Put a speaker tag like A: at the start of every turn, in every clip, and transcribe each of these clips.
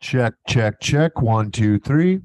A: Check, check, check. 1, 2, 3.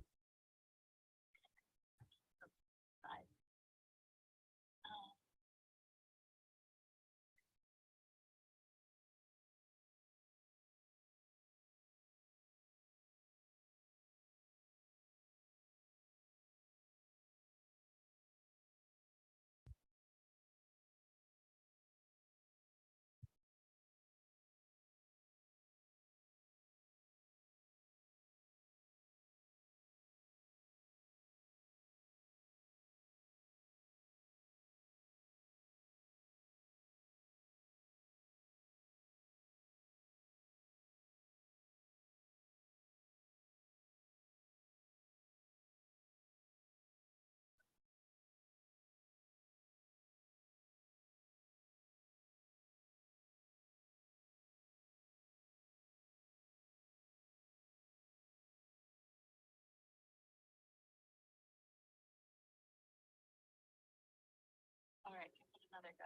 B: All right, give it another go.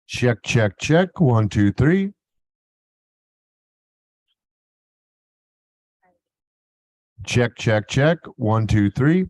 A: Check, check, check. 1, 2, 3. Check, check, check. 1, 2, 3.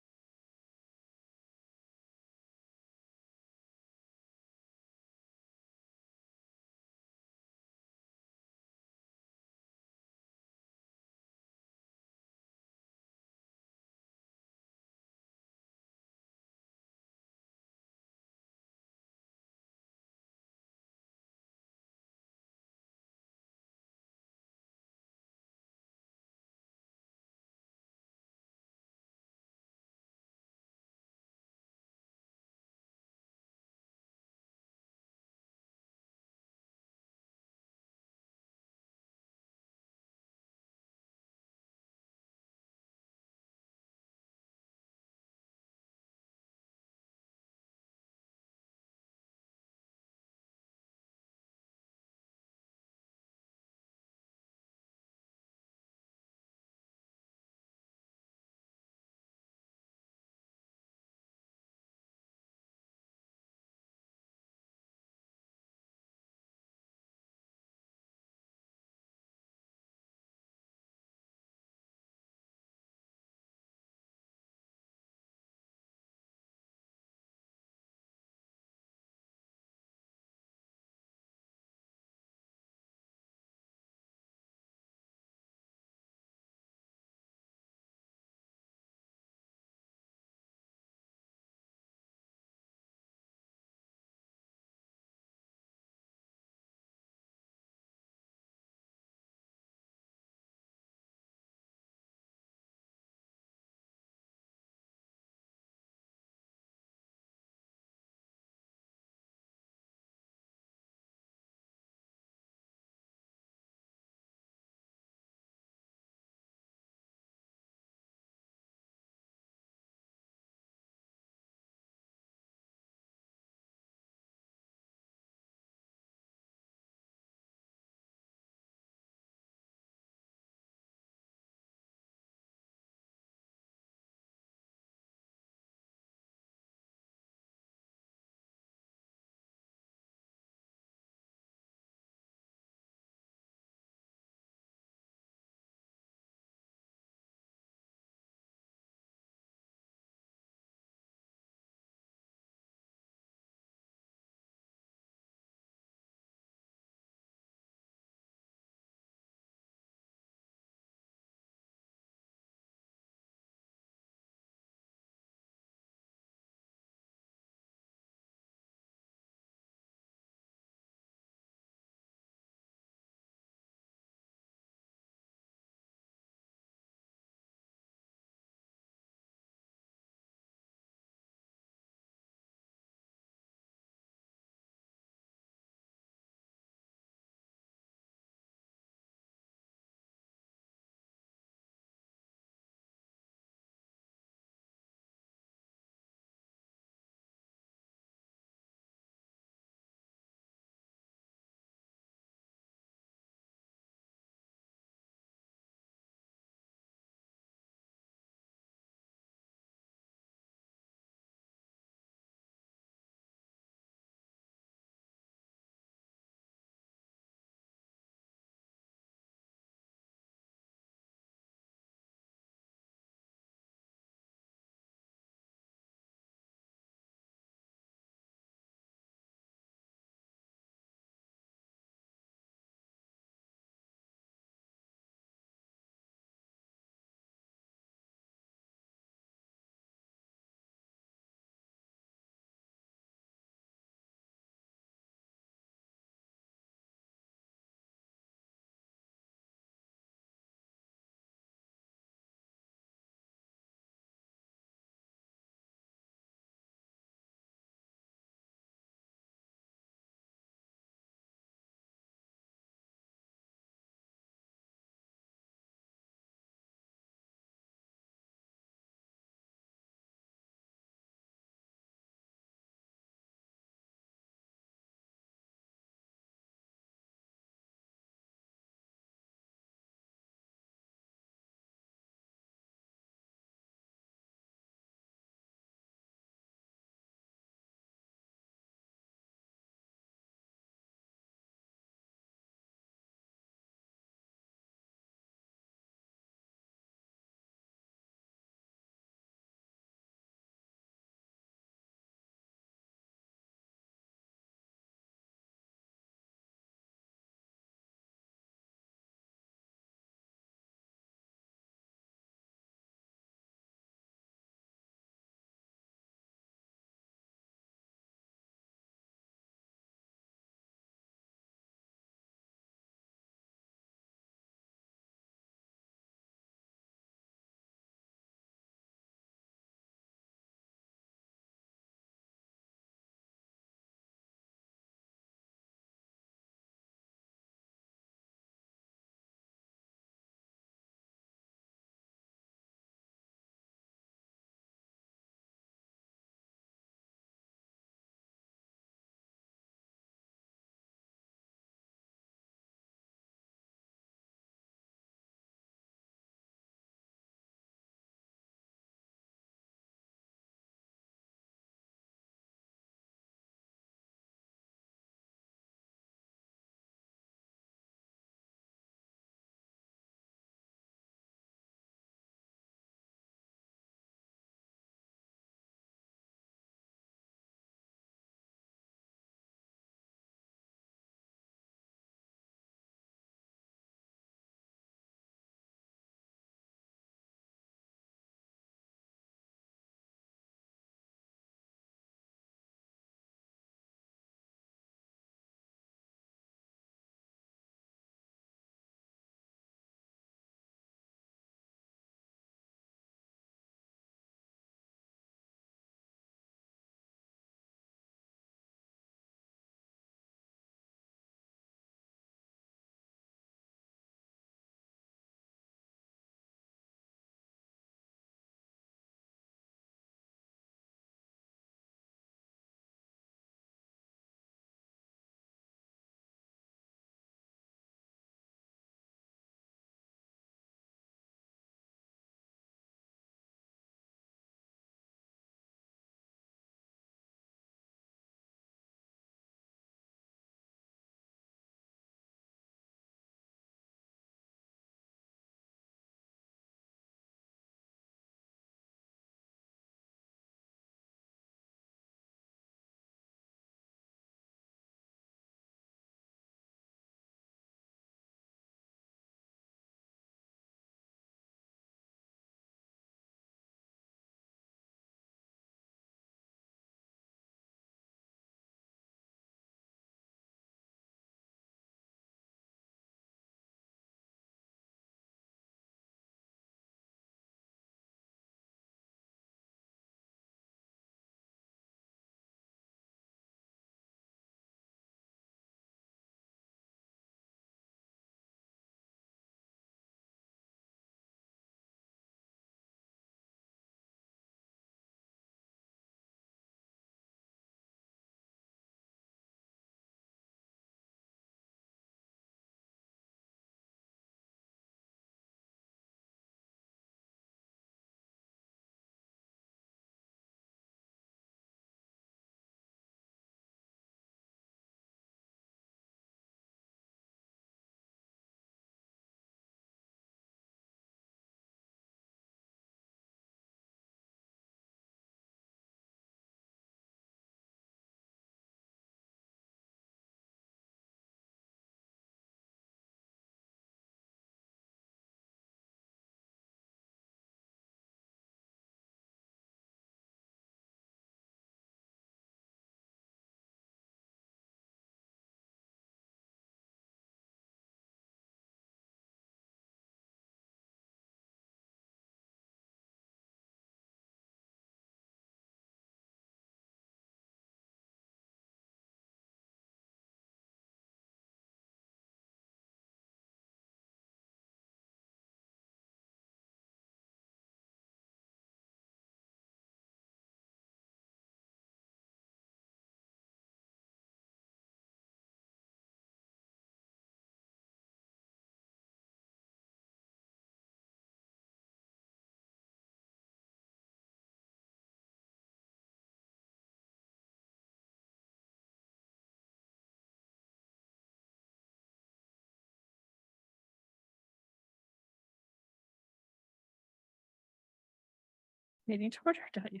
C: meeting to order, don't you?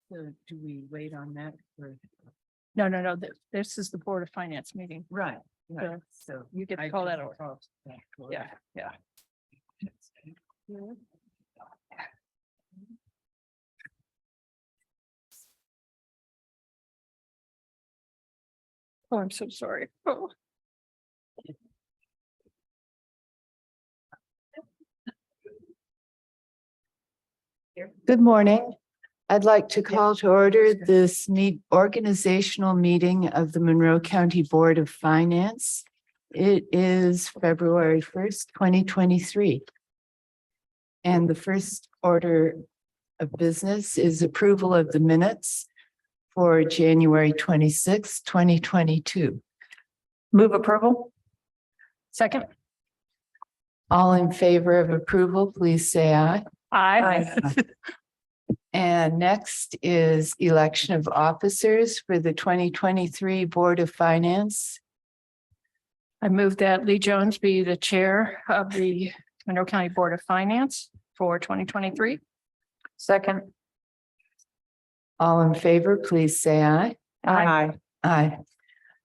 D: So do we wait on that for?
C: No. This is the Board of Finance meeting.
D: Right.
C: Right.
D: So
C: You get to
D: I
C: call that
D: can
C: order.
D: call that order.
C: Yeah. Oh, I'm so sorry. Oh.
D: Good morning. I'd like to call to order this organizational meeting of the Monroe County Board of Finance. It is February 1st, 2023. And the first order of business is approval of the minutes for January 26th, 2022.
C: Move approval. Second.
D: All in favor of approval, please say aye.
C: Aye.
D: And next is election of officers for the 2023 Board of Finance.
C: I move that Lee Jones be the chair of the Monroe County Board of Finance for 2023. Second.
D: All in favor, please say aye.
C: Aye.
D: Aye.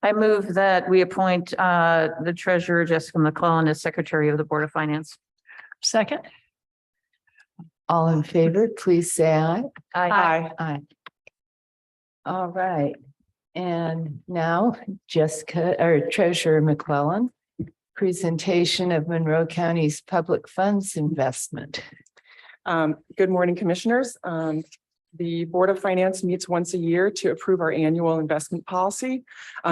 E: I move that we appoint the treasurer Jessica McClellan as secretary of the Board of Finance.
C: Second.
D: All in favor, please say aye.
C: Aye.
D: Aye. All right. And now Jessica or Treasurer McClellan, presentation of Monroe County's public funds investment.
F: Good morning, Commissioners. The Board of Finance meets once a year to approve our annual investment policy.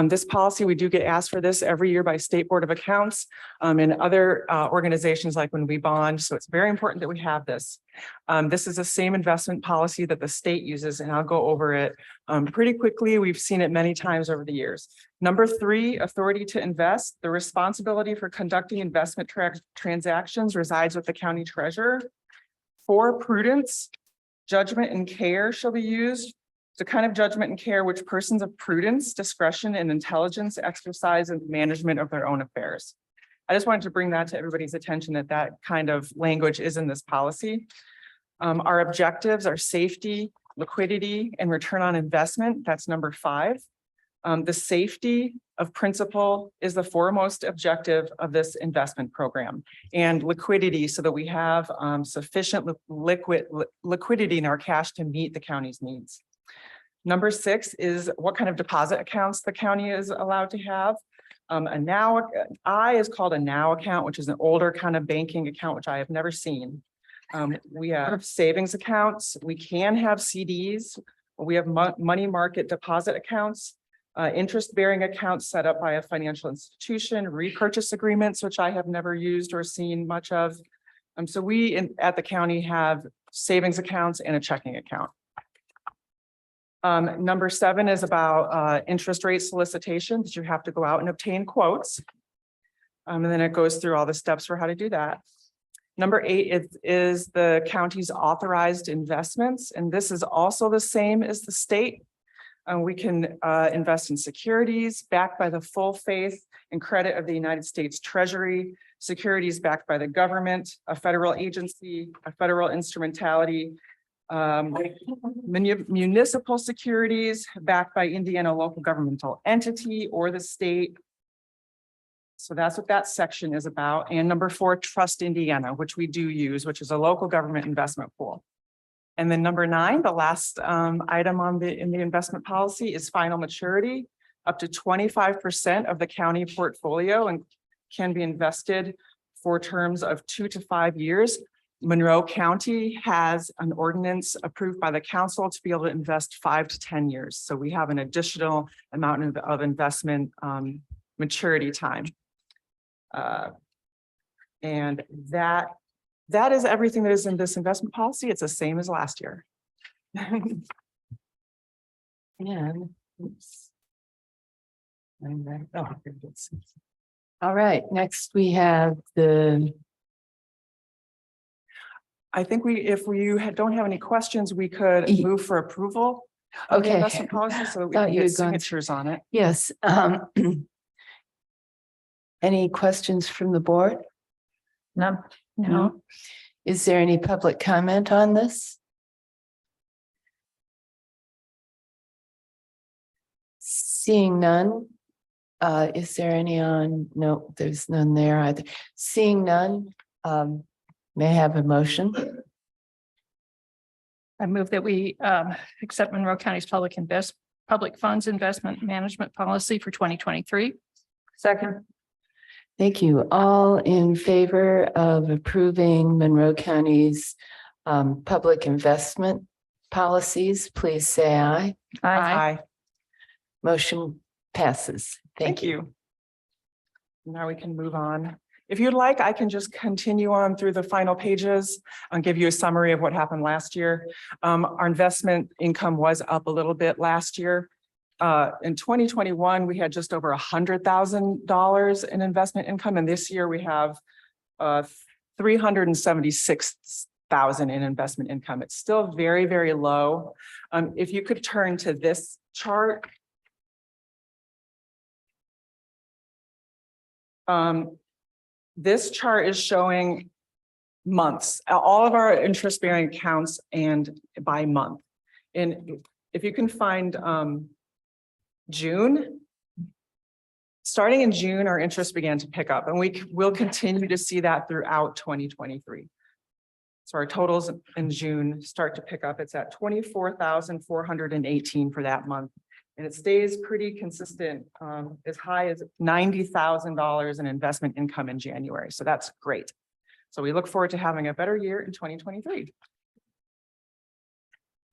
F: This policy, we do get asked for this every year by State Board of Accounts and other organizations like when we bond. So it's very important that we have this. This is the same investment policy that the state uses, and I'll go over it pretty quickly. We've seen it many times over the years. Number 3, authority to invest. The responsibility for conducting investment transactions resides with the county treasurer. 4, prudence. Judgment and care shall be used. The kind of judgment and care which persons of prudence, discretion, and intelligence exercise in the management of their own affairs. I just wanted to bring that to everybody's attention that that kind of language is in this policy. Our objectives are safety, liquidity, and return on investment. That's number 5. The safety of principal is the foremost objective of this investment program, and liquidity so that we have sufficient liquidity in our cash to meet the county's needs. Number 6 is what kind of deposit accounts the county is allowed to have. I is called a NOW account, which is an older kind of banking account, which I have never seen. We have savings accounts. We can have CDs. We have money market deposit accounts. Interest-bearing accounts set up by a financial institution, repurchase agreements, which I have never used or seen much of. So we at the county have savings accounts and a checking account. Number 7 is about interest rate solicitations. You have to go out and obtain quotes. And then it goes through all the steps for how to do that. Number 8 is the county's authorized investments, and this is also the same as the state. We can invest in securities backed by the full faith and credit of the United States Treasury, securities backed by the government, a federal agency, a federal instrumentality, municipal securities backed by Indiana local governmental entity or the state. So that's what that section is about. And number 4, Trust Indiana, which we do use, which is a local government investment pool. And then number 9, the last item in the investment policy is final maturity. Up to 25% of the county portfolio and can be invested for terms of 2 to 5 years. Monroe County has an ordinance approved by the council to be able to invest 5 to 10 years. So we have an additional amount of investment maturity time. And that is everything that is in this investment policy. It's the same as last year.
D: And oops. All right, next we have the.
F: I think if we don't have any questions, we could move for approval of the
D: Okay.
F: investment policy so that we
D: Thought
F: can
D: you
F: get
D: had gone-
F: signatures on it.
D: Yes. Any questions from the board?
E: No,
C: No.
D: Is there any public comment on this? Seeing none. Is there any on? No, there's none there either. Seeing none, may I have a motion?
C: I move that we accept Monroe County's public funds investment management policy for 2023.
E: Second.
D: Thank you. All in favor of approving Monroe County's public investment policies, please say aye.
F: Aye.
D: Motion passes.
F: Thank you. Now we can move on. If you'd like, I can just continue on through the final pages and give you a summary of what happened last year. Our investment income was up a little bit last year. In 2021, we had just over $100,000 in investment income, and this year we have $376,000 in investment income. It's still very, very low. If you could turn to this chart. This chart is showing months, all of our interest-bearing accounts and by month. And if you can find June, starting in June, our interest began to pick up, and we will continue to see that throughout 2023. So our totals in June start to pick up. It's at 24,418 for that month. And it stays pretty consistent, as high as $90,000 in investment income in January. So that's great. So we look forward to having a better year in 2023.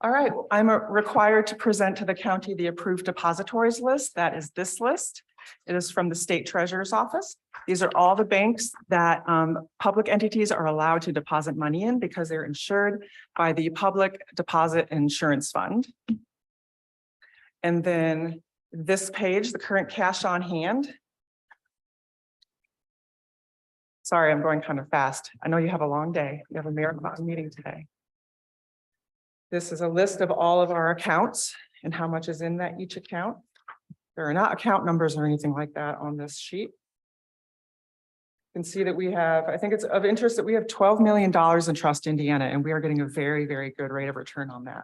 F: All right, I'm required to present to the county the approved depositories list. That is this list. It is from the state treasurer's office. These are all the banks that public entities are allowed to deposit money in because they're insured by the Public Deposit Insurance Fund. And then this page, the current cash on hand. Sorry, I'm going kind of fast. I know you have a long day. You have a marathon meeting today. This is a list of all of our accounts and how much is in that each account. There are not account numbers or anything like that on this sheet. You can see that we have, I think it's of interest that we have $12 million in Trust Indiana, and we are getting a very, very good rate of return on that.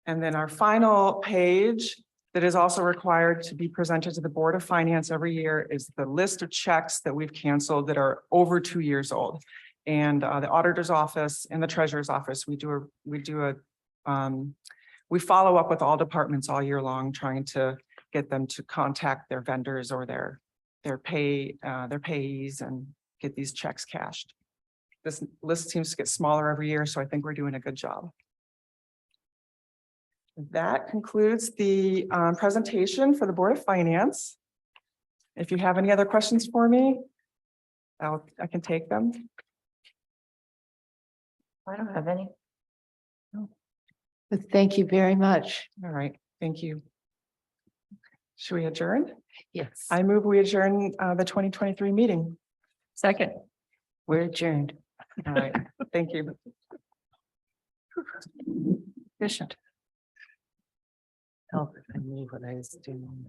F: And then our final page that is also required to be presented to the Board of Finance every year is the list of checks that we've canceled that are over 2 years old. And the auditor's office and the treasurer's office, we follow up with all departments all year long, trying to get them to contact their vendors or their payees and get these checks cashed. This list seems to get smaller every year, so I think we're doing a good job. That concludes the presentation for the Board of Finance. If you have any other questions for me, I can take them.
E: I don't have any.
D: Thank you very much.
F: All right, thank you. Should we adjourn?
D: Yes,
F: I move we adjourn the 2023 meeting.
C: Second.
D: we're adjourned.
F: All right, thank you.
C: Efficient.
D: Help if I knew what I was doing.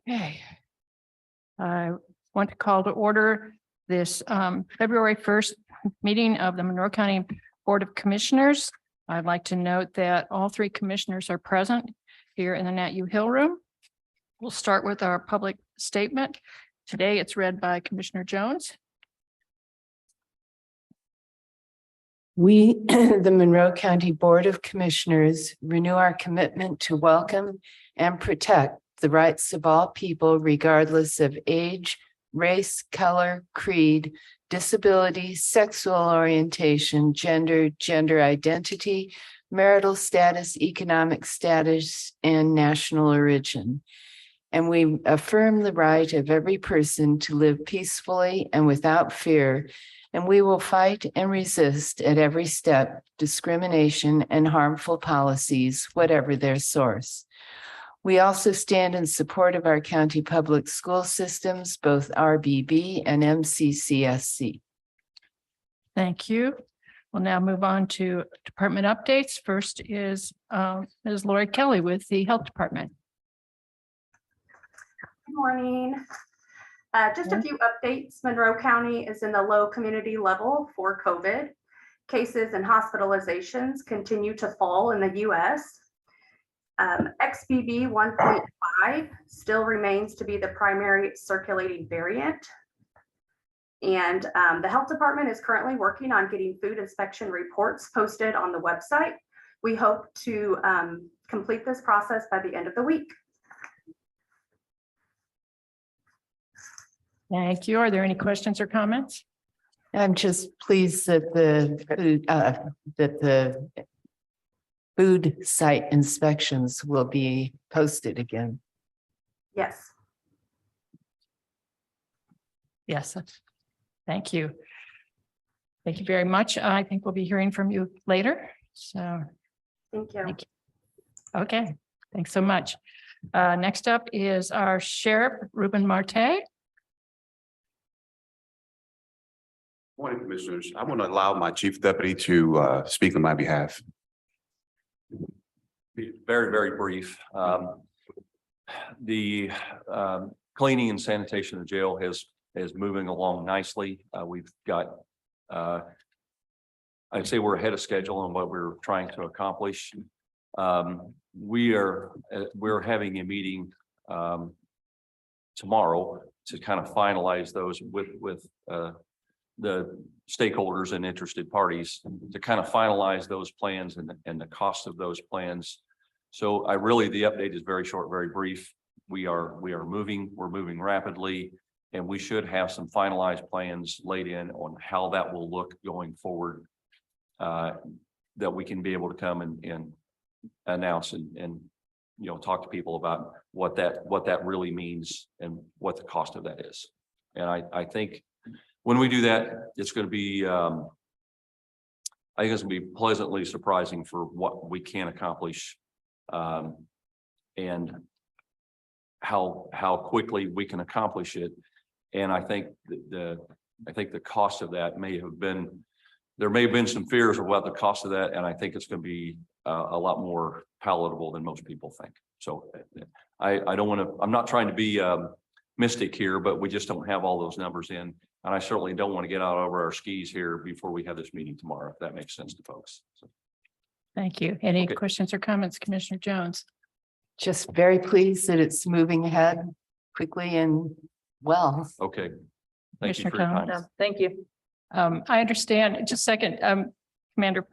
C: Okay. I want to call to order this February 1st meeting of the Monroe County Board of Commissioners. I'd like to note that all three commissioners are present here in the Nat U Hill Room. We'll start with our public statement. Today it's read by Commissioner Jones.
D: We, the Monroe County Board of Commissioners, renew our commitment to welcome and protect the rights of all people regardless of age, race, color, creed, disability, sexual orientation, gender, gender identity, marital status, economic status, and national origin. And we affirm the right of every person to live peacefully and without fear. And we will fight and resist at every step discrimination and harmful policies, whatever their source. We also stand in support of our county public school systems, both RBB and MCCSC.
C: Thank you. We'll now move on to department updates. First is Ms. Lori Kelly with the Health Department.
B: Good morning. Just a few updates. Monroe County is in the low community level for COVID. Cases and hospitalizations continue to fall in the US. XBB 1.5 still remains to be the primary circulating variant. And the health department is currently working on getting food inspection reports posted on the website. We hope to complete this process by the end of the week.
C: Thank you. Are there any questions or comments?
D: I'm just pleased that the food site inspections will be posted again.
B: Yes.
C: Yes. Thank you. Thank you very much. I think we'll be hearing from you later. So,
B: Thank you.
C: Thank okay. Thanks so much. Next up is our Sheriff, Ruben Marte.
G: Morning, Commissioners. I want to allow my Chief Deputy to speak on my behalf.
H: Be very, very brief. The cleaning and sanitation of the jail is moving along nicely. We've got, I'd say we're ahead of schedule on what we're trying to accomplish. We're having a meeting tomorrow to kind of finalize those with the stakeholders and interested parties to kind of finalize those plans and the cost of those plans. So the update is very short, very brief. We're moving rapidly, and we should have some finalized plans laid in on how that will look going forward, that we can be able to come and announce and talk to people about what that really means and what the cost of that is. And I think when we do that, it's going to be, I think it's going to be pleasantly surprising for what we can accomplish, and how quickly we can accomplish it. And I think the cost of that there may have been some fears about the cost of that, and I think it's going to be a lot more palatable than most people think. So I'm not trying to be mystic here, but we just don't have all those numbers in. And I certainly don't want to get out over our skis here before we have this meeting tomorrow, if that makes sense to folks. So.
C: Thank you. Any
H: Okay.
C: questions or comments, Commissioner Jones?
D: Just very pleased that it's moving ahead quickly and well.
H: Okay. Thank you
C: Commissioner
H: for your time.
C: Collins?
E: Thank you.
C: I understand, just a second, Commander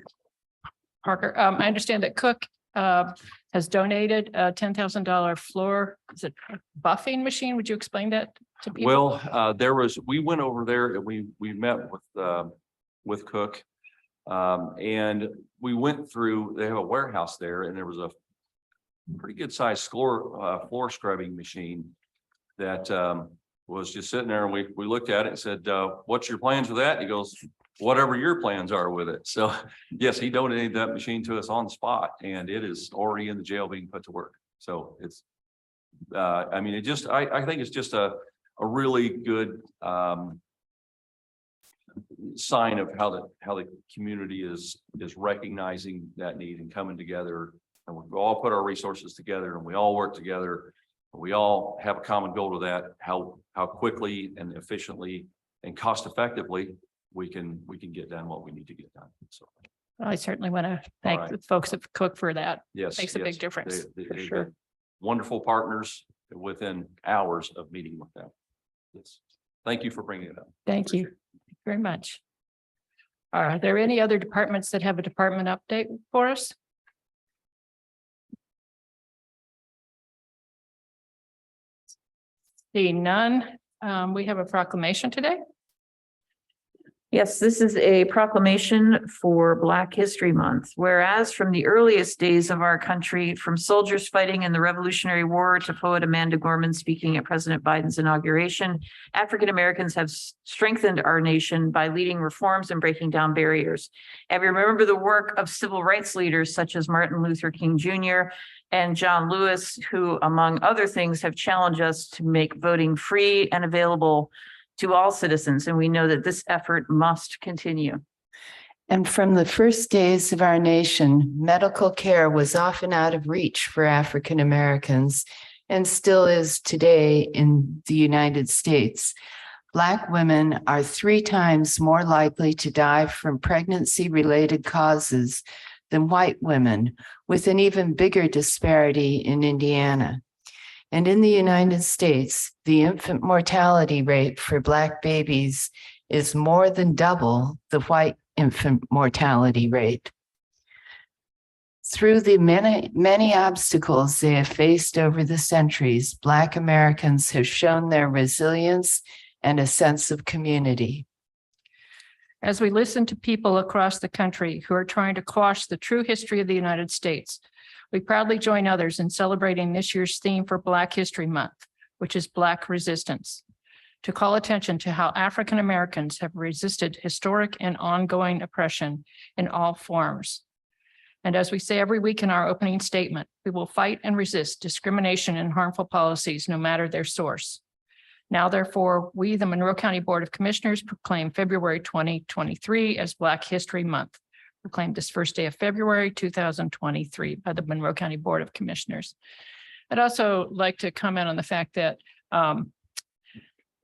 C: Parker, I understand that Cook has donated a $10,000 floor, is it a buffing machine? Would you explain that to people?
H: Well, we went over there and we met with Cook. And we went through, they have a warehouse there, and there was a pretty good sized floor scrubbing machine that was just sitting there, and we looked at it and said, what's your plans with that? He goes, whatever your plans are with it. So yes, he donated that machine to us on the spot, and it is already in the jail being put to work. So it's, I mean, I think it's just a really good sign of how the community is recognizing that need and coming together, and we all put our resources together and we all work together. We all have a common goal to that, how quickly and efficiently and cost effectively we can get done what we need to get done. So
C: I certainly want to thank
H: right.
C: the folks at Cook for that.
H: yes,
C: Makes a big
H: yes,
C: difference,
H: they've
C: for
H: been
C: sure.
H: wonderful partners within hours of meeting with them. Yes. Thank you for bringing it up.
C: Thank you very much. Are there any other departments that have a department update for us? Seeing none, We have a proclamation today.
E: Yes, this is a proclamation for Black History Month. Whereas from the earliest days of our country, from soldiers fighting in the Revolutionary War to poet Amanda Gorman speaking at President Biden's inauguration, African Americans have strengthened our nation by leading reforms and breaking down barriers. And we remember the work of civil rights leaders such as Martin Luther King Jr. and John Lewis, who, among other things, have challenged us to make voting free and available to all citizens, and we know that this effort must continue.
D: And from the first days of our nation, medical care was often out of reach for African Americans and still is today in the United States. Black women are 3 times more likely to die from pregnancy-related causes than white women, with an even bigger disparity in Indiana. And in the United States, the infant mortality rate for Black babies is more than double the white infant mortality rate. Through the many obstacles they have faced over the centuries, Black Americans have shown their resilience and a sense of community.
C: As we listen to people across the country who are trying to quash the true history of the United States, we proudly join others in celebrating this year's theme for Black History Month, which is Black Resistance, to call attention to how African Americans have resisted historic and ongoing oppression in all forms. And as we say every week in our opening statement, we will fight and resist discrimination and harmful policies, no matter their source. Now, therefore, we, the Monroe County Board of Commissioners, proclaim February 2023 as Black History Month, proclaimed this first day of February 2023 by the Monroe County Board of Commissioners. I'd also like to comment on the fact that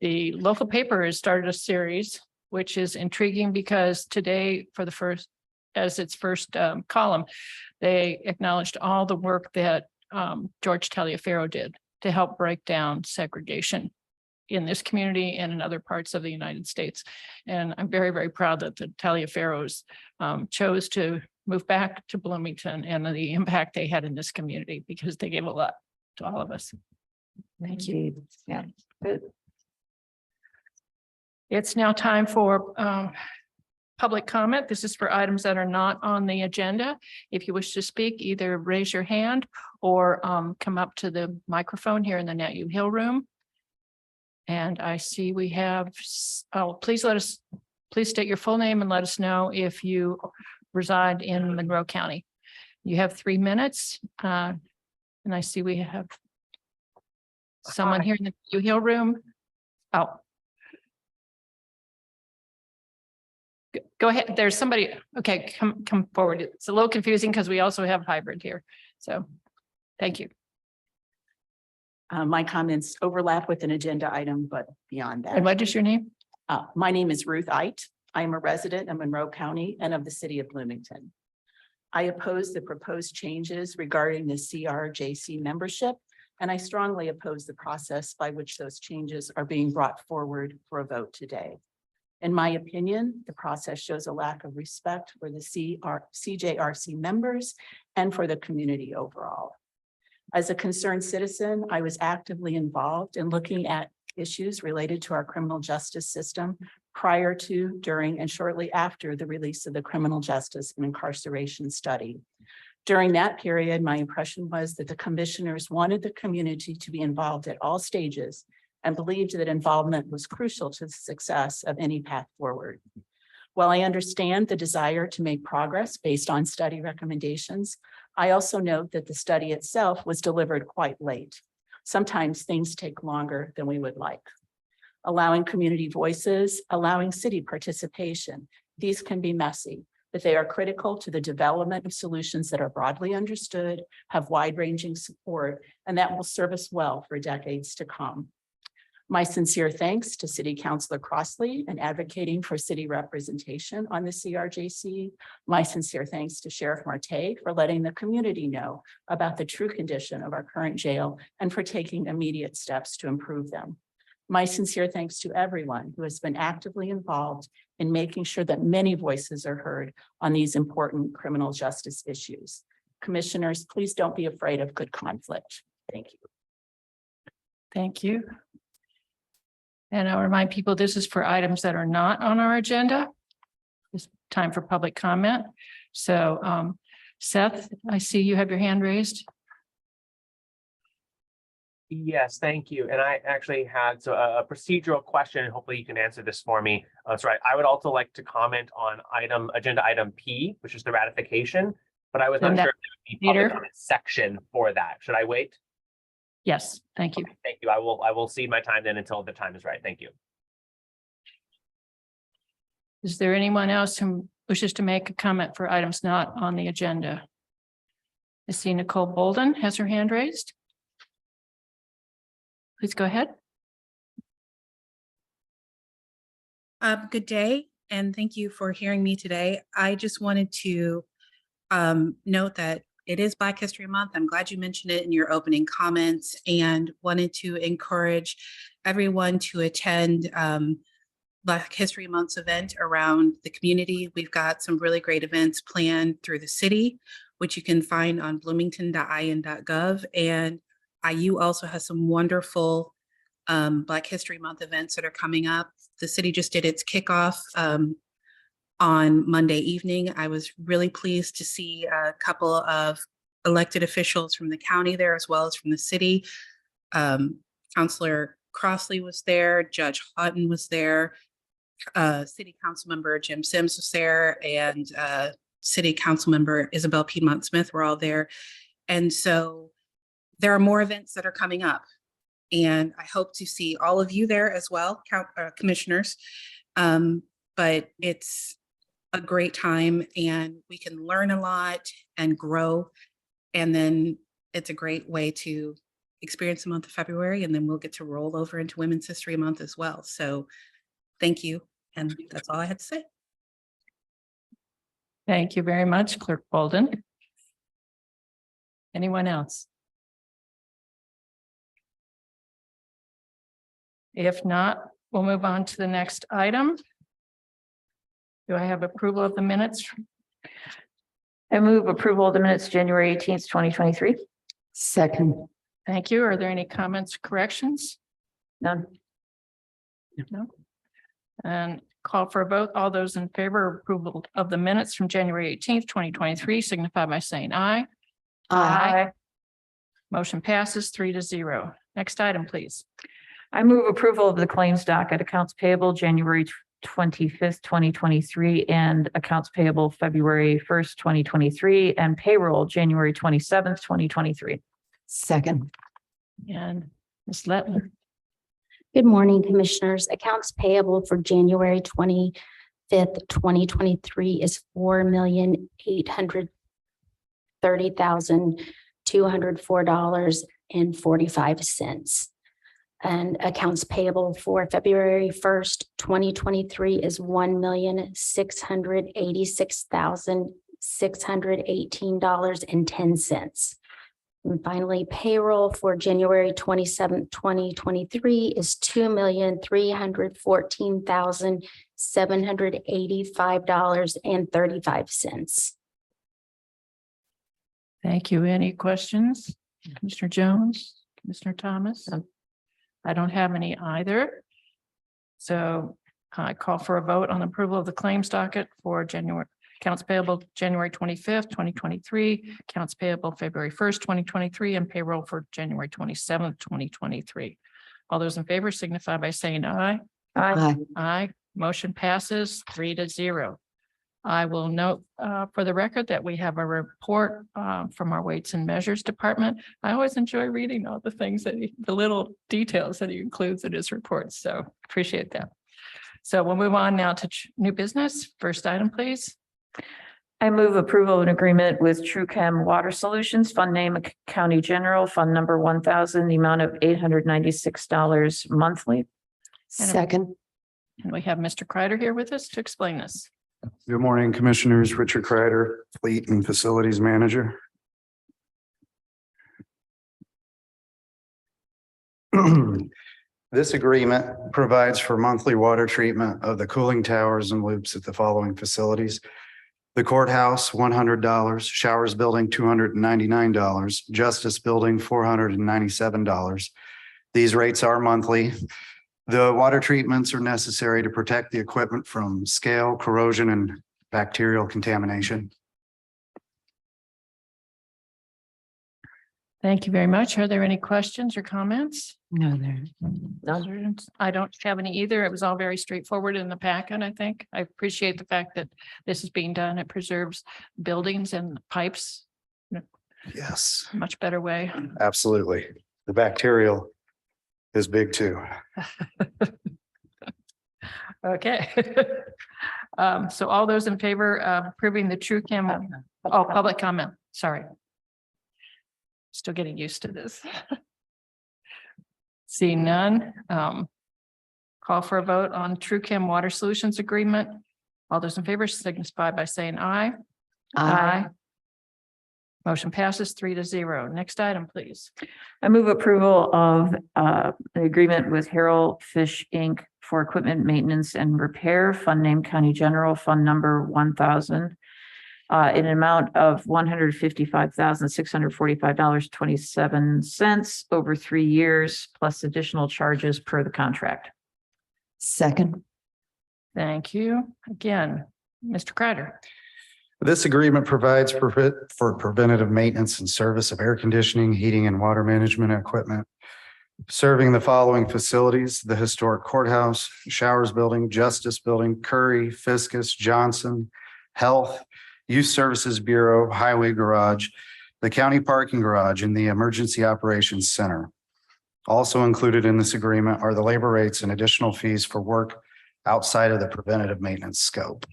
C: the local paper has started a series, which is intriguing because today, for the first, as its first column, they acknowledged all the work that George Taliaferro did to help break down segregation in this community and in other parts of the United States. And I'm very, very proud that the Taliaferros chose to move back to Bloomington and the impact they had in this community, because they gave a lot to all of us. Thank you.
E: Yeah. Good.
C: It's now time for public comment. This is for items that are not on the agenda. If you wish to speak, either raise your hand or come up to the microphone here in the Nat U Hill room. And I see we have, please state your full name and let us know if you reside in Monroe County. You have 3 minutes. And I see we have someone here in the U Hill room. Oh. Go ahead. There's somebody. Okay, come forward. It's a little confusing because we also have hybrid here. So thank you.
I: My comments overlap with an agenda item, but beyond that.
C: And what is your name?
I: My name is Ruth Eit. I am a resident of Monroe County and of the city of Bloomington. I oppose the proposed changes regarding the CRJC membership, and I strongly oppose the process by which those changes are being brought forward for a vote today. In my opinion, the process shows a lack of respect for the CJRC members and for the community overall. As a concerned citizen, I was actively involved in looking at issues related to our criminal justice system prior to, during, and shortly after the release of the Criminal Justice and Incarceration Study. During that period, my impression was that the commissioners wanted the community to be involved at all stages and believed that involvement was crucial to the success of any path forward. While I understand the desire to make progress based on study recommendations, I also note that the study itself was delivered quite late. Sometimes things take longer than we would like. Allowing community voices, allowing city participation, these can be messy, but they are critical to the development of solutions that are broadly understood, have wide-ranging support, and that will serve us well for decades to come. My sincere thanks to City Councilor Crossley in advocating for city representation on the CRJC. My sincere thanks to Sheriff Marte for letting the community know about the true condition of our current jail and for taking immediate steps to improve them. My sincere thanks to everyone who has been actively involved in making sure that many voices are heard on these important criminal justice issues. Commissioners, please don't be afraid of good conflict. Thank you.
C: Thank you. And I'll remind people, this is for items that are not on our agenda. It's time for public comment. So Seth, I see you have your hand raised.
J: Yes, thank you. And I actually had a procedural question, and hopefully you can answer this for me. That's right. I would also like to comment on agenda item P, which is the ratification, but I was not
C: Then
J: sure if there would be public
C: Peter?
J: comment section for that. Should I wait?
C: Yes, thank you.
J: Thank you. I will cede my time then until the time is right. Thank you.
C: Is there anyone else who wishes to make a comment for items not on the agenda? I see Nicole Bolden has her hand raised. Please go ahead.
K: Good day, and thank you for hearing me today. I just wanted to note that it is Black History Month. I'm glad you mentioned it in your opening comments, and wanted to encourage everyone to attend Black History Month's event around the community. We've got some really great events planned through the city, which you can find on bloomington.in.gov. And IU also has some wonderful Black History Month events that are coming up. The city just did its kickoff on Monday evening. I was really pleased to see a couple of elected officials from the county there, as well as from the city. Councilor Crossley was there, Judge Houghton was there, City Council Member Jim Sims was there, and City Council Member Isabel Piedmont Smith were all there. And so there are more events that are coming up, and I hope to see all of you there as well, commissioners. But it's a great time, and we can learn a lot and grow. And then it's a great way to experience the month of February, and then we'll get to roll over into Women's History Month as well. So thank you. And that's all I had to say.
C: Thank you very much, Clerk Bolden. Anyone else? If not, we'll move on to the next item. Do I have approval of the minutes?
E: I move approval of the minutes, January 18th, 2023.
D: Second.
C: Thank you. Are there any comments, corrections?
E: None.
C: No. And call for a vote. All those in favor of approval of the minutes from January 18th, 2023 signify by saying aye. Motion passes 3-0. Next item, please.
E: I move approval of the claims docket, accounts payable January 25th, 2023, and accounts payable February 1st, 2023, and payroll January 27th, 2023.
D: Second.
C: And Ms. Lettler.
L: Good morning, Commissioners. Accounts payable for January 25th, 2023 is $4,830,204.45. And accounts payable for February 1st, 2023 is $1,686,618.10. And finally, payroll for January 27th, 2023 is $2,314,785.35.
C: Thank you. Any questions? Commissioner Jones, Commissioner Thomas? I don't have any either. So I call for a vote on approval of the claims docket for January accounts payable January 25th, 2023, accounts payable February 1st, 2023, and payroll for January 27th, 2023. All those in favor signify by saying aye.
D: Aye.
C: Aye. Motion passes 3-0. I will note for the record that we have a report from our Weights and Measures Department. I always enjoy reading all the things that the little details that he includes in his reports. So appreciate that. So we'll move on now to new business. First item, please.
E: I move approval of an agreement with TrueChem Water Solutions, fund name County General, fund number 1,000, the amount of $896 monthly.
D: Second.
C: And we have Mr. Kreider here with us to explain this.
M: Good morning, Commissioners. Richard Kreider, Fleet and Facilities Manager. This agreement provides for monthly water treatment of the cooling towers and loops at the following facilities: the courthouse, $100, Showers Building, $299, Justice Building, $497. These rates are monthly. The water treatments are necessary to protect the equipment from scale, corrosion, and bacterial contamination.
C: Thank you very much. Are there any questions or comments?
D: No, there.
C: None. I don't have any either. It was all very straightforward in the packet, I think. I appreciate the fact that this is being done. It preserves buildings and pipes
M: Yes,
C: in a much better way.
M: absolutely. The bacterial is big too.
C: Okay. So all those in favor of approving the True Chem, public comment, sorry. Still getting used to this. Seeing none, call for a vote on True Chem Water Solutions Agreement. All those in favor signify by saying aye. Motion passes 3-0. Next item, please.
E: I move approval of the agreement with Harold Fish Inc. for equipment maintenance and repair, fund name County General, fund number 1,000. In an amount of $155,645.27 over 3 years, plus additional charges per the contract.
D: Second.
C: Thank you. Again, Mr. Kreider.
M: This agreement provides for preventative maintenance and service of air conditioning, heating, and water management equipment serving the following facilities: the historic courthouse, Showers Building, Justice Building, Curry, Fiskus, Johnson, Health, Youth Services Bureau, Highway Garage, the County Parking Garage, and the Emergency Operations Center. Also included in this agreement are the labor rates and additional fees for work outside of the preventative maintenance scope.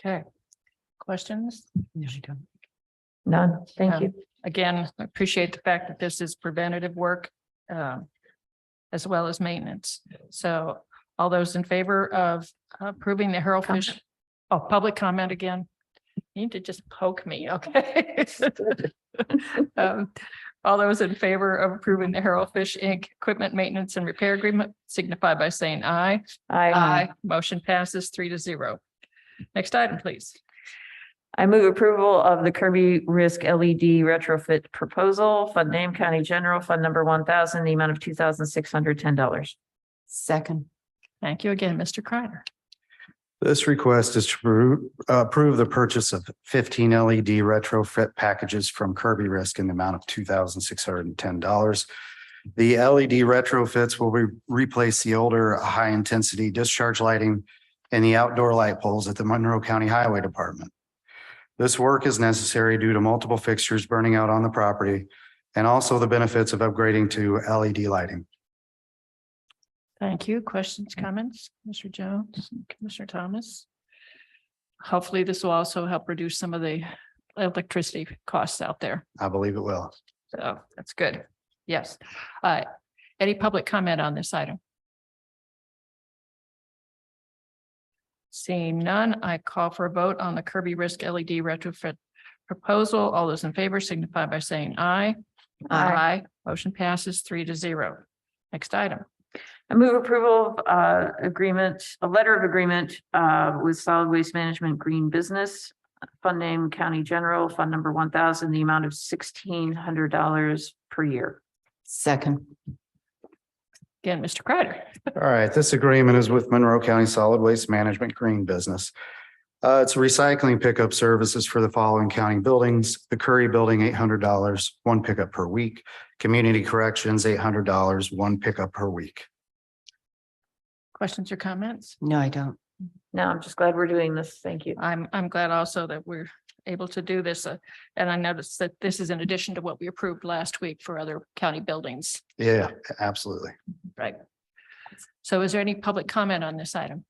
C: Okay. Questions?
E: None. Thank you.
C: Again, I appreciate the fact that this is preventative work as well as maintenance. So all those in favor of approving the Harold Fish, public comment again. You need to just poke me, okay? All those in favor of approving the Harold Fish Inc. equipment maintenance and repair agreement signify by saying aye.
E: Aye.
C: Motion passes 3-0. Next item, please.
E: I move approval of the Kirby Risk LED retrofit proposal, fund name County General, fund number 1,000, the amount of $2,610.
D: Second.
C: Thank you again, Mr. Kreider.
M: This request is to approve the purchase of 15 LED retrofit packages from Kirby Risk in the amount of $2,610. The LED retrofits will replace the older high-intensity discharge lighting and the outdoor light poles at the Monroe County Highway Department. This work is necessary due to multiple fixtures burning out on the property and also the benefits of upgrading to LED lighting.
C: Thank you. Questions, comments, Mr. Jones, Commissioner Thomas? Hopefully this will also help reduce some of the electricity costs out there.
M: I believe it will.
C: So that's good. Yes. Any public comment on this item? Seeing none, I call for a vote on the Kirby Risk LED retrofit proposal. All those in favor signify by saying aye. Aye. Motion passes 3-0. Next item.
E: I move approval of a letter of agreement with Solid Waste Management Green Business, fund name County General, fund number 1,000, the amount of $1,600 per year.
D: Second.
C: Again, Mr. Kreider.
M: All right, this agreement is with Monroe County Solid Waste Management Green Business. It's recycling pickup services for the following county buildings: the Curry Building, $800, 1 pickup per week; Community Corrections, $800, 1 pickup per week.
C: Questions or comments?
D: No, I don't.
E: No, I'm just glad we're doing this. Thank you.
C: I'm glad also that we're able to do this. And I noticed that this is in addition to what we approved last week for other county buildings.
M: Yeah, absolutely.
C: Right. So is there any public comment on this item?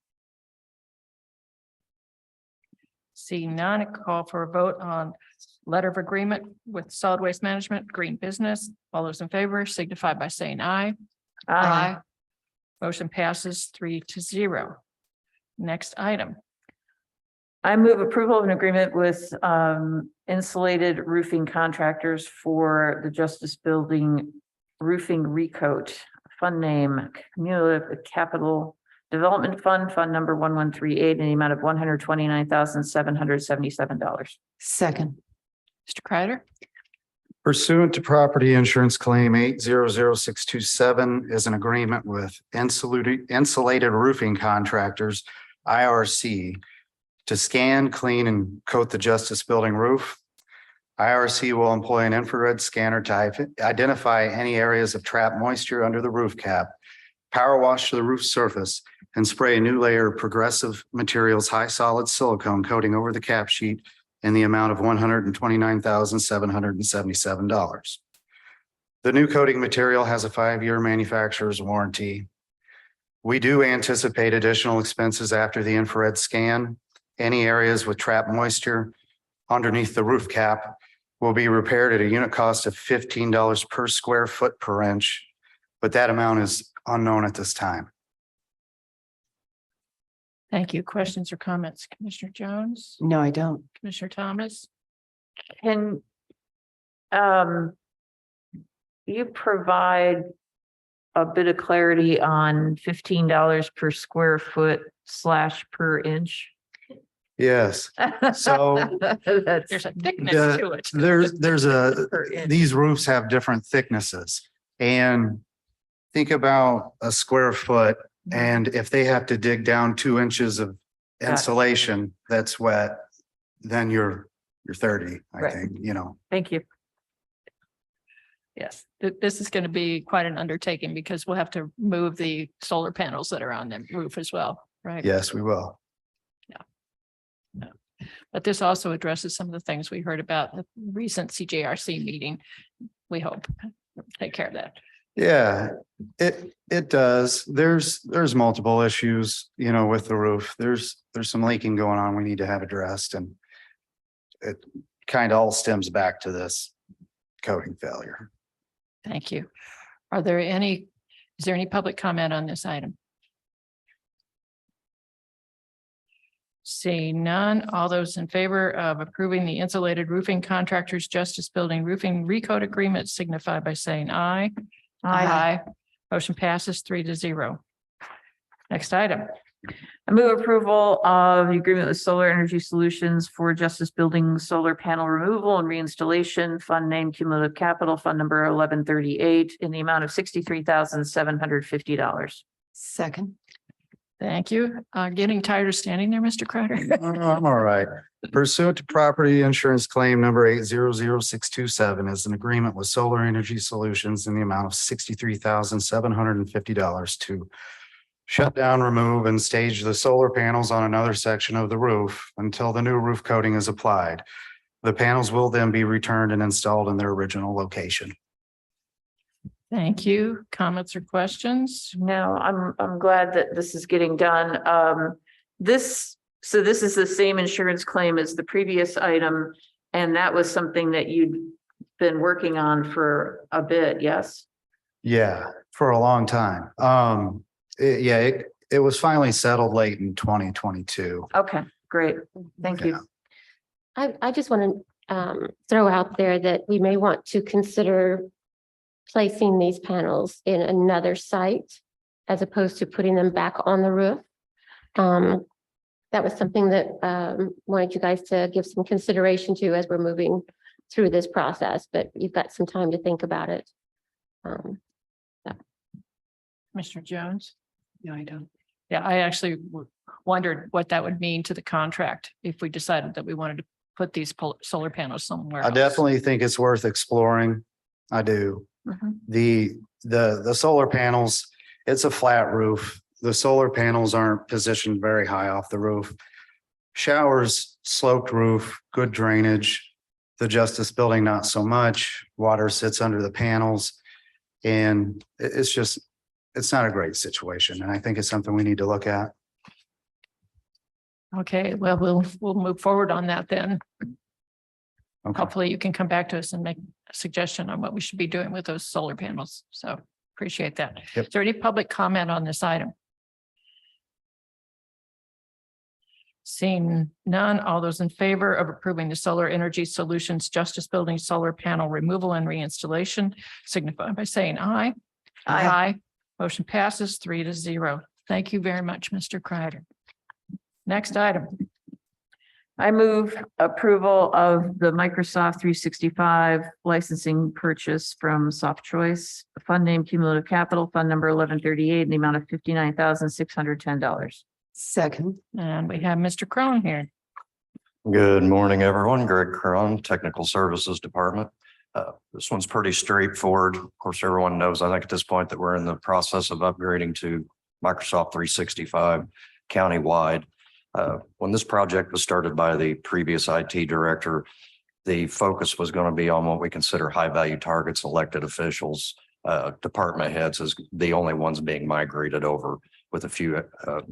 C: Seeing none, I call for a vote on letter of agreement with Solid Waste Management Green Business. All those in favor signify by saying aye. Aye. Motion passes 3-0. Next item.
E: I move approval of an agreement with insulated roofing contractors for the Justice Building roofing recoat, fund name Cumulative Capital Development Fund, fund number 1138, in the amount of $129,777.
D: Second.
C: Mr. Kreider.
M: Pursuant to property insurance claim 800627 is an agreement with insulated roofing contractors, IRC, to scan, clean, and coat the Justice Building roof. IRC will employ an infrared scanner to identify any areas of trapped moisture under the roof cap, power wash to the roof surface, and spray a new layer of Progressive Materials high solid silicone coating over the cap sheet in the amount of $129,777. The new coating material has a 5-year manufacturer's warranty. We do anticipate additional expenses after the infrared scan. Any areas with trapped moisture underneath the roof cap will be repaired at a unit cost of $15 per square foot per inch, but that amount is unknown at this time.
C: Thank you. Questions or comments? Commissioner Jones,
D: No, I don't.
C: Commissioner Thomas?
E: Can you provide a bit of clarity on $15 per square foot / per inch?
M: Yes. So
C: There's a thickness to it.
M: there's a,
E: Per inch.
M: these roofs have different thicknesses. And think about a square foot, and if they have to dig down 2 inches of
E: Gotcha.
M: insulation that's wet, then you're 30, I
E: Right.
M: think, you know.
E: Thank you.
C: Yes, this is going to be quite an undertaking because we'll have to move the solar panels that are on the roof as well, right?
M: Yes, we will.
C: But this also addresses some of the things we heard about the recent CJRC meeting. We hope take care of that.
M: Yeah, it does. There's multiple issues, you know, with the roof. There's some leaking going on we need to have addressed, and it kind of all stems back to this coating failure.
C: Thank you. Is there any public comment on this item? Seeing none, all those in favor of approving the insulated roofing contractors Justice Building roofing recode agreement signify by saying aye. Aye. Motion passes 3-0. Next item.
E: I move approval of the agreement with Solar Energy Solutions for Justice Building solar panel removal and reinstallation, fund name cumulative capital, fund number 1138, in the amount of $63,750.
D: Second.
C: Thank you. Getting tired of standing there, Mr. Crowder?
M: I'm all right. Pursuant to property insurance claim number 800627 is an agreement with Solar Energy Solutions in the amount of $63,750 to shut down, remove, and stage the solar panels on another section of the roof until the new roof coating is applied. The panels will then be returned and installed in their original location.
C: Thank you. Comments or questions?
E: No, I'm glad that this is getting done. This is the same insurance claim as the previous item, and that was something that you'd been working on for a bit, yes?
M: Yeah, for a long time. It was finally settled late in 2022.
E: Okay, great. Thank you.
L: I just want to throw out there that we may want to consider placing these panels in another site as opposed to putting them back on the roof. That was something that wanted you guys to give some consideration to as we're moving through this process, but you've got some time to think about it.
C: Commissioner Jones?
D: No, I don't.
C: Yeah, I actually wondered what that would mean to the contract if we decided that we wanted to put these solar panels somewhere
M: I
C: else.
M: definitely think it's worth exploring. I do.
C: Mhm.
M: The solar panels, it's a flat roof. The solar panels aren't positioned very high off the roof. Showers, sloped roof, good drainage. The Justice Building, not so much. Water sits under the panels. And it's not a great situation. And I think it's something we need to look at.
C: Okay, well, we'll move forward on that then.
M: Okay.
C: Hopefully you can come back to us and make a suggestion on what we should be doing with those solar panels. So appreciate that.
M: Yep.
C: Is there any public comment on this item? Seeing none, all those in favor of approving the Solar Energy Solutions Justice Building solar panel removal and reinstallation signify by saying aye. Aye. Motion passes 3-0. Thank you very much, Mr. Kreider. Next item.
E: I move approval of the Microsoft 365 licensing purchase from Soft Choice. Fund name Cumulative Capital, Fund number 1138, in the amount of $59,610.
D: Second.
C: And we have Mr. Crone here.
N: Good morning, everyone. Greg Cron, Technical Services Department. This one's pretty straightforward. Of course, everyone knows, I think at this point, that we're in the process of upgrading to Microsoft 365 countywide. When this project was started by the previous IT director, the focus was going to be on what we consider high value targets, elected officials, department heads as the only ones being migrated over, with a few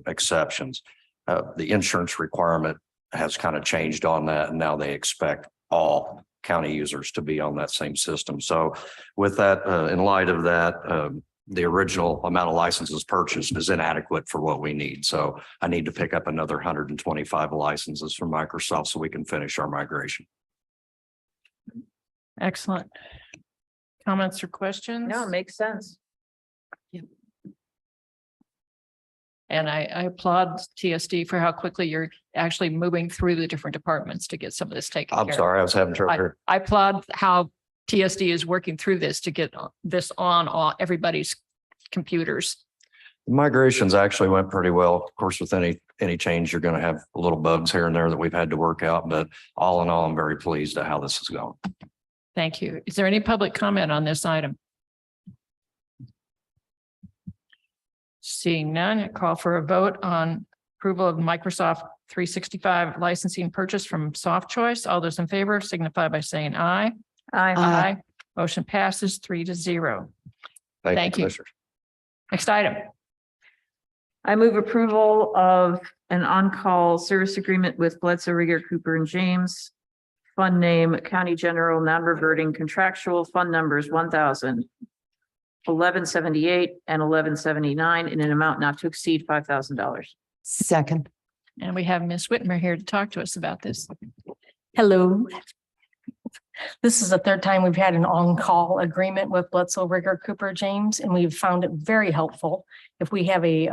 N: exceptions. The insurance requirement has kind of changed on that, and now they expect all county users to be on that same system. So with that, in light of that, the original amount of licenses purchased is inadequate for what we need. So I need to pick up another 125 licenses from Microsoft so we can finish our migration.
C: Excellent. Comments or questions?
E: No, it makes sense.
C: And I applaud TSD for how quickly you're actually moving through the different departments to get some of this taken care
N: I'm
C: of.
N: sorry, I was having trouble here.
C: I applaud how TSD is working through this to get this on all everybody's computers.
N: Migrations actually went pretty well. Of course, with any change, you're going to have little bugs here and there that we've had to work out, but all in all, I'm very pleased at how this is going.
C: Thank you. Is there any public comment on this item? Seeing none, I call for a vote on approval of Microsoft 365 licensing purchase from Soft Choice. All those in favor signify by saying aye.
E: Aye.
C: Motion passes 3-0. Thank you.
N: Commissioners.
C: Next item.
E: I move approval of an on-call service agreement with Bledsoe Rigger Cooper and James. Fund name County General Non-Reverting Contractual Fund numbers 1,000, 1178 and 1179 in an amount not to exceed $5,000.
D: Second.
C: And we have Ms. Whitmer here to talk to us about this.
O: Hello. This is the third time we've had an on-call agreement with Bledsoe Rigger Cooper James, and we've found it very helpful. If we have a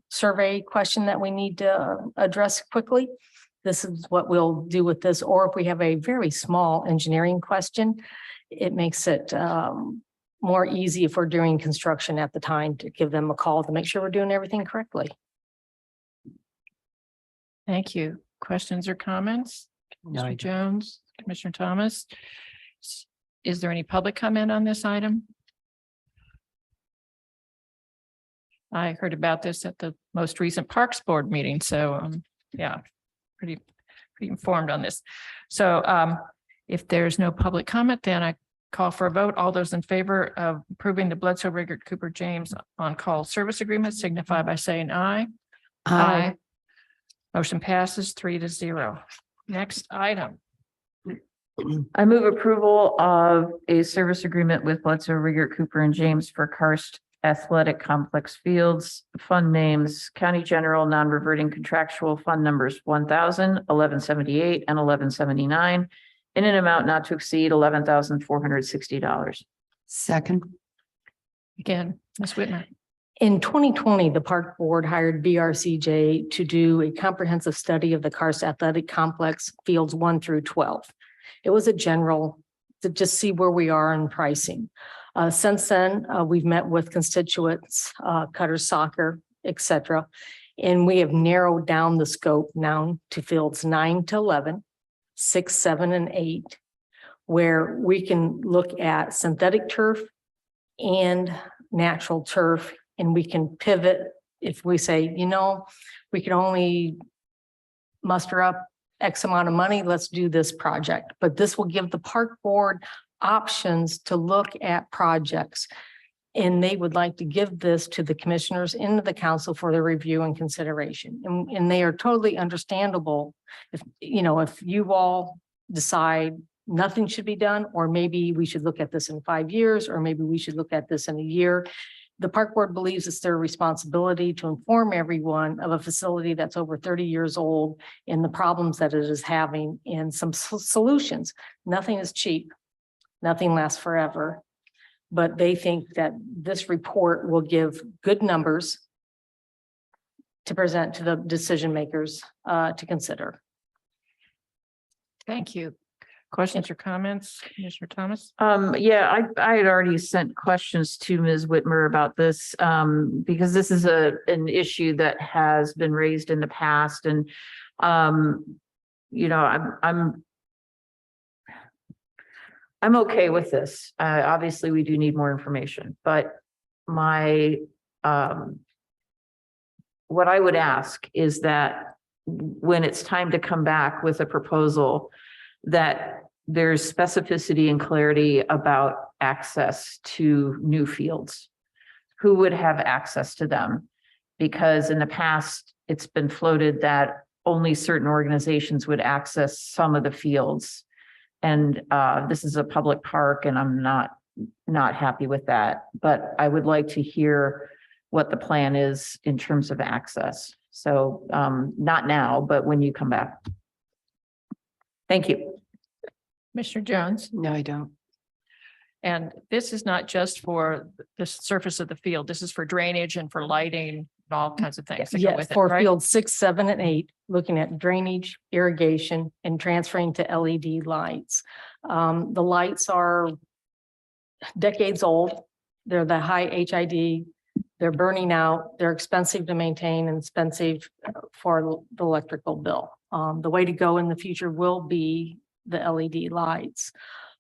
O: survey question that we need to address quickly, this is what we'll do with this. Or if we have a very small engineering question, it makes it more easy if we're doing construction at the time to give them a call to make sure we're doing everything correctly.
C: Thank you. Questions or comments?
D: No, I
C: Mr. Jones, Commissioner Thomas? Is there any public comment on this item? I heard about this at the most recent Parks Board meeting, so yeah, pretty informed on this. So if there's no public comment, then I call for a vote. All those in favor of approving the Bledsoe Rigger Cooper James on-call service agreement signify by saying aye. Aye. Motion passes 3-0. Next item.
E: I move approval of a service agreement with Bledsoe Rigger Cooper and James for Karst Athletic Complex Fields. Fund names County General Non-Reverting Contractual Fund numbers 1,000, 1178 and 1179 in an amount not to exceed $11,460.
D: Second.
C: Again, Ms. Whitmer.
O: In 2020, the Park Board hired BRCJ to do a comprehensive study of the Karst Athletic Complex Fields 1 through 12. It was a general to just see where we are in pricing. Since then, we've met with constituents, Cutter Soccer, et cetera, and we have narrowed down the scope now to fields 9 to 11, 6, 7, and 8, where we can look at synthetic turf and natural turf. And we can pivot if we say, you know, we can only muster up X amount of money, let's do this project. But this will give the Park Board options to look at projects. And they would like to give this to the commissioners into the council for their review and consideration. And they are totally understandable. If, you know, if you all decide nothing should be done, or maybe we should look at this in 5 years, or maybe we should look at this in a year. The Park Board believes it's their responsibility to inform everyone of a facility that's over 30 years old and the problems that it is having and some solutions. Nothing is cheap. Nothing lasts forever. But they think that this report will give good numbers to present to the decision makers to consider.
C: Thank you. Questions or comments, Commissioner Thomas?
E: Yeah, I had already sent questions to Ms. Whitmer about this, because this is an issue that has been raised in the past and, you know, I'm okay with this. Obviously, we do need more information, but my, what I would ask is that when it's time to come back with a proposal, that there's specificity and clarity about access to new fields. Who would have access to them? Because in the past, it's been floated that only certain organizations would access some of the fields. And this is a public park and I'm not happy with that, but I would like to hear what the plan is in terms of access. So not now, but when you come back. Thank you.
C: Commissioner Jones?
D: No, I don't.
C: And this is not just for the surface of the field. This is for drainage and for lighting, and all kinds of things that go
O: Yes,
C: with it,
O: for
C: right?
O: fields 6, 7, and 8, looking at drainage, irrigation, and transferring to LED lights. The lights are decades old. They're the high HID. They're burning out. They're expensive to maintain and expensive for the electrical bill. The way to go in the future will be the LED lights.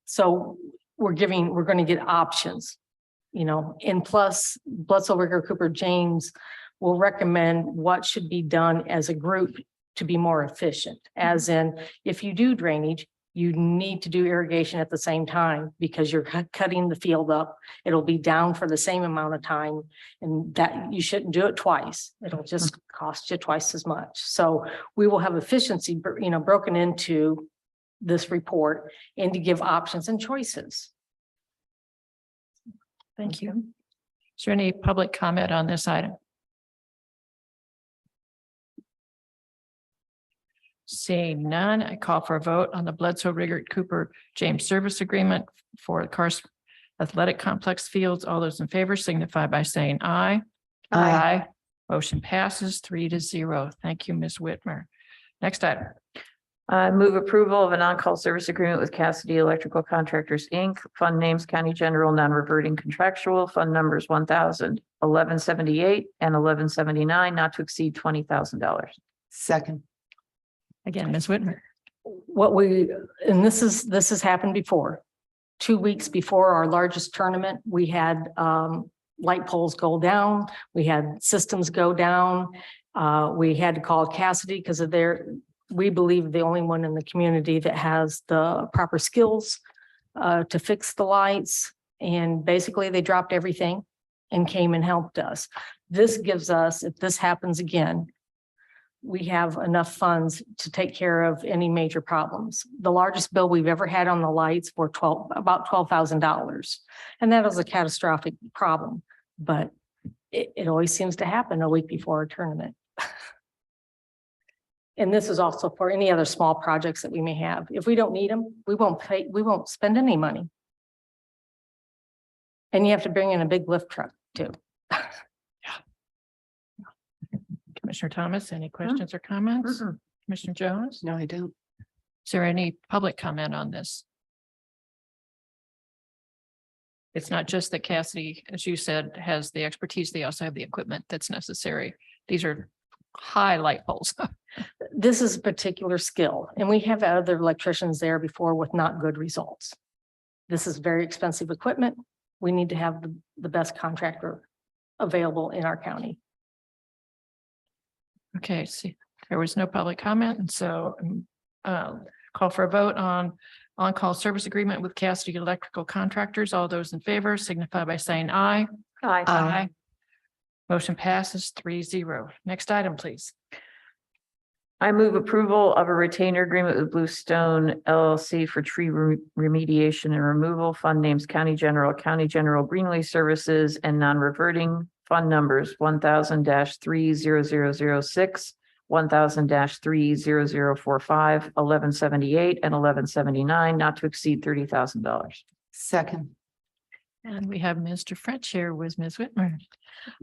O: So we're going to get options, you know, and plus Bledsoe Rigger Cooper James will recommend what should be done as a group to be more efficient. As in, if you do drainage, you need to do irrigation at the same time because you're cutting the field up. It'll be down for the same amount of time and that you shouldn't do it twice. It'll just cost you twice as much. So we will have efficiency, you know, broken into this report and to give options and choices.
C: Thank you. Is there any public comment on this item? Seeing none, I call for a vote on the Bledsoe Rigger Cooper James Service Agreement for the Karst Athletic Complex Fields. All those in favor signify by saying aye.
D: Aye.
C: Motion passes 3-0. Thank you, Ms. Whitmer. Next item.
E: I move approval of an on-call service agreement with Cassidy Electrical Contractors, Inc. Fund names County General Non-Reverting Contractual, fund numbers 1,01178 and 1179, not to exceed $20,000.
D: Second.
C: Again, Ms. Whitmer.
O: And this has happened before. 2 weeks before our largest tournament, we had light poles go down. We had systems go down. We had to call Cassidy because of we believe the only one in the community that has the proper skills to fix the lights. And basically they dropped everything and came and helped us. This gives us, if this happens again, we have enough funds to take care of any major problems. The largest bill we've ever had on the lights were about $12,000. And that was a catastrophic problem, but it always seems to happen a week before a tournament. And this is also for any other small projects that we may have. If we don't need them, we won't spend any money. And you have to bring in a big lift truck too.
C: Commissioner Thomas, any questions or comments? Commissioner Jones?
D: No, I don't.
C: Is there any public comment on this? It's not just that Cassidy, as you said, has the expertise, they also have the equipment that's necessary. These are high light poles.
O: This is a particular skill, and we have other electricians there before with not good results. This is very expensive equipment. We need to have the best contractor available in our county.
C: Okay, see, there was no public comment, and so call for a vote on-call service agreement with Cassidy Electrical Contractors. All those in favor signify by saying aye.
E: Aye.
C: Motion passes 3-0. Next item, please.
E: I move approval of a retainer agreement with Bluestone LLC for tree remediation and removal. Fund names County General Greenway Services, and non-reverting fund numbers 1000-30006, 1000-30045, 1178, and 1179, not to exceed $30,000.
D: Second.
C: And we have Mr. French here with Ms. Whitmer.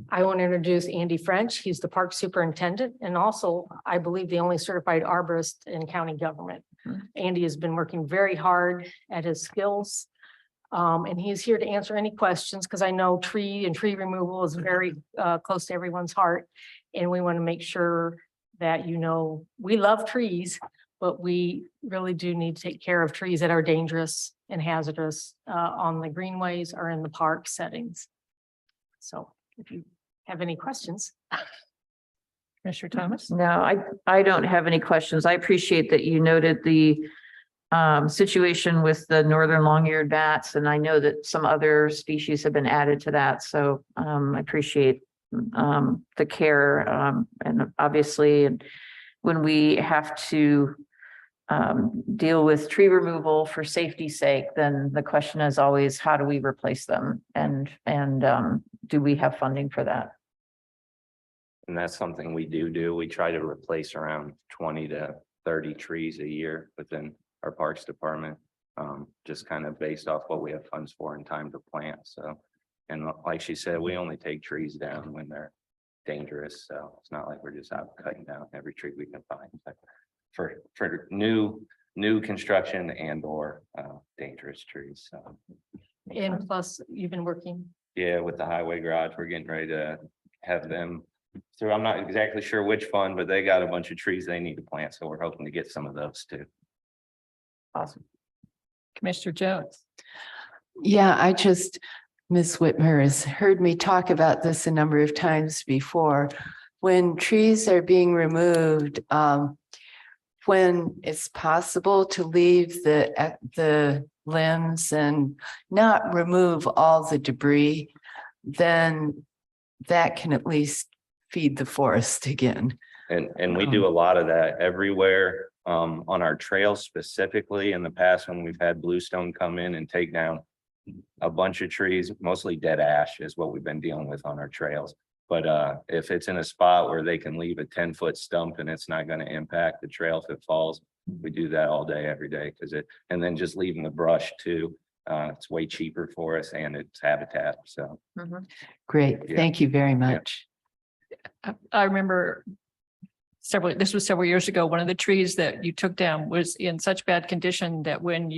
O: I want to introduce Andy French. He's the park superintendent and also, I believe, the only certified arborist in county government. Andy has been working very hard at his skills. And he is here to answer any questions because I know tree removal is very close to everyone's heart. And we want to make sure that, we love trees, but we really do need to take care of trees that are dangerous and hazardous on the greenways or in the park settings. So if you have any questions.
C: Commissioner Thomas?
E: No, I don't have any questions. I appreciate that you noted the situation with the northern long-eared bats, and I know that some other species have been added to that. So I appreciate the care and obviously, and when we have to deal with tree removal for safety's sake, then the question is always, how do we replace them? And do we have funding for that?
P: And that's something we do. We try to replace around 20 to 30 trees a year within our Parks Department. Just kind of based off what we have funds for and time to plant. So, and like she said, we only take trees down when they're dangerous. So it's not like we're just out cutting down every tree we can find. But for new construction and or dangerous trees. So.
O: And plus, you've been working.
P: Yeah, with the highway garage, we're getting ready to have them. So I'm not exactly sure which fund, but they got a bunch of trees they need to plant. So we're hoping to get some of those too.
E: Awesome.
C: Commissioner Jones?
D: Yeah, Ms. Whitmer has heard me talk about this a number of times before. When trees are being removed, when it's possible to leave the limbs and not remove all the debris, then that can at least feed the forest again.
P: And we do a lot of that everywhere on our trails specifically. In the past, when we've had Bluestone come in and take down a bunch of trees, mostly dead ash is what we've been dealing with on our trails. But if it's in a spot where they can leave a 10-foot stump and it's not going to impact the trail if it falls, we do that all day, every day. And then just leaving the brush too. It's way cheaper for us and it's habitat. So.
D: Great.
P: Yeah.
D: Thank you very much.
C: I remember this was several years ago, one of the trees that you took down was in such bad condition that when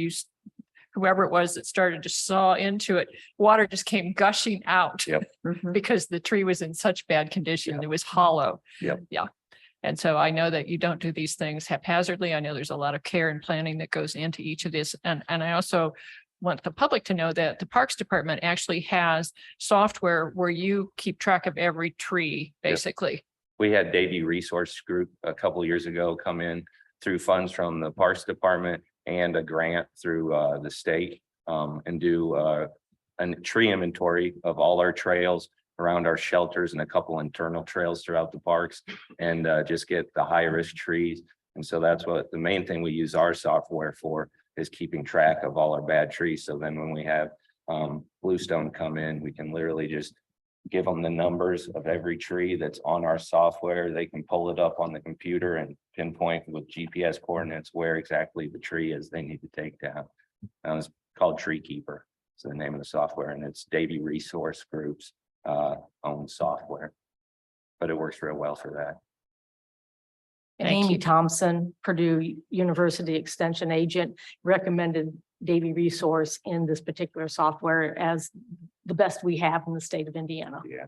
C: whoever it was that started to saw into it, water just came gushing out.
P: Yep.
C: Because the tree was in such bad condition.
P: Yep.
C: It was hollow.
P: Yep.
C: Yeah. And so I know that you don't do these things haphazardly. I know there's a lot of care and planning that goes into each of this. And I also want the public to know that the Parks Department actually has software where you keep track of every tree, basically.
P: We had Davy Resource Group a couple of years ago come in through funds from the Parks Department and a grant through the state and do a tree inventory of all our trails around our shelters and a couple internal trails throughout the parks and just get the high risk trees. And so that's what the main thing we use our software for is keeping track of all our bad trees. So then when we have Bluestone come in, we can literally just give them the numbers of every tree that's on our software. They can pull it up on the computer and pinpoint with GPS coordinates where exactly the tree is they need to take down. It's called Tree Keeper. It's the name of the software, and it's Davy Resource Group's own software. But it works real well for that.
O: And
C: Thank
O: Amy
C: you.
O: Thompson, Purdue University Extension agent, recommended Davy Resource in this particular software as the best we have in the state of Indiana.
P: Yeah.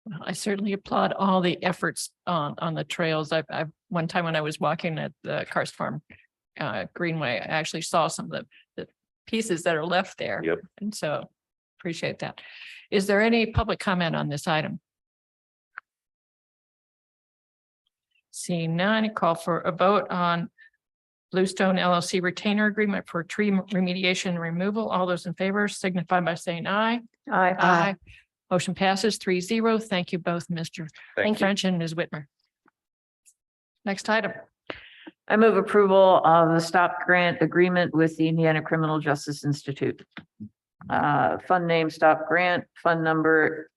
C: Well, I certainly applaud all the efforts on the trails. I've one time when I was walking at the Karst Farm Greenway, I actually saw some of the pieces that are left there.
P: Yep.
C: And so appreciate that. Is there any public comment on this item? Seeing none, I call for a vote on Bluestone LLC retainer agreement for tree remediation and removal. All those in favor signify by saying aye.
E: Aye.
C: Aye. Motion passes 3-0. Thank you both, Mr.
P: Thank you.
C: French and Ms. Whitmer. Next item.
E: I move approval of the stop grant agreement with the Indiana Criminal Justice Institute. Fund name stop grant, fund number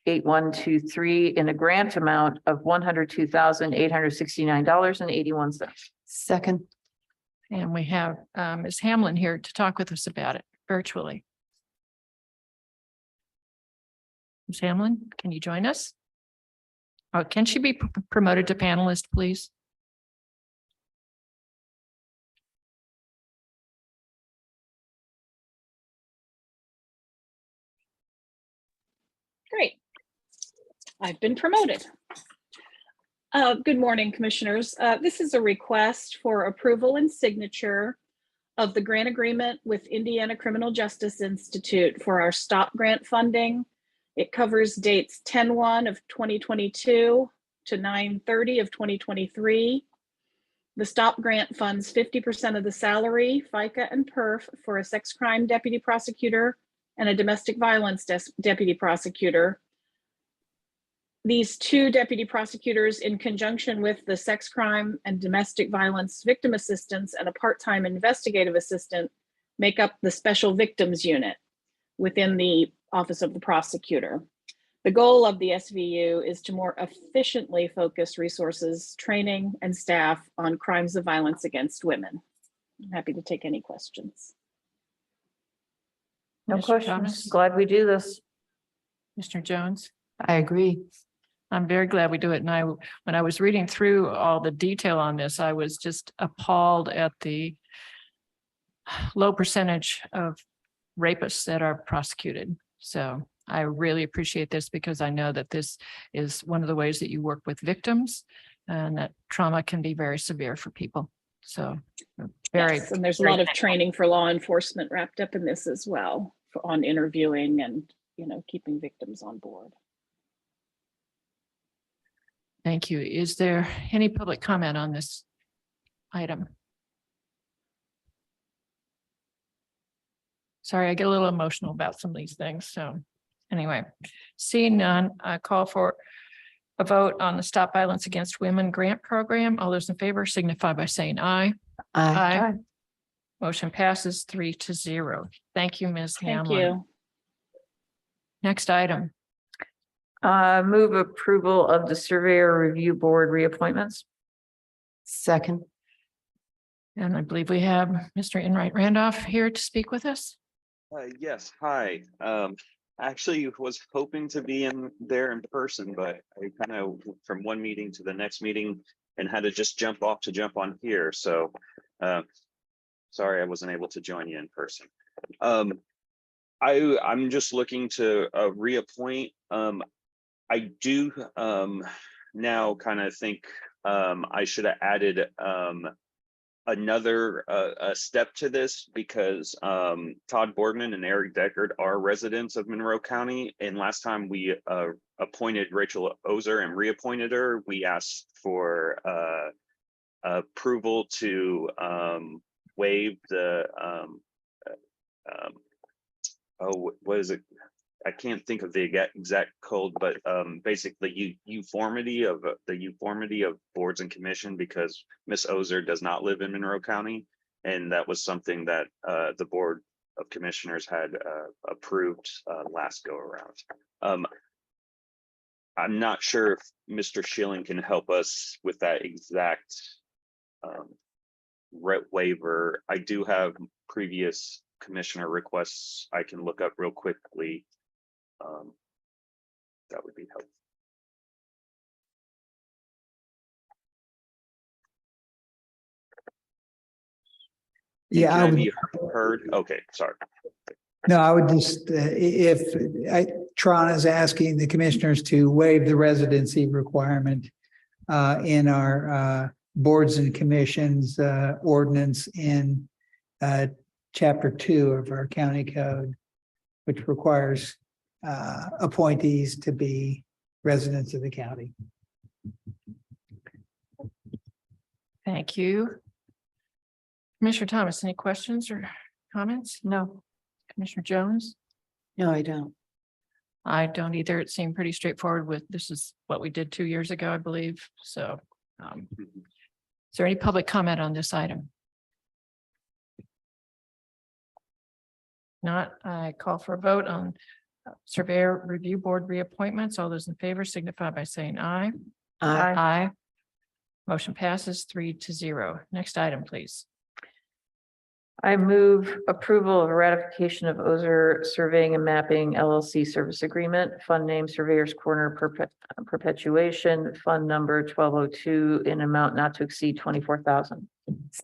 E: 8123 in a grant amount of $102,869.81.
D: Second.
C: And we have Ms. Hamlin here to talk with us about it virtually. Ms. Hamlin, can you join us? Can she be promoted to panelist, please?
Q: I've been promoted. Good morning, Commissioners. This is a request for approval and signature of the grant agreement with Indiana Criminal Justice Institute for our STOP grant funding. It covers dates 10/1 of 2022 to 9/30 of 2023. The STOP grant funds 50% of the salary, FICA and PERF for a sex crime deputy prosecutor and a domestic violence deputy prosecutor. These two deputy prosecutors, in conjunction with the sex crime and domestic violence victim assistants and a part-time investigative assistant, make up the special victims unit within the Office of the Prosecutor. The goal of the SVU is to more efficiently focus resources, training, and staff on crimes of violence against women. I'm happy to take any questions.
E: No
C: Mr.
E: questions.
C: Thomas?
E: Glad we do this.
C: Mr. Jones?
D: I agree.
C: I'm very glad we do it. And when I was reading through all the detail on this, I was just appalled at the low percentage of rapists that are prosecuted. So I really appreciate this because I know that this is one of the ways that you work with victims and that trauma can be very severe for people. So very.
Q: Yes, and there's a lot of training for law enforcement wrapped up in this as well, on interviewing and, keeping victims on board.
C: Thank you. Is there any public comment on this item? Sorry, I get a little emotional about some of these things. So anyway, seeing none, I call for a vote on the Stop Violence Against Women grant program. All those in favor signify by saying aye.
D: Aye.
C: Motion passes 3-0. Thank you, Ms.
Q: Thank
C: Hamlin.
Q: you.
C: Next item.
E: Move approval of the Surveyor Review Board reappointments.
D: Second.
C: And I believe we have Mr. Enright Randolph here to speak with us.
R: Yes, hi. Actually was hoping to be in person, but I kind of from one meeting to the next meeting and had to just jump on here. So sorry I wasn't able to join you in person. I'm just looking to reappoint. I do now kind of think I should have added another step to this because Todd Boardman and Eric Deckard are residents of Monroe County. And last time we appointed Rachel Ozer and reappointed her, we asked for approval to waive the what is it? I can't think of the exact code, but basically uniformity of boards and commission, because Miss Ozer does not live in Monroe County, and that was something that the Board of Commissioners had approved last go around. I'm not sure if Mr. Schilling can help us with that exact waiver. I do have previous commissioner requests I can look up real quickly. That would be helpful.
S: Yeah,
R: Can I be heard? Okay, sorry.
S: no, I would just, Tron is asking the commissioners to waive the residency requirement in our boards and commissions ordinance in chapter 2 of our county code, which requires appointees to be residents of the county.
C: Thank you. Commissioner Thomas, any questions or comments?
E: No.
C: Commissioner Jones?
D: No, I don't.
C: I don't either. It seemed pretty straightforward with, this is what we did 2 years ago, I believe. So is there any public comment on this item? Not, I call for a vote on Surveyor Review Board reappointments. All those in favor signify by saying aye.
D: Aye.
C: Aye. Motion passes 3-0. Next item, please.
E: I move approval of ratification of Ozer Surveying and Mapping LLC service agreement, fund name Surveyor's Corner perpetuation, fund number 1202 in amount not to exceed 24,000.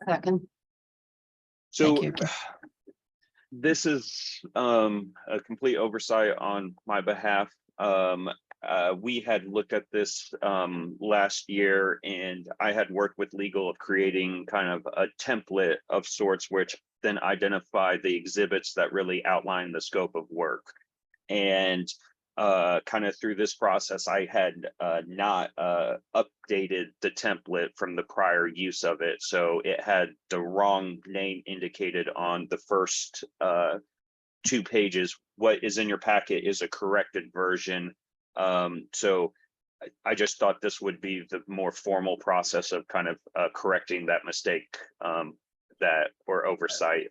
D: Second.
R: So this is a complete oversight on my behalf. we had looked at this last year, and I had worked with legal of creating kind of a template of sorts, which then identify the exhibits that really outline the scope of work. And kind of through this process, I had not updated the template from the prior use of it. So it had the wrong name indicated on the first 2 pages. What is in your packet is a corrected version. So I just thought this would be the more formal process of kind of correcting that mistake that or oversight.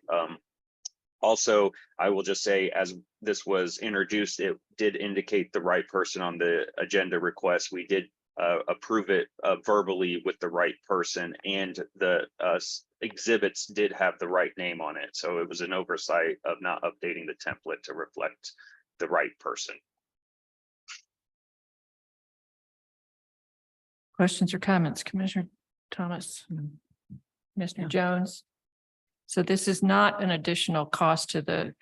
R: Also, I will just say, as this was introduced, it did indicate the right person on the agenda request. We did approve it verbally with the right person, and the exhibits did have the right name on it. So it was an oversight of not updating the template to reflect the right person.
C: Questions or comments, Commissioner Thomas? Mr. Jones? So this is not an additional cost to the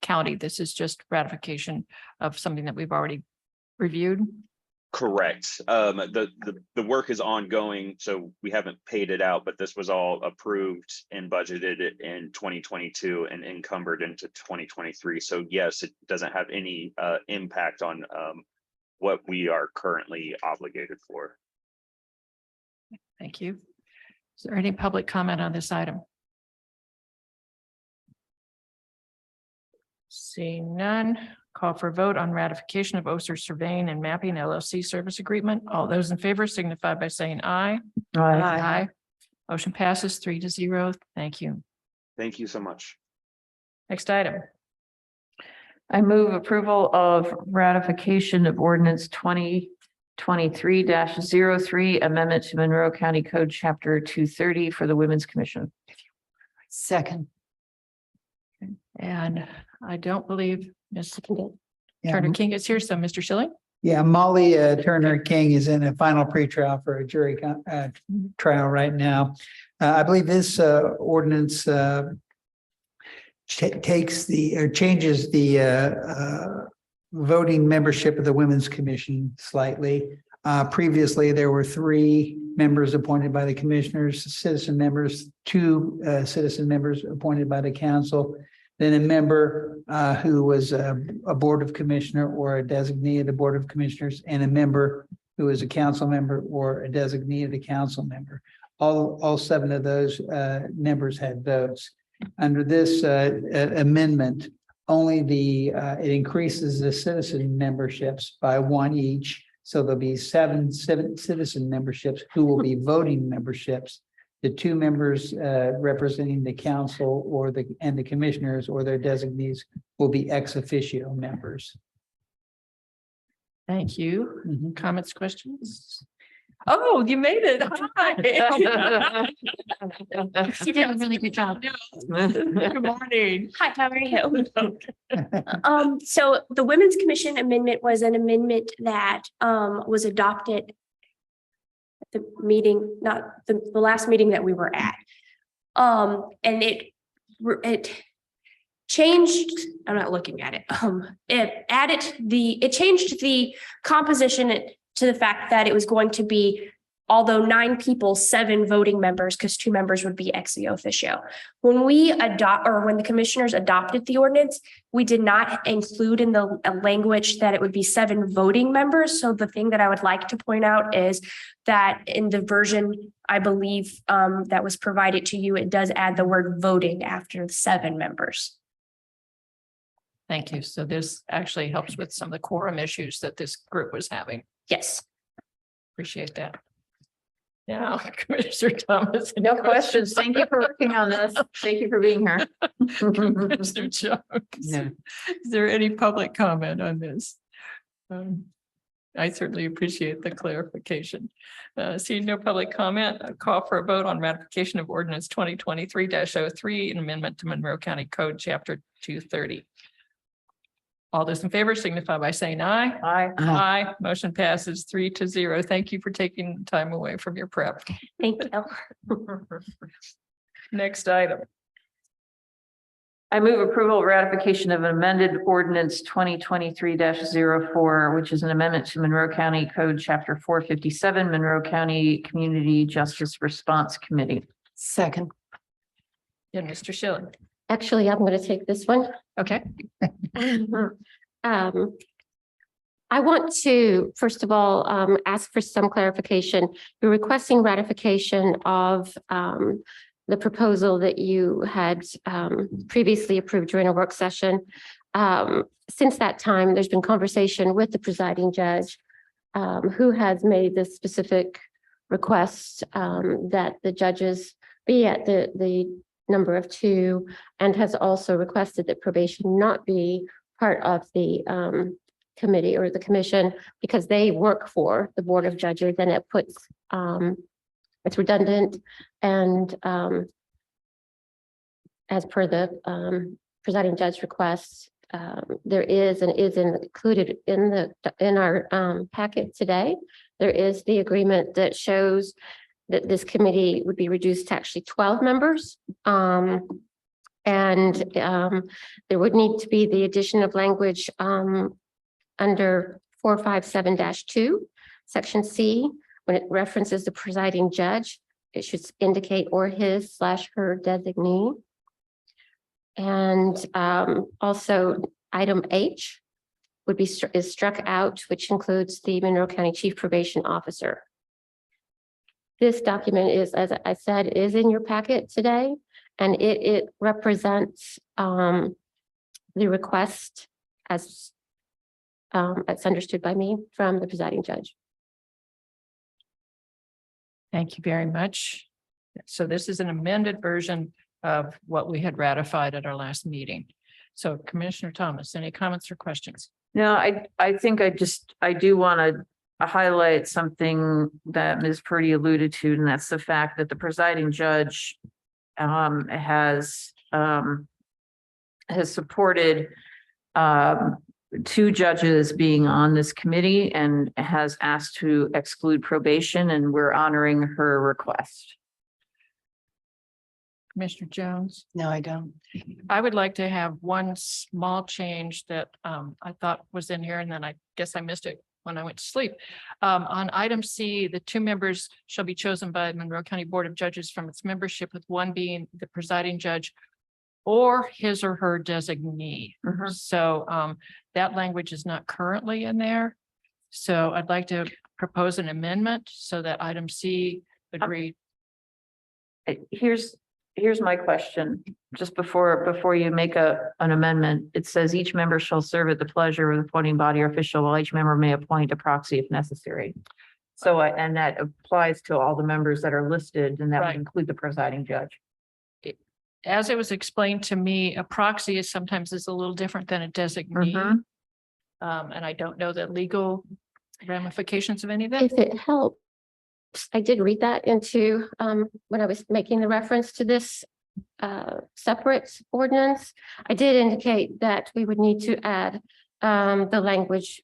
C: county. This is just ratification of something that we've already reviewed.
R: Correct. The work is ongoing, so we haven't paid it out, but this was all approved and budgeted in 2022 and encumbered into 2023. So yes, it doesn't have any impact on what we are currently obligated for.
C: Thank you. Is there any public comment on this item? Seeing none, call for a vote on ratification of Oser Surveying and Mapping LLC service agreement. All those in favor signify by saying aye. Aye. Motion passes 3-0. Thank you.
R: Thank you so much.
C: Next item.
E: I move approval of ratification of ordinance 2023-03, amendment to Monroe County Code, Chapter 230 for the Women's Commission.
D: Second.
C: And I don't believe Ms.
S: Yeah,
C: Turner King is here. So Mr. Schilling?
S: Yeah, Molly Turner King is in a final pretrial for a jury trial right now. I believe this ordinance changes the voting membership of the Women's Commission slightly. Previously, there were 3 members appointed by the commissioners, citizen members, 2 citizen members appointed by the council, then a member who was a board of commissioner or a designee of the board of commissioners, and a member who is a council member or a designee of the council member. All 7 of those members had votes. Under this amendment, only it increases the citizen memberships by 1 each. So there'll be 7 citizen memberships who will be voting memberships. The 2 members representing the council and the commissioners or their designees will be ex officio members.
C: Thank you. Comments, questions? Oh, you made it. Hi.
L: You did a really good job.
C: Good morning.
T: Hi, how are you? So the Women's Commission Amendment was an amendment that was adopted at the meeting, not the last meeting that we were at. And it changed, I'm not looking at it. It changed the composition to the fact that it was going to be, although 9 people, 7 voting members, because 2 members would be ex officio. When the commissioners adopted the ordinance, we did not include in the language that it would be 7 voting members. So the thing that I would like to point out is that in the version, I believe that was provided to you, it does add the word voting after the 7 members.
C: Thank you. So this actually helps with some of the quorum issues that this group was having.
T: Yes.
C: Appreciate that. Now, Commissioner Thomas.
E: No questions. Thank you for working on this. Thank you for being here.
C: Mr. Jones.
D: No.
C: Is there any public comment on this? I certainly appreciate the clarification. Seeing no public comment, I call for a vote on ratification of ordinance 2023-03, an amendment to Monroe County Code, Chapter 230. All those in favor signify by saying aye.
E: Aye.
C: Aye. Motion passes 3-0. Thank you for taking time away from your prep.
T: Thank you.
C: Next item.
E: I move approval of ratification of amended ordinance 2023-04, which is an amendment to Monroe County Code, Chapter 457, Monroe County Community Justice Response Committee.
D: Second.
C: And Mr. Schilling.
L: Actually, I'm going to take this one.
C: Okay.
L: I want to, first of all, ask for some clarification. You're requesting ratification of the proposal that you had previously approved during a work session. Since that time, there's been conversation with the presiding judge who has made the specific request that the judges be at the number of 2, and has also requested that probation not be part of the committee or the commission because they work for the Board of Judges, and it puts it's redundant. And as per the presiding judge request, there is and is included in our packet today. There is the agreement that shows that this committee would be reduced to actually 12 members. There would need to be the addition of language under 457-2, Section C, when it references the presiding judge, it should indicate or his/her designee. And also item H would be is struck out, which includes the Monroe County Chief Probation Officer. This document is, as I said, is in your packet today, and it represents the request as it's understood by me from the presiding judge.
C: Thank you very much. So this is an amended version of what we had ratified at our last meeting. So Commissioner Thomas, any comments or questions?
E: No, I think I do want to highlight something that Ms. Purdy alluded to, and that's the fact that the presiding judge has supported 2 judges being on this committee and has asked to exclude probation, and we're honoring her request.
C: Commissioner Jones?
D: No, I don't.
C: I would like to have one small change that I thought was in here, and then I guess I missed it when I went to sleep. On item C, the 2 members shall be chosen by the Monroe County Board of Judges from its membership, with one being the presiding judge or his or her designee. So that language is not currently in there. So I'd like to propose an amendment so that item C would read.
E: Here's my question, just before you make an amendment. It says each member shall serve at the pleasure of the appointing body or official, while each member may appoint a proxy if necessary. So, and that applies to all the members that are listed, and that would include the presiding judge.
C: As it was explained to me, a proxy is sometimes a little different than a designee. And I don't know the legal ramifications of any of that.
L: If it helps, I did read that into when I was making the reference to this separate ordinance. I did indicate that we would need to add the language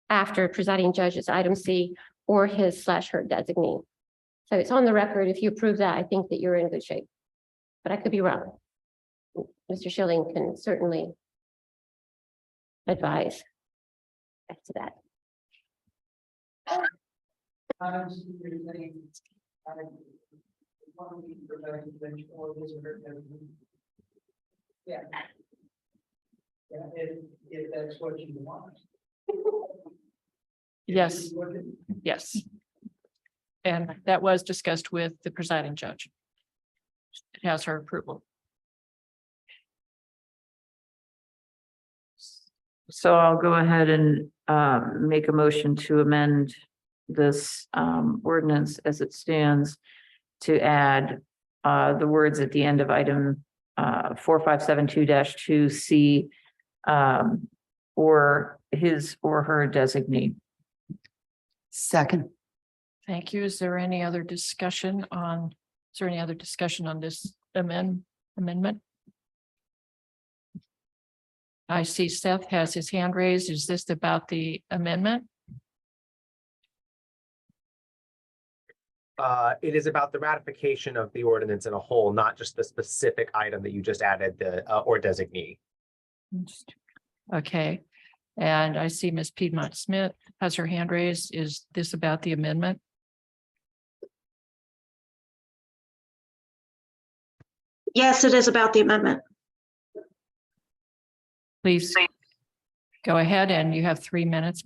L: after presiding judge's item C or his/her designee. So it's on the record. If you approve that, I think that you're in good shape, but I could be wrong. Mr. Schilling can certainly advise as to that.
S: Yeah. If that's what you want.
C: Yes, yes. And that was discussed with the presiding judge. It has her approval.
E: So I'll go ahead and make a motion to amend this ordinance as it stands to add the words at the end of item 4572-2C or his or her designee.
D: Second.
C: Thank you. Is there any other discussion on this amendment? I see Seth has his hand raised. Is this about the amendment?
J: It is about the ratification of the ordinance in a whole, not just the specific item that you just added, the or designee.
C: Okay, and I see Ms. Piedmont Smith has her hand raised. Is this about the amendment?
U: Yes, it is about the amendment.
C: Please go ahead, and you have 3 minutes.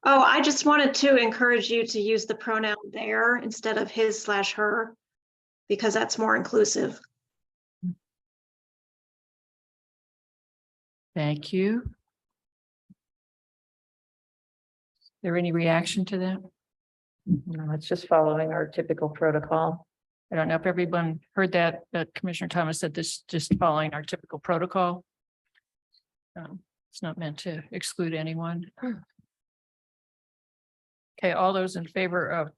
U: Oh, I just wanted to encourage you to use the pronoun there instead of his/her, because that's more inclusive.
C: Thank you. Is there any reaction to that?
E: No, it's just following our typical protocol.
C: I don't know if everyone heard that, but Commissioner Thomas said this just following our typical protocol. It's not meant to exclude anyone. Okay, all those in favor of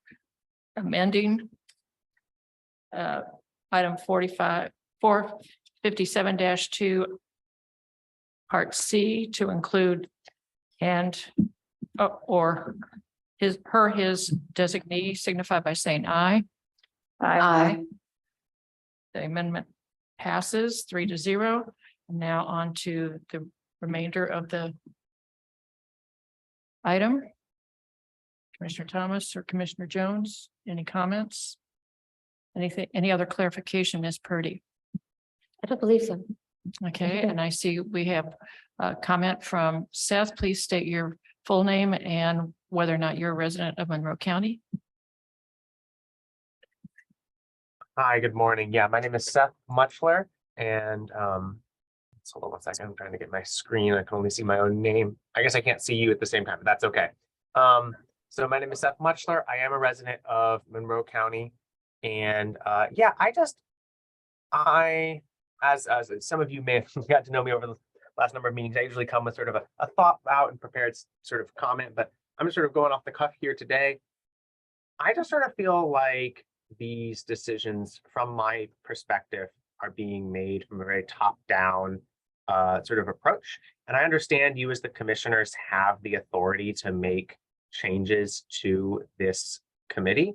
C: amending item 457-2 Part C to include and or his designee signify by saying aye.
D: Aye.
C: The amendment passes 3-0. And now on to the remainder of the item. Commissioner Thomas or Commissioner Jones, any comments? Anything, any other clarification, Ms. Purdy?
L: I don't believe so.
C: Okay, and I see we have a comment from Seth. Please state your full name and whether or not you're a resident of Monroe County.
J: Hi, good morning. Yeah, my name is Seth Muchler, and so hold on 1 second. I'm trying to get my screen. I can only see my own name. I guess I can't see you at the same time, but that's okay. So my name is Seth Muchler. I am a resident of Monroe County, and yeah, as some of you may have got to know me over the last number of meetings, I usually come with sort of a thought out and prepared sort of comment, but I'm just sort of going off the cuff here today. I just sort of feel like these decisions, from my perspective, are being made from a very top-down sort of approach. And I understand you as the commissioners have the authority to make changes to this committee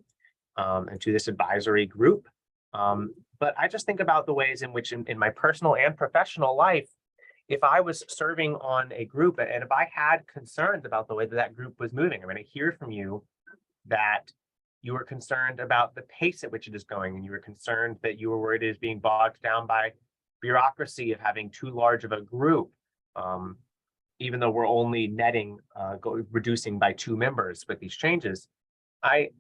J: and to this advisory group. But I just think about the ways in which in my personal and professional life, if I was serving on a group and if I had concerns about the way that group was moving, I'm going to hear from you that you were concerned about the pace at which it is going, and you were concerned that you were worried it is being bogged down by bureaucracy of having too large of a group, even though we're only netting, reducing by 2 members with these changes. I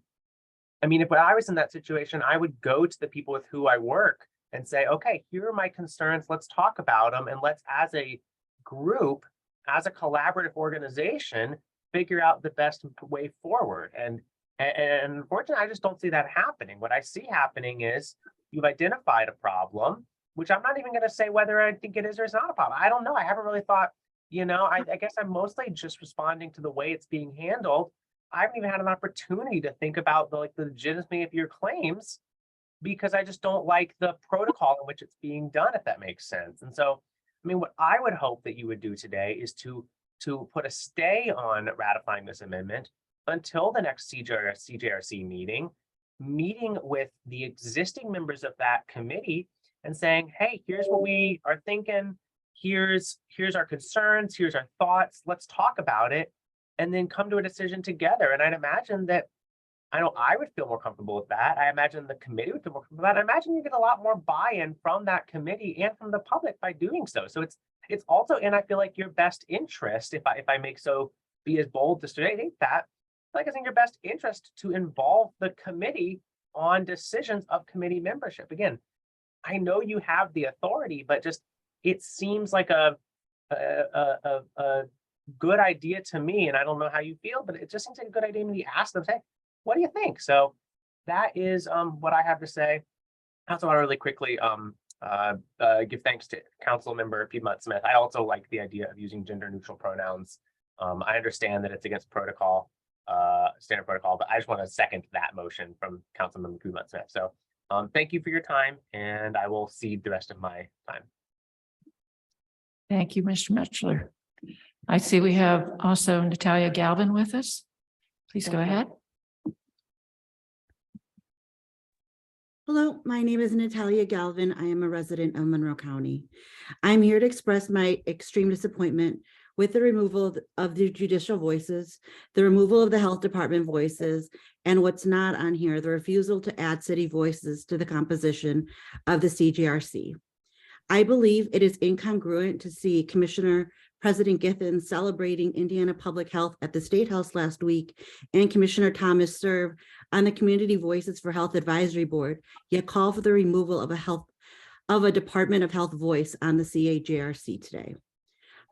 J: mean, if I was in that situation, I would go to the people with who I work and say, okay, here are my concerns. Let's talk about them. And let's, as a group, as a collaborative organization, figure out the best way forward. And unfortunately, I just don't see that happening. What I see happening is you've identified a problem, which I'm not even going to say whether I think it is or is not a problem. I don't know. I haven't really thought, you know, I guess I'm mostly just responding to the way it's being handled. I haven't even had an opportunity to think about the legitimacy of your claims, because I just don't like the protocol in which it's being done, if that makes sense. And so, I mean, what I would hope that you would do today is to put a stay on ratifying this amendment until the next CJRC meeting with the existing members of that committee and saying, hey, here's what we are thinking. Here's our concerns. Here's our thoughts. Let's talk about it. And then come to a decision together. And I'd imagine that, I know I would feel more comfortable with that. I imagine the committee would feel more comfortable with that. I imagine you get a lot more buy-in from that committee and from the public by doing so. So it's also, and I feel like your best interest, if I be as bold to state that, like it's in your best interest to involve the committee on decisions of committee membership. Again, I know you have the authority, but just it seems like a good idea to me, and I don't know how you feel, but it just seems like a good idea to ask them, say, what do you think? So that is what I have to say. I also want to really quickly give thanks to Council Member Piedmont Smith. I also like the idea of using gender neutral pronouns. I understand that it's against protocol, standard protocol, but I just want to second that motion from Council Member Piedmont Smith. So thank you for your time, and I will cede the rest of my time.
C: Thank you, Mr. Muchler. I see we have also Natalia Galvin with us. Please go ahead.
A: Hello, my name is Natalia Galvin. I am a resident of Monroe County. I'm here to express my extreme disappointment with the removal of the judicial voices, the removal of the health department voices, and what's not on here, the refusal to add city voices to the composition of the CGRC. I believe it is incongruent to see Commissioner President Giffen celebrating Indiana Public Health at the State House last week, and Commissioner Thomas serve on the Community Voices for Health Advisory Board, yet call for the removal of a Department of Health voice on the CAJRC today.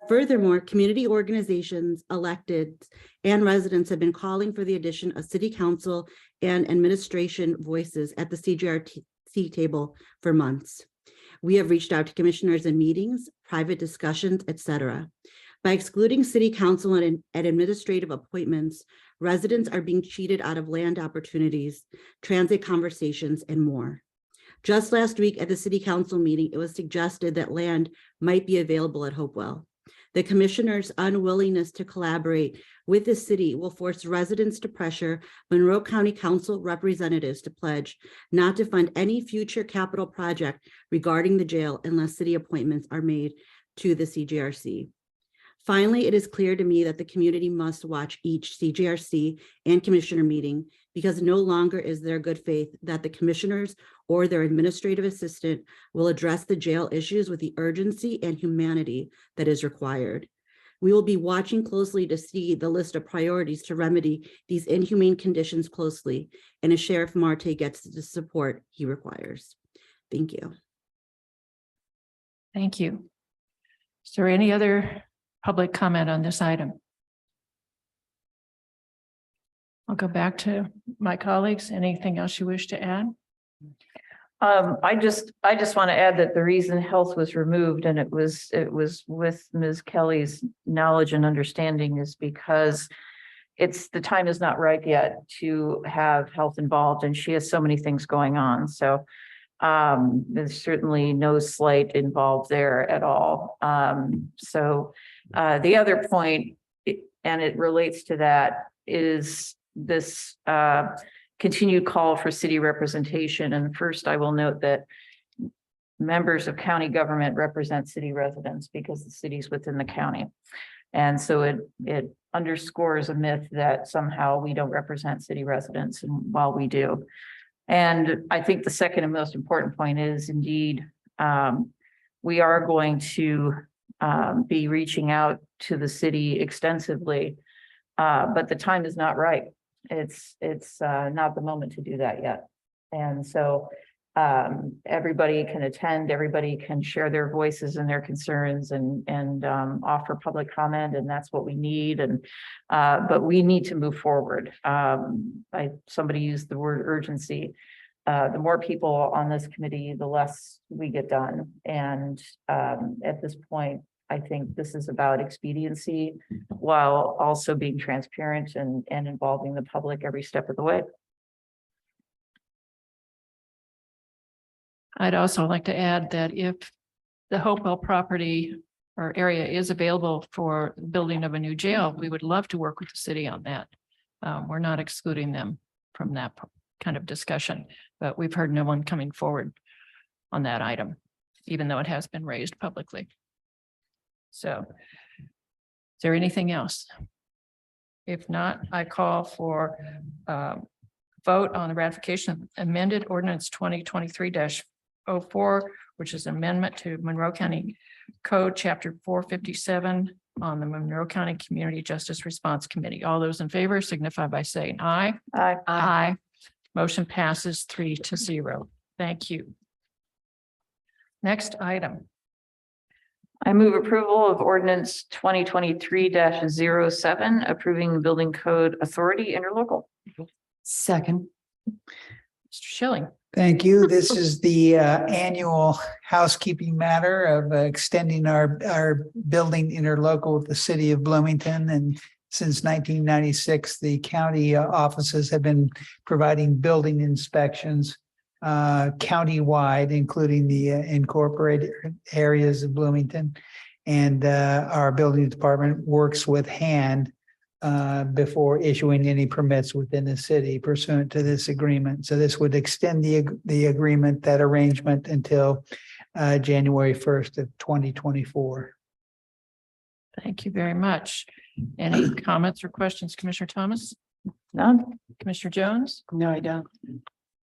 A: Furthermore, community organizations, electeds, and residents have been calling for the addition of city council and administration voices at the CGRC table for months. We have reached out to commissioners in meetings, private discussions, etc. By excluding city council and administrative appointments, residents are being cheated out of land opportunities, transit conversations, and more. Just last week at the city council meeting, it was suggested that land might be available at Hopewell. The commissioner's unwillingness to collaborate with the city will force residents to pressure Monroe County Council representatives to pledge not to fund any future capital project regarding the jail unless city appointments are made to the CGRC. Finally, it is clear to me that the community must watch each CGRC and commissioner meeting, because no longer is there good faith that the commissioners or their administrative assistant will address the jail issues with the urgency and humanity that is required. We will be watching closely to see the list of priorities to remedy these inhumane conditions closely, and as Sheriff Marte gets the support he requires. Thank you.
C: Thank you. Is there any other public comment on this item? I'll go back to my colleagues. Anything else you wish to add?
E: I just want to add that the reason health was removed, and it was with Ms. Kelly's knowledge and understanding, is because the time is not ripe yet to have health involved, and she has so many things going on. So there's certainly no slight involved there at all. The other point, and it relates to that, is this continued call for city representation. And first, I will note that members of county government represent city residents because the city's within the county. And so it underscores a myth that somehow we don't represent city residents, and while we do. And I think the second and most important point is indeed, we are going to be reaching out to the city extensively, but the time is not right. It's not the moment to do that yet. And so everybody can attend, everybody can share their voices and their concerns and offer public comment, and that's what we need. And but we need to move forward. Somebody used the word urgency. The more people on this committee, the less we get done. And at this point, I think this is about expediency while also being transparent and involving the public every step of the way.
C: I'd also like to add that if the Hopewell property or area is available for building of a new jail, we would love to work with the city on that. We're not excluding them from that kind of discussion, but we've heard no one coming forward on that item, even though it has been raised publicly. So is there anything else? If not, I call for vote on the ratification of amended ordinance 2023-04, which is amendment to Monroe County Code, Chapter 457 on the Monroe County Community Justice Response Committee. All those in favor signify by saying aye.
E: Aye.
C: Aye. Motion passes 3-0. Thank you. Next item.
E: I move approval of ordinance 2023-07, approving the building code authority interlocal.
D: Second.
C: Mr. Schilling.
S: Thank you. This is the annual housekeeping matter of extending our building interlocal with the city of Bloomington. And since 1996, the county offices have been providing building inspections countywide, including the incorporated areas of Bloomington. And our building department works with hand before issuing any permits within the city pursuant to this agreement. So this would extend the agreement, that arrangement, until January 1st of 2024.
C: Thank you very much. Any comments or questions, Commissioner Thomas?
E: None?
C: Commissioner Jones?
D: No, I don't.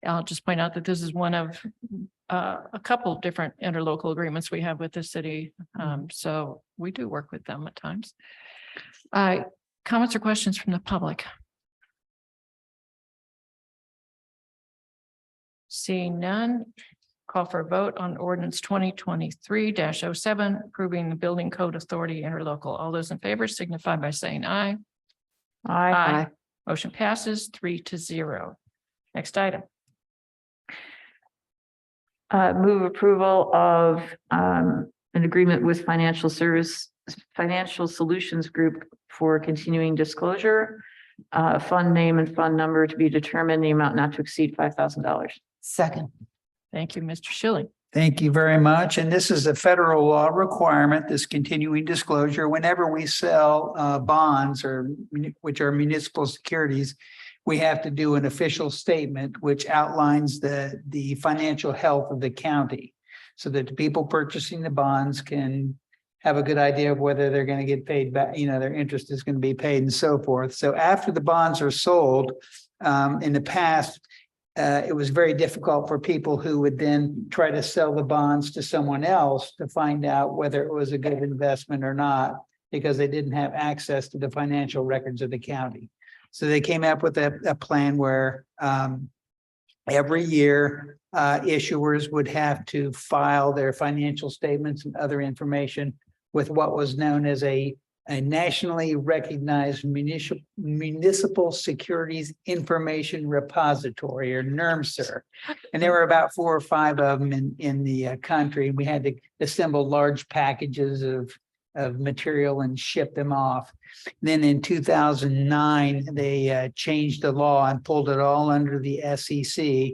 C: I'll just point out that this is one of a couple of different interlocal agreements we have with the city. So we do work with them at times. Comments or questions from the public? Seeing none, call for a vote on ordinance 2023-07, approving the Building Code Authority interlocal. All those in favor signify by saying aye.
E: Aye.
C: Motion passes 3-0. Next item.
E: Move approval of an agreement with Financial Solutions Group for continuing disclosure. Fund name and fund number to be determined, the amount not to exceed $5,000.
D: Second.
C: Thank you, Mr. Schilling.
S: Thank you very much. And this is a federal law requirement, this continuing disclosure. Whenever we sell bonds which are municipal securities, we have to do an official statement which outlines the financial health of the county, so that the people purchasing the bonds can have a good idea of whether they're going to get paid back, their interest is going to be paid and so forth. So after the bonds are sold, in the past, it was very difficult for people who would then try to sell the bonds to someone else to find out whether it was a good investment or not, because they didn't have access to the financial records of the county. So they came up with a plan where every year issuers would have to file their financial statements and other information with what was known as a nationally recognized municipal securities information repository, or NERMSR. And there were about 4 or 5 of them in the country. We had to assemble large packages of material and ship them off. Then in 2009, they changed the law and pulled it all under the SEC.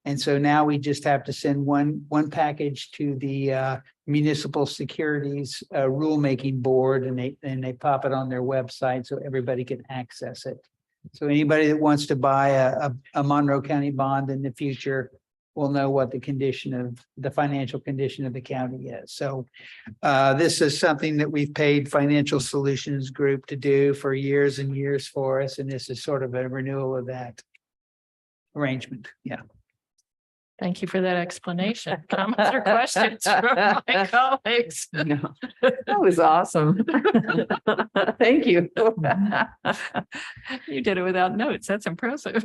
S: And so now we just have to send one package to the Municipal Securities Rulemaking Board, and they pop it on their website so everybody can access it. So anybody that wants to buy a Monroe County bond in the future will know what the financial condition of the county is. So this is something that we've paid Financial Solutions Group to do for years and years for us, and this is sort of a renewal of that arrangement. Yeah.
C: Thank you for that explanation. Comments or questions from my colleagues?
E: No, that was awesome. Thank you.
C: You did it without notes. That's impressive.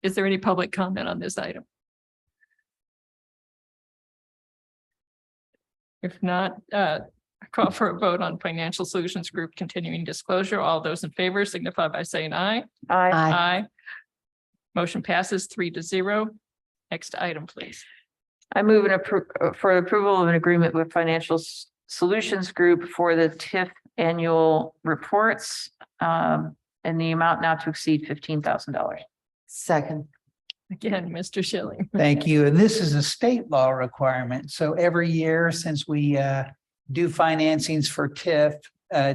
C: Is there any public comment on this item? If not, call for a vote on Financial Solutions Group continuing disclosure. All those in favor signify by saying aye.
E: Aye.
C: Aye. Motion passes 3-0. Next item, please.
E: I move for approval of an agreement with Financial Solutions Group for the TIF annual reports, and the amount not to exceed $15,000.
D: Second.
C: Again, Mr. Schilling.
S: Thank you. And this is a state law requirement. So every year, since we do financings for TIF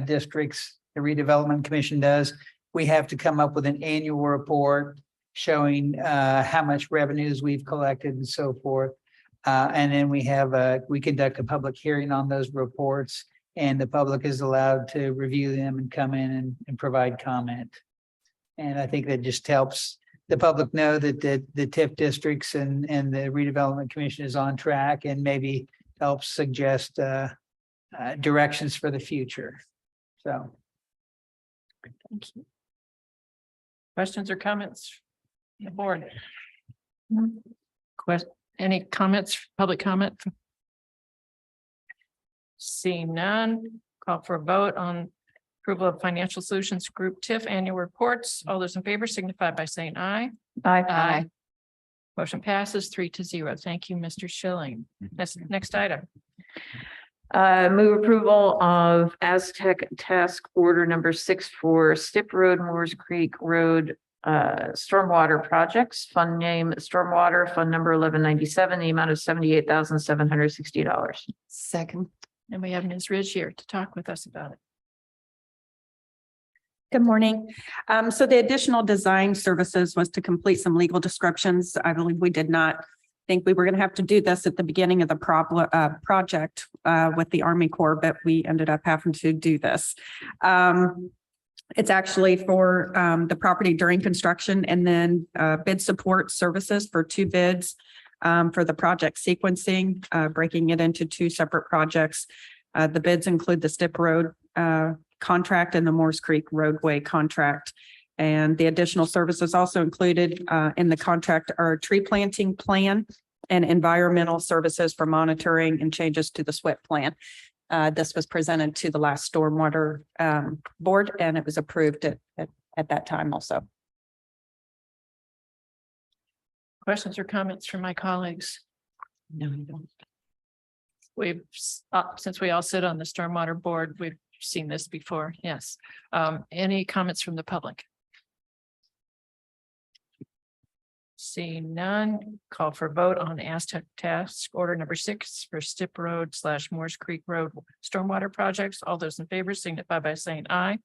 S: districts, the Redevelopment Commission does, we have to come up with an annual report showing how much revenues we've collected and so forth. And then we conduct a public hearing on those reports, and the public is allowed to review them and come in and provide comment. And I think that just helps the public know that the TIF districts and the Redevelopment Commission is on track, and maybe helps suggest directions for the future. So.
C: Thank you. Questions or comments? The board. Any comments, public comment? Seeing none, call for a vote on approval of Financial Solutions Group TIF annual reports. All those in favor signify by saying aye.
E: Aye.
C: Motion passes 3-0. Thank you, Mr. Schilling. Next item.
E: Move approval of Aztec Task Order number 6 for Stipp Road, Moores Creek Road stormwater projects. Fund name Stormwater, fund number 1197, the amount of $78,760.
D: Second.
C: And we have Ms. Ridge here to talk with us about it.
F: Good morning. So the additional design services was to complete some legal descriptions. I believe we did not think we were going to have to do this at the beginning of the project with the Army Corps, but we ended up having to do this. It's actually for the property during construction, and then bid support services for 2 bids for the project sequencing, breaking it into 2 separate projects. The bids include the Stip Road contract and the Morse Creek roadway contract. And the additional services also included in the contract are tree planting plan and environmental services for monitoring and changes to the SWIP plan. This was presented to the last stormwater board, and it was approved at that time also.
C: Questions or comments from my colleagues?
F: No, you don't.
C: We've, since we all sit on the stormwater board, we've seen this before. Yes. Any comments from the public? Seeing none, call for vote on Aztec task order number 6 for Stip Road / Morse Creek Road stormwater projects. All those in favor signify by saying aye.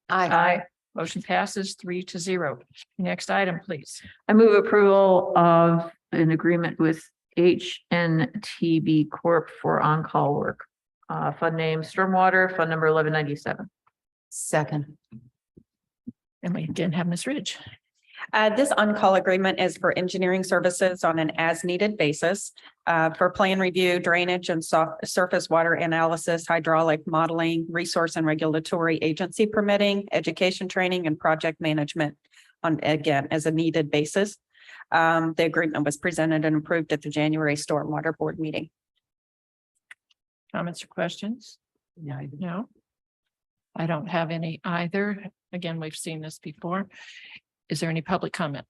C: Aye. Motion passes 3-0. Next item, please.
E: I move approval of an agreement with HNTB Corp for on-call work. Fund name Stormwater, fund number 1197.
F: Second.
C: And we again have Ms. Ridge.
F: This on-call agreement is for engineering services on an as-needed basis for plan review, drainage and surface water analysis, hydraulic modeling, resource and regulatory agency permitting, education training, and project management on, again, as a needed basis. The agreement was presented and approved at the January Stormwater Board meeting.
C: Comments or questions? No. I don't have any either. Again, we've seen this before. Is there any public comment?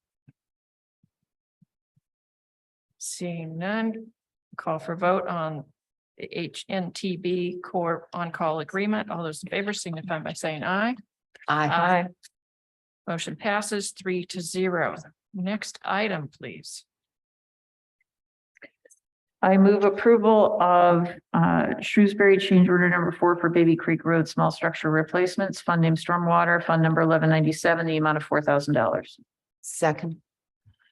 C: Seeing none, call for vote on the HNTB Corp on-call agreement. All those in favor signify by saying aye. Aye. Motion passes 3-0. Next item, please.
E: I move approval of Shrewsbury change order number 4 for Baby Creek Road small structure replacements, fund name Stormwater, fund number 1197, the amount of $4,000.
F: Second.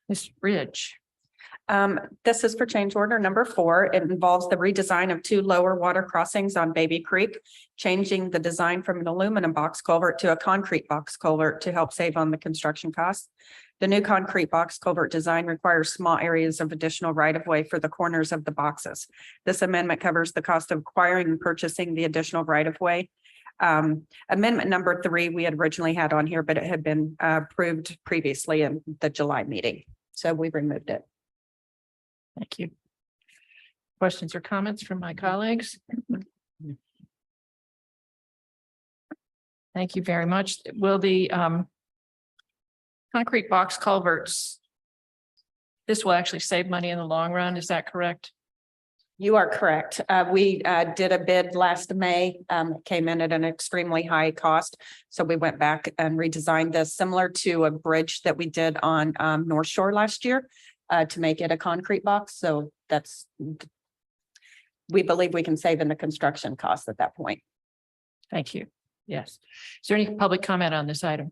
C: Ms. Ridge.
F: This is for change order number 4. It involves the redesign of 2 lower water crossings on Baby Creek, changing the design from an aluminum box culvert to a concrete box culvert to help save on the construction costs. The new concrete box culvert design requires small areas of additional right-of-way for the corners of the boxes. This amendment covers the cost of acquiring and purchasing the additional right-of-way. Amendment number 3, we had originally had on here, but it had been approved previously in the July meeting. So we removed it.
C: Thank you. Questions or comments from my colleagues? Thank you very much. Will the concrete box culverts, this will actually save money in the long run, is that correct?
F: You are correct. We did a bid last May, came in at an extremely high cost. So we went back and redesigned this similar to a bridge that we did on North Shore last year to make it a concrete box. So that's, we believe we can save in the construction costs at that point.
C: Thank you. Yes. Is there any public comment on this item?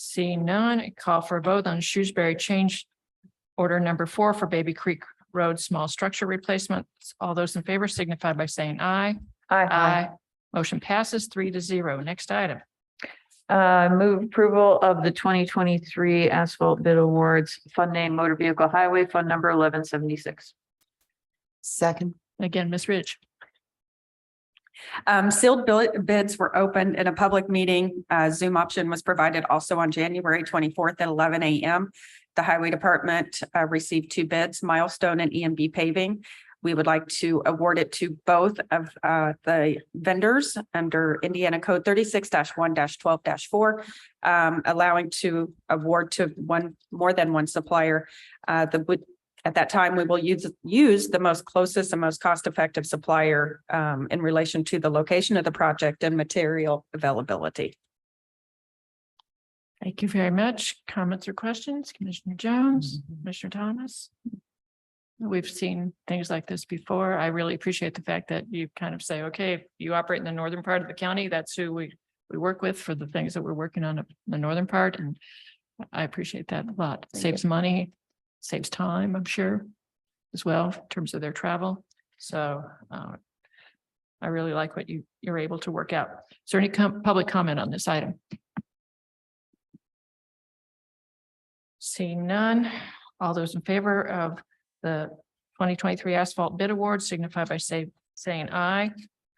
C: Seeing none, I call for a vote on Shrewsbury change order number 4 for Baby Creek Road small structure replacements. All those in favor signify by saying aye. Aye. Motion passes 3-0. Next item.
E: Move approval of the 2023 asphalt bid awards, fund name Motor Vehicle Highway, fund number 1176.
F: Second.
C: Again, Ms. Ridge.
F: Sealed bids were opened in a public meeting. Zoom option was provided also on January 24th at 11 a.m. The Highway Department received 2 bids, Milestone and EMB Paving. We would like to award it to both of the vendors under Indiana Code 36-1-12-4, allowing to award to more than one supplier. At that time, we will use the most closest and most cost-effective supplier in relation to the location of the project and material availability.
C: Thank you very much. Comments or questions? Commissioner Jones, Commissioner Thomas? We've seen things like this before. I really appreciate the fact that you kind of say, okay, if you operate in the northern part of the county, that's who we work with for the things that we're working on in the northern part. And I appreciate that a lot. Saves money, saves time, I'm sure, as well, in terms of their travel. So I really like what you're able to work out. Is there any public comment on this item? Seeing none, all those in favor of the 2023 asphalt bid award signify by saying aye.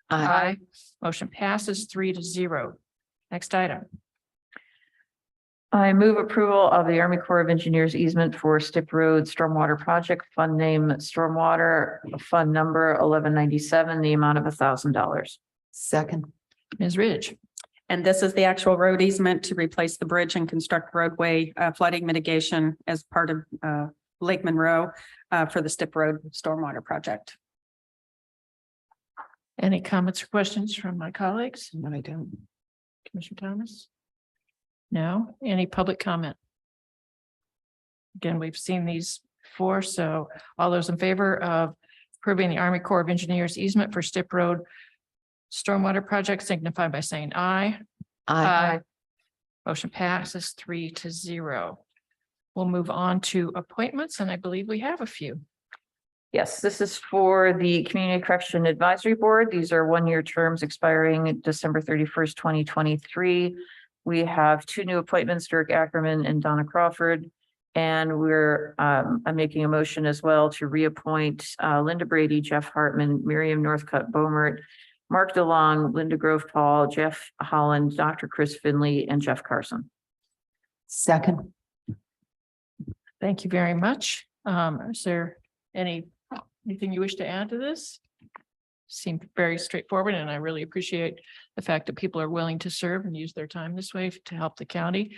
C: Aye. Motion passes 3-0. Next item.
E: I move approval of the Army Corps of Engineers easement for Stip Road Stormwater Project, fund name Stormwater, fund number 1197, the amount of $1,000.
D: Second.
C: Ms. Ridge.
F: And this is the actual road easement to replace the bridge and construct roadway flooding mitigation as part of Lake Monroe for the Stip Road Stormwater Project.
C: Any comments or questions from my colleagues?
D: No, I don't.
C: Commissioner Thomas? No? Any public comment? Again, we've seen these before, so all those in favor of approving the Army Corps of Engineers easement for Stip Road Stormwater Project signify by saying aye.
D: Aye.
C: Motion passes 3-0. We'll move on to appointments, and I believe we have a few.
E: Yes, this is for the Community Correction Advisory Board. These are one-year terms expiring December 31st, 2023. We have two new appointments, Dirk Ackerman and Donna Crawford. And I'm making a motion as well to reappoint Linda Brady, Jeff Hartman, Miriam Northcutt Bomert, Mark DeLong, Linda Grove Paul, Jeff Holland, Dr. Chris Finley, and Jeff Carson.
D: Second.
C: Thank you very much. Is there anything you wish to add to this? Seemed very straightforward, and I really appreciate the fact that people are willing to serve and use their time this way to help the county.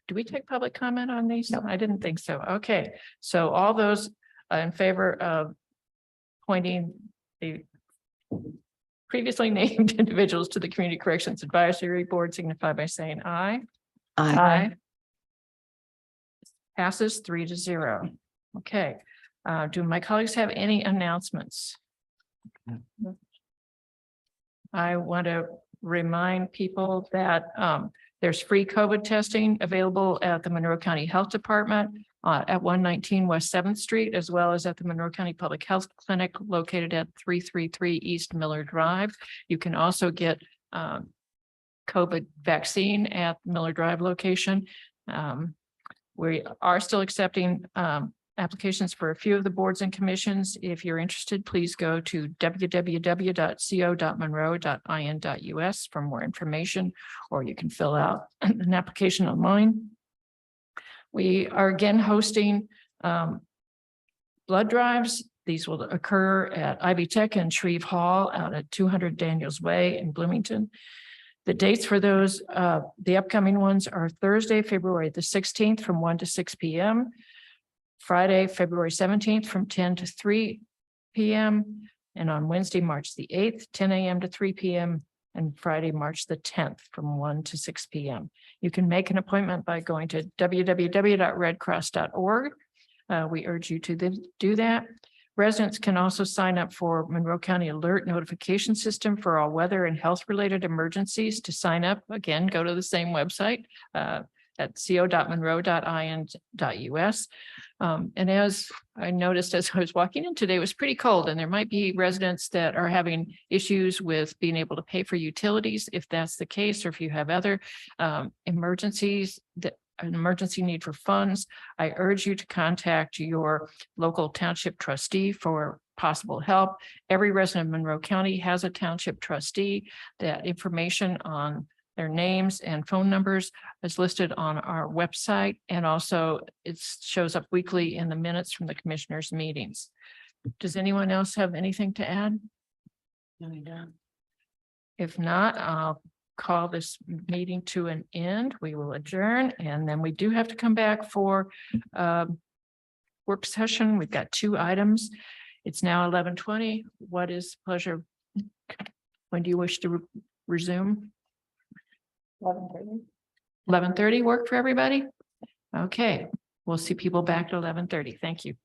C: Do we take public comment on these? No, I didn't think so. Okay, so all those in favor of appointing the previously named individuals to the Community Corrections Advisory Board signify by saying aye.
D: Aye.
C: Passes 3-0. Okay, do my colleagues have any announcements? I want to remind people that there's free COVID testing available at the Monroe County Health Department at 119 West 7th Street, as well as at the Monroe County Public Health Clinic located at 333 East Miller Drive. You can also get COVID vaccine at Miller Drive location. We are still accepting applications for a few of the boards and commissions. If you're interested, please go to www.co.monroe.in.us for more information, or you can fill out an application online. We are again hosting blood drives. These will occur at Ivy Tech and Shreve Hall out at 200 Daniels Way in Bloomington. The dates for those, the upcoming ones are Thursday, February the 16th from 1 to 6 p.m. Friday, February 17th from 10 to 3 p.m. and on Wednesday, March the 8th, 10 a.m. to 3 p.m. and Friday, March the 10th from 1 to 6 p.m. You can make an appointment by going to www.redcross.org. We urge you to do that. Residents can also sign up for Monroe County Alert Notification System for all weather and health-related emergencies. To sign up, again, go to the same website at co.monroe.in.us. And as I noticed as I was walking in today, it was pretty cold, and there might be residents that are having issues with being able to pay for utilities. If that's the case, or if you have other emergencies, an emergency need for funds, I urge you to contact your local township trustee for possible help. Every resident of Monroe County has a township trustee. That information on their names and phone numbers is listed on our website, and also it shows up weekly in the minutes from the commissioners' meetings. Does anyone else have anything to add? No, I don't. If not, I'll call this meeting to an end. We will adjourn, and then we do have to come back for work session. We've got 2 items. It's now 11:20. What is pleasure? When do you wish to resume? 11:30. 11:30 work for everybody? Okay, we'll see people back at 11:30. Thank you.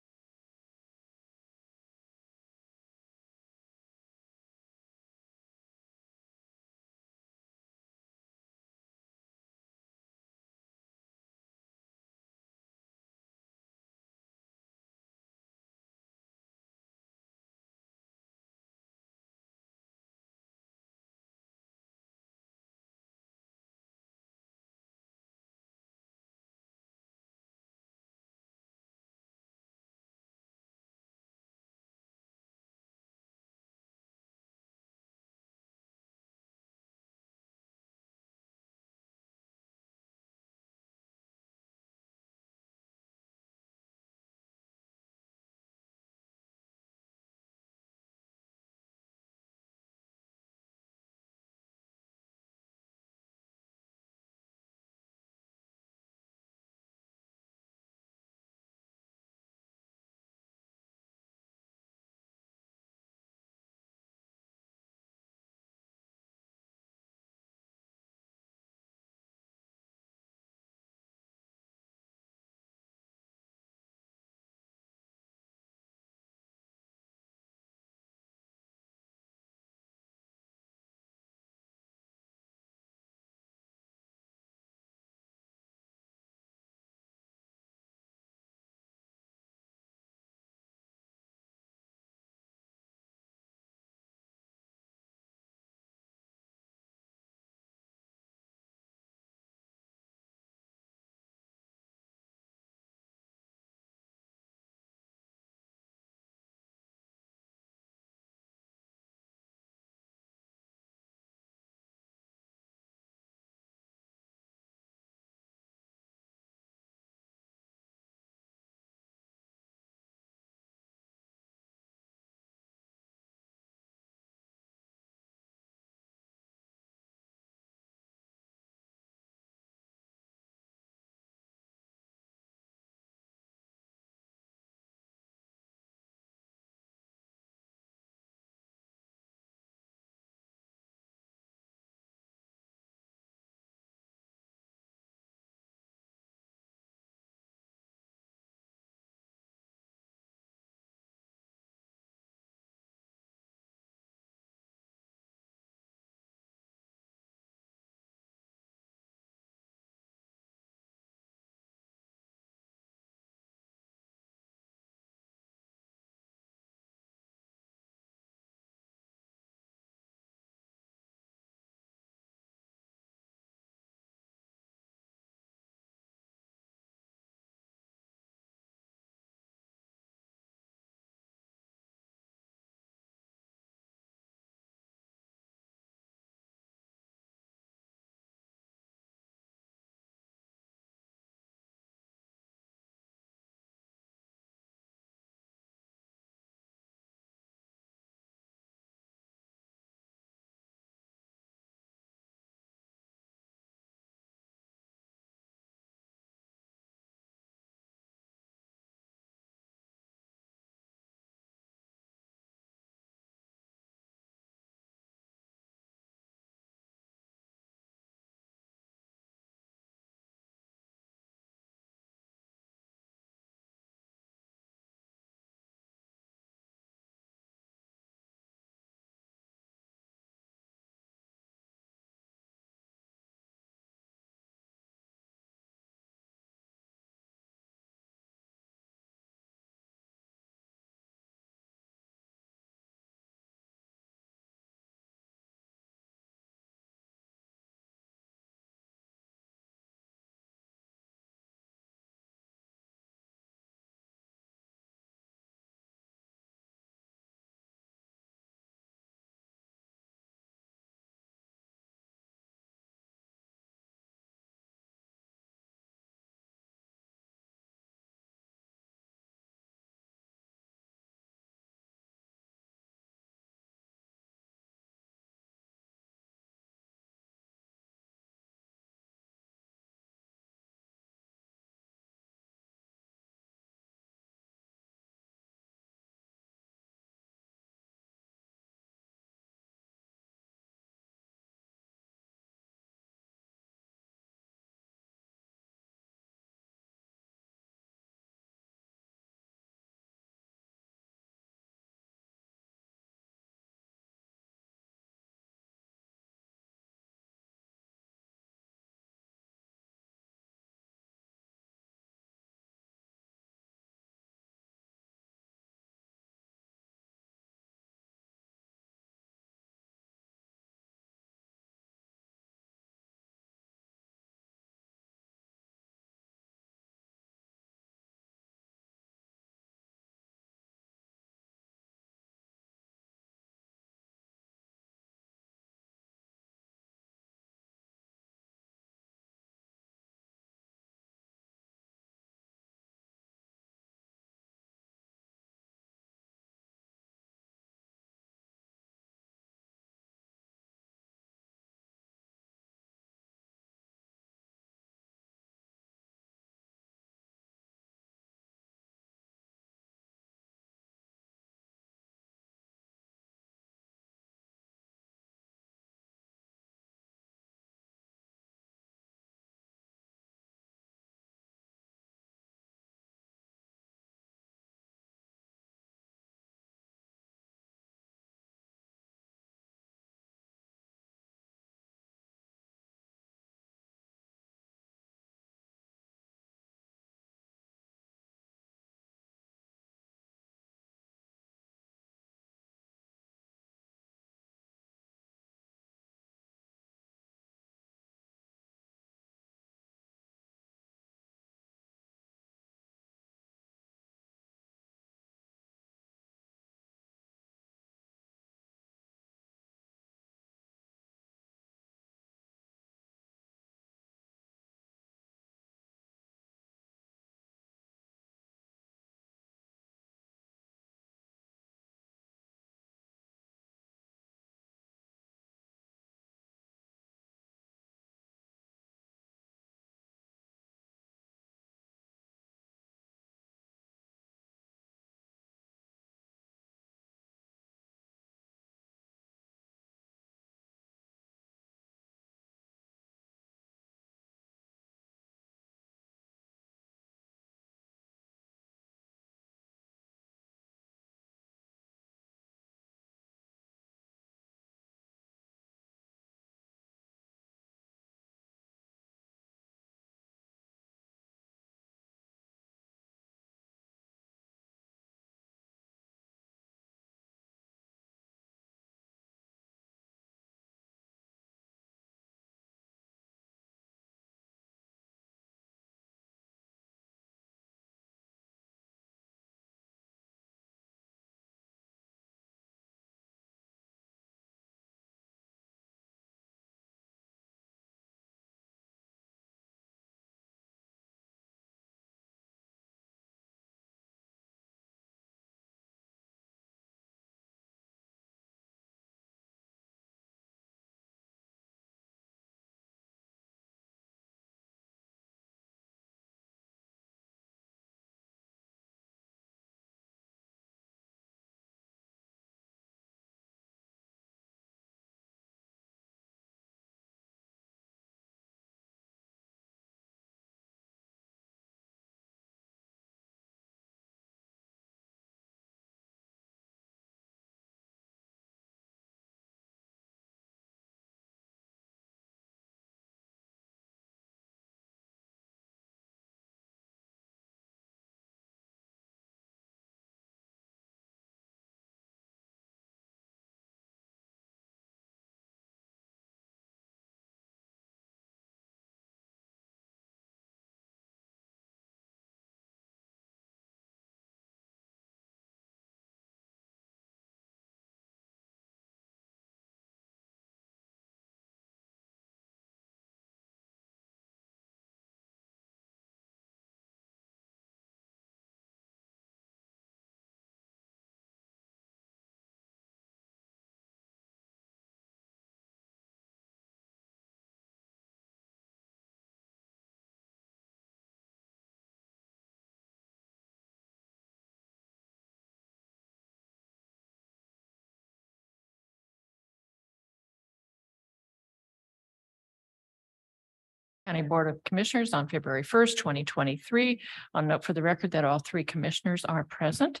C: County Board of Commissioners on February 1st, 2023. I'll note for the record that all three commissioners are present.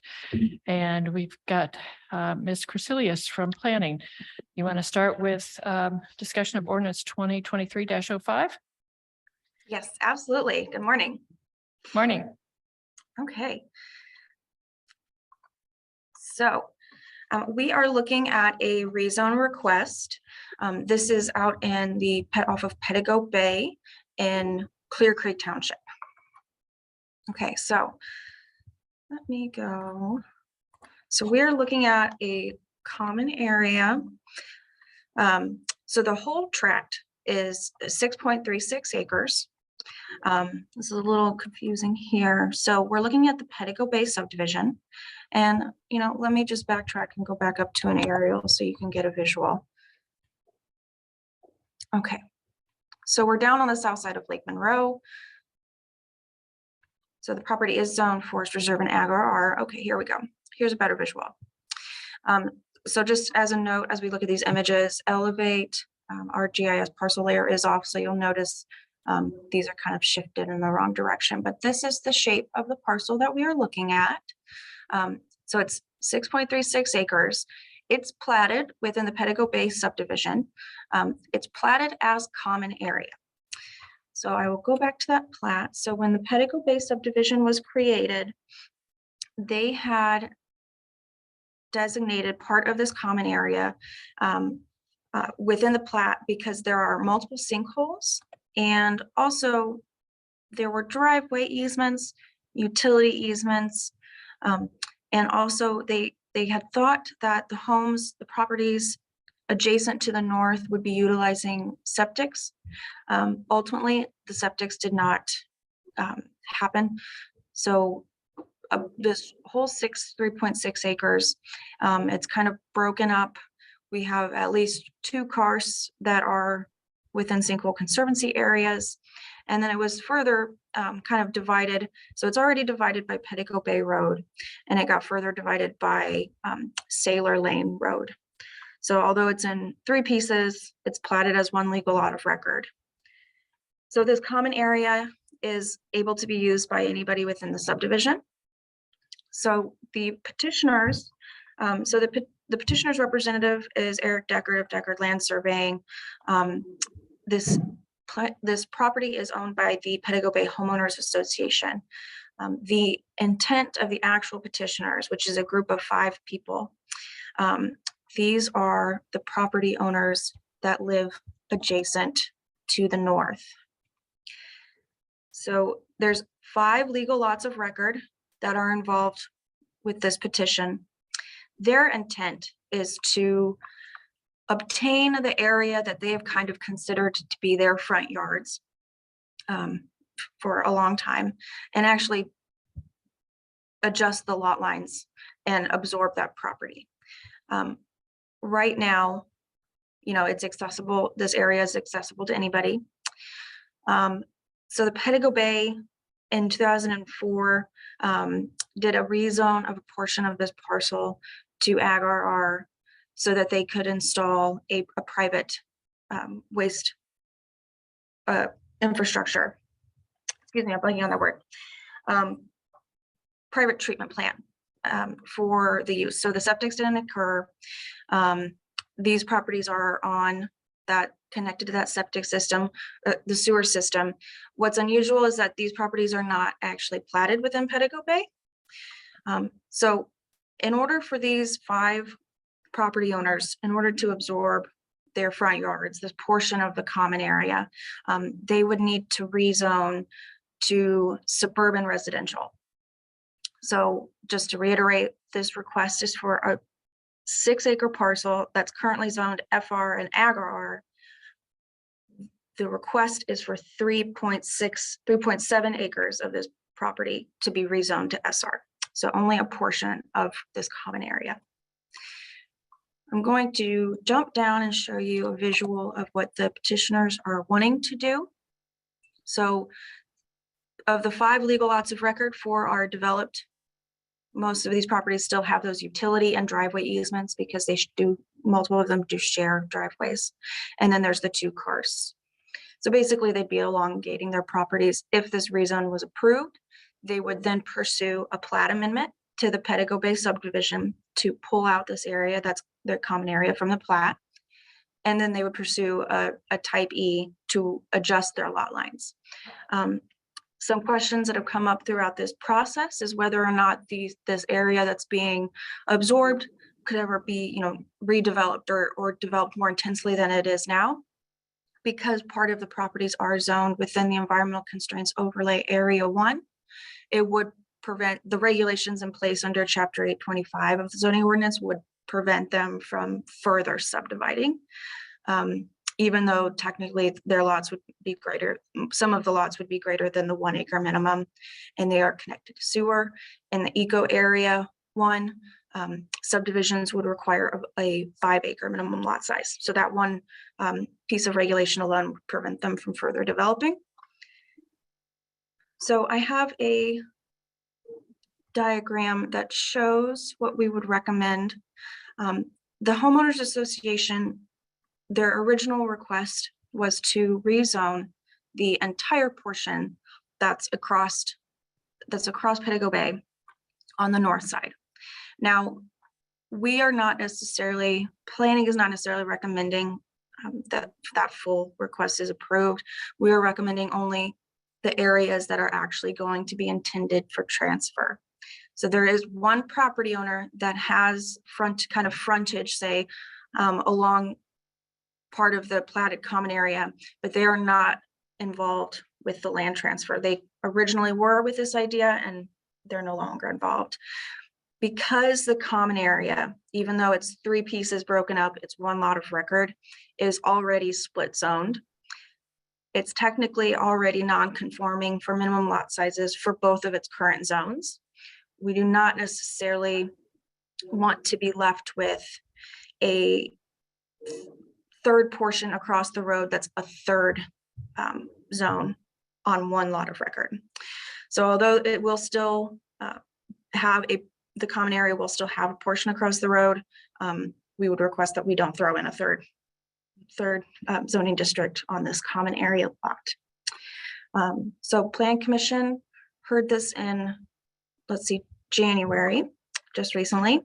C: And we've got Ms. Crecilius from Planning. You want to start with discussion of ordinance 2023-05?
B: Yes, absolutely. Good morning.
C: Morning.
B: Okay. So we are looking at a rezone request. This is out in the off of Pedigo Bay in Clear Creek Township. Okay, so let me go. So we're looking at a common area. So the whole tract is 6.36 acres. This is a little confusing here. So we're looking at the Pedigo Bay subdivision. And, you know, let me just backtrack and go back up to an aerial so you can get a visual. Okay, so we're down on the south side of Lake Monroe. So the property is zoned Forest Reserve and Ag-RR. Okay, here we go. Here's a better visual. So just as a note, as we look at these images, Elevate, our GIS parcel layer is off. So you'll notice these are kind of shifted in the wrong direction, but this is the shape of the parcel that we are looking at. So it's 6.36 acres. It's platted within the Pedigo Bay subdivision. It's platted as common area. So I will go back to that plat. So when the Pedigo Bay subdivision was created, they had designated part of this common area within the plat because there are multiple sinkholes, and also there were driveway easements, utility easements, and also they had thought that the homes, the properties adjacent to the north would be utilizing septics. Ultimately, the septics did not happen. So this whole 3.6 acres, it's kind of broken up. We have at least 2 karsts that are within sinkhole conservancy areas. And then it was further kind of divided. So it's already divided by Pedigo Bay Road, and it got further divided by Sailor Lane Road. So although it's in 3 pieces, it's platted as one legal lot of record. So this common area is able to be used by anybody within the subdivision. So the petitioners, the petitioner's representative is Eric Deckard of Deckard Land Surveying. This property is owned by the Pedigo Bay Homeowners Association. The intent of the actual petitioners, which is a group of 5 people, these are the property owners that live adjacent to the north. So there's 5 legal lots of record that are involved with this petition. Their intent is to obtain the area that they have kind of considered to be their front yards for a long time, and actually adjust the lot lines and absorb that property. Right now, you know, it's accessible. This area is accessible to anybody. So the Pedigo Bay in 2004 did a rezone of a portion of this parcel to Ag-RR so that they could install a private waste infrastructure. Excuse me, I'm blanking on that word. Private treatment plant for the use. So the septics didn't occur. These properties are on that, connected to that septic system, the sewer system. What's unusual is that these properties are not actually platted within Pedigo Bay. So in order for these 5 property owners, in order to absorb their front yards, this portion of the common area, they would need to rezone to suburban residential. So just to reiterate, this request is for a 6-acre parcel that's currently zoned FR and Ag-RR. The request is for 3.7 acres of this property to be rezoned to SR. So only a portion of this common area. I'm going to jump down and show you a visual of what the petitioners are wanting to do. So of the 5 legal lots of record, 4 are developed. Most of these properties still have those utility and driveway easements because they do, multiple of them do share driveways. And then there's the 2 karsts. So basically, they'd be elongating their properties. If this rezone was approved, they would then pursue a plat amendment to the Pedigo Bay subdivision to pull out this area, that's their common area, from the plat. And then they would pursue a type E to adjust their lot lines. Some questions that have come up throughout this process is whether or not this area that's being absorbed could ever be, redeveloped or developed more intensely than it is now. Because part of the properties are zoned within the environmental constraints overlay area 1, it would prevent the regulations in place under chapter 825 of the zoning ordinance would prevent them from further subdividing. Even though technically their lots would be greater, some of the lots would be greater than the 1 acre minimum, and they are connected to sewer. In the eco area 1, subdivisions would require a 5 acre minimum lot size. So that one piece of regulation alone would prevent them from further developing. So I have a diagram that shows what we would recommend. The homeowners association, their original request was to rezone the entire portion that's across Pedigo Bay on the north side. Now, we are not necessarily, planning is not necessarily recommending that full request is approved. We are recommending only the areas that are actually going to be intended for transfer. So there is one property owner that has frontage, say, along part of the platted common area, but they are not involved with the land transfer. They originally were with this idea and they're no longer involved. Because the common area, even though it's 3 pieces broken up, it's 1 lot of record, is already split zoned. It's technically already non-conforming for minimum lot sizes for both of its current zones. We do not necessarily want to be left with a third portion across the road that's a third zone on 1 lot of record. So although it will still the common area will still have a portion across the road, we would request that we don't throw in a third zoning district on this common area lot. So Plan Commission heard this in, January, just recently,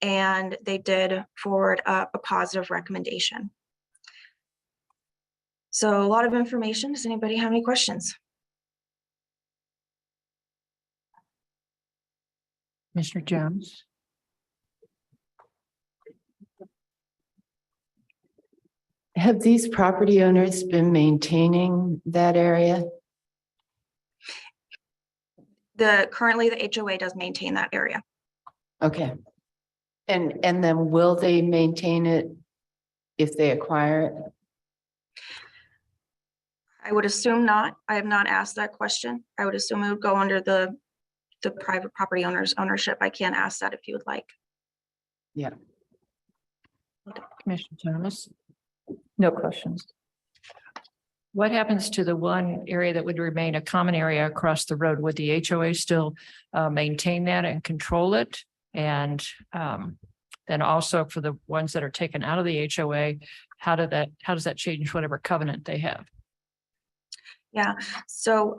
B: and they did forward a positive recommendation. So a lot of information. Does anybody have any questions?
C: Mr. Jones?
D: Have these property owners been maintaining that area?
B: Currently the HOA does maintain that area.
D: Okay. And then will they maintain it if they acquire it?
B: I would assume not. I have not asked that question. I would assume it would go under the private property owner's ownership. I can ask that if you would like.
D: Yeah.
C: Commissioner Thomas?
E: No questions.
C: What happens to the one area that would remain a common area across the road? Would the HOA still maintain that and control it? And then also for the ones that are taken out of the HOA, how does that change whatever covenant they have?
B: Yeah, so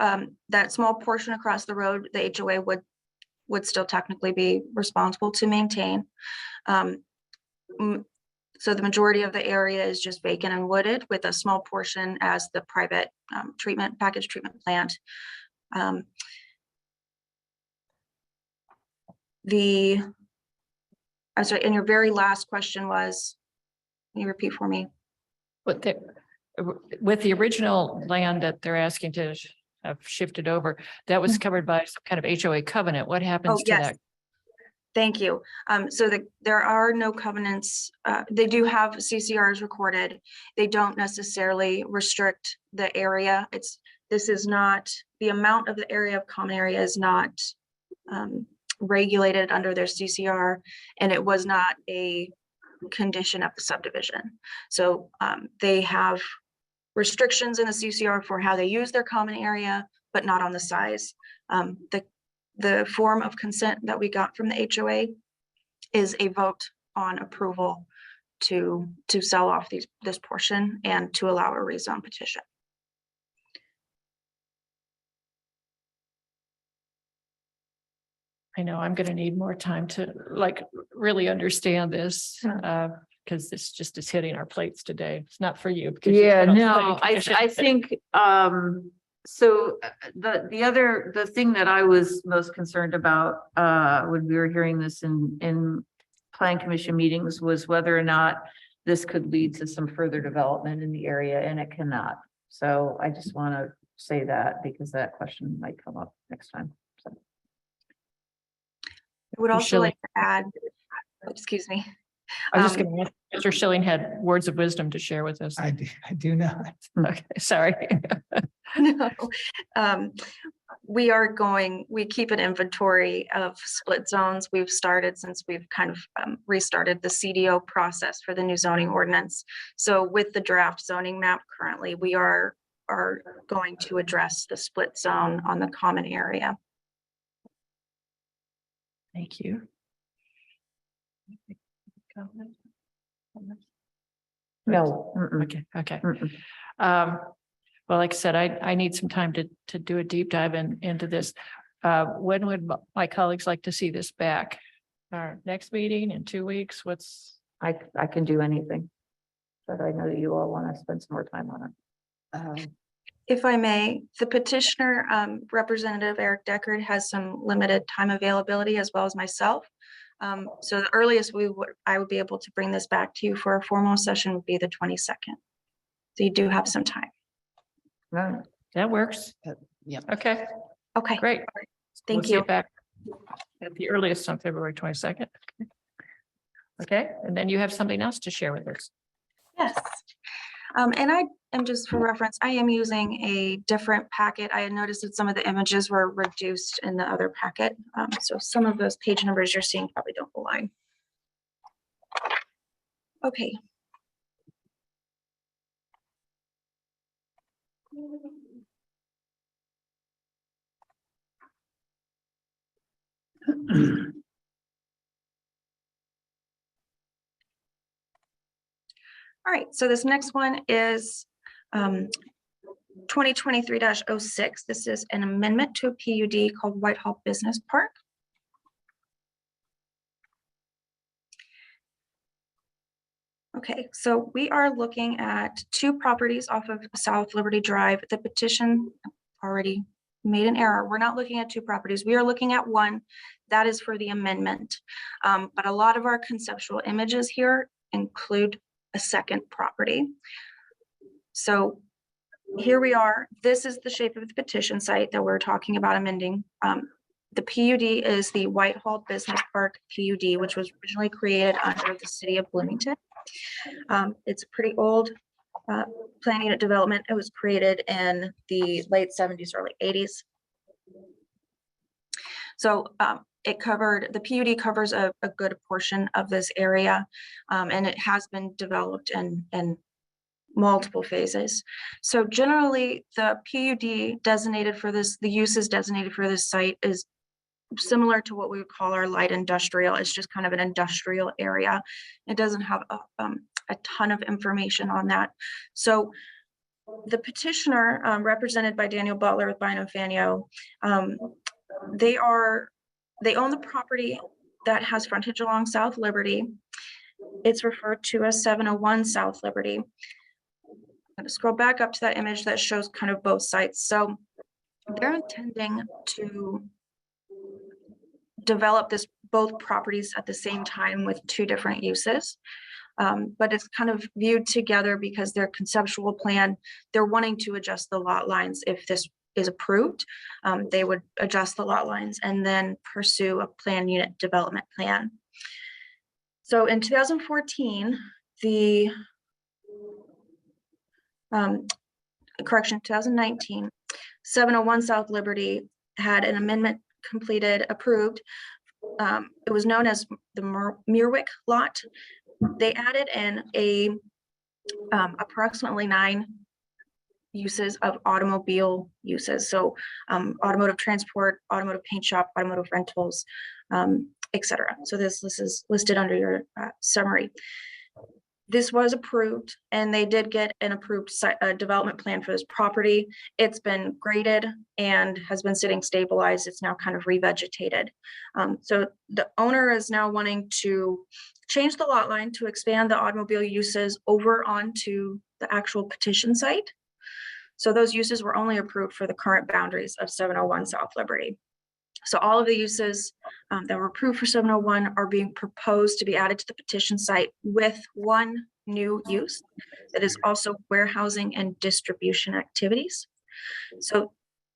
B: that small portion across the road, the HOA would still technically be responsible to maintain. So the majority of the area is just vacant and wooded, with a small portion as the private package treatment plant. I'm sorry, and your very last question was, can you repeat for me?
C: With the original land that they're asking to have shifted over, that was covered by some kind of HOA covenant. What happens to that?
B: Thank you. So there are no covenants. They do have CCRs recorded. They don't necessarily restrict the area. This is not, the amount of the area of common area is not regulated under their CCR, and it was not a condition of the subdivision. So they have restrictions in the CCR for how they use their common area, but not on the size. The form of consent that we got from the HOA is a vote on approval to sell off this portion and to allow a rezone petition.
C: I know I'm gonna need more time to like really understand this, because this just is hitting our plates today. It's not for you. because you've
E: Yeah,
C: been on the
E: no,
C: planning
E: I
C: commission.
E: think, so the thing that I was most concerned about, when we were hearing this in plan commission meetings was whether or not this could lead to some further development in the area, and it cannot. So I just want to say that because that question might come up next time. So.
B: I would
C: Mr.
B: also
C: Schilling.
B: like to add, excuse me.
C: I was just gonna ask, Mr. Schilling had words of wisdom to share with us.
S: I do not.
C: Okay, sorry.
B: No. We keep an inventory of split zones. We've started since we've kind of restarted the CDO process for the new zoning ordinance. So with the draft zoning map currently, we are going to address the split zone on the common area.
C: Thank you.
E: No.
C: Okay. Well, like I said, I need some time to do a deep dive into this. When would my colleagues like to see this back? Our next meeting in 2 weeks?
E: I can do anything, but I know that you all want to spend some more time on it.
B: If I may, the petitioner, Representative Eric Deckard, has some limited time availability as well as myself. So the earliest I would be able to bring this back to you for a formal session would be the 22nd. So you do have some time.
E: Right.
C: That works.
I: Yeah.
C: Okay,
B: Okay.
C: great.
B: Thank
C: We'll see
B: you.
C: it back at the earliest on February 22nd. Okay, and then you have something else to share with us.
B: Yes. And I am just for reference, I am using a different packet. I had noticed that some of the images were reduced in the other packet. So some of those page numbers you're seeing probably don't align. Okay. All right, so this next one is 2023-06. This is an amendment to a PUD called Whitehall Business Park. Okay, so we are looking at 2 properties off of South Liberty Drive. The petition already made an error. We're not looking at 2 properties. We are looking at 1. That is for the amendment. But a lot of our conceptual images here include a second property. So here we are. This is the shape of the petition site that we're talking about amending. The PUD is the Whitehall Business Park PUD, which was originally created under the city of Bloomington. It's a pretty old plan unit development. It was created in the late 70s, early 80s. So the PUD covers a good portion of this area, and it has been developed in multiple phases. So generally, the PUD designated for this, the uses designated for this site is similar to what we would call our light industrial. It's just kind of an industrial area. It doesn't have a ton of information on that. So the petitioner, represented by Daniel Butler with Bynum Fanyo, they own the property that has frontage along South Liberty. It's referred to as 701 South Liberty. I'm going to scroll back up to that image that shows kind of both sites. So they're intending to develop both properties at the same time with 2 different uses. But it's kind of viewed together because their conceptual plan, they're wanting to adjust the lot lines. If this is approved, they would adjust the lot lines and then pursue a plan unit development plan. So in 2014, 2019, 701 South Liberty had an amendment approved. It was known as the Muirwick lot. They added in approximately 9 uses of automobile uses. So automotive transport, automotive paint shop, automotive rentals, etc. So this is listed under your summary. this was approved and they did get an approved site, development plan for this property. It's been graded and has been sitting stabilized. It's now kind of revegetated. So the owner is now wanting to change the lot line to expand the automobile uses over onto the actual petition site. So those uses were only approved for the current boundaries of 701 South Liberty. So all of the uses that were approved for 701 are being proposed to be added to the petition site with one new use that is also warehousing and distribution activities. So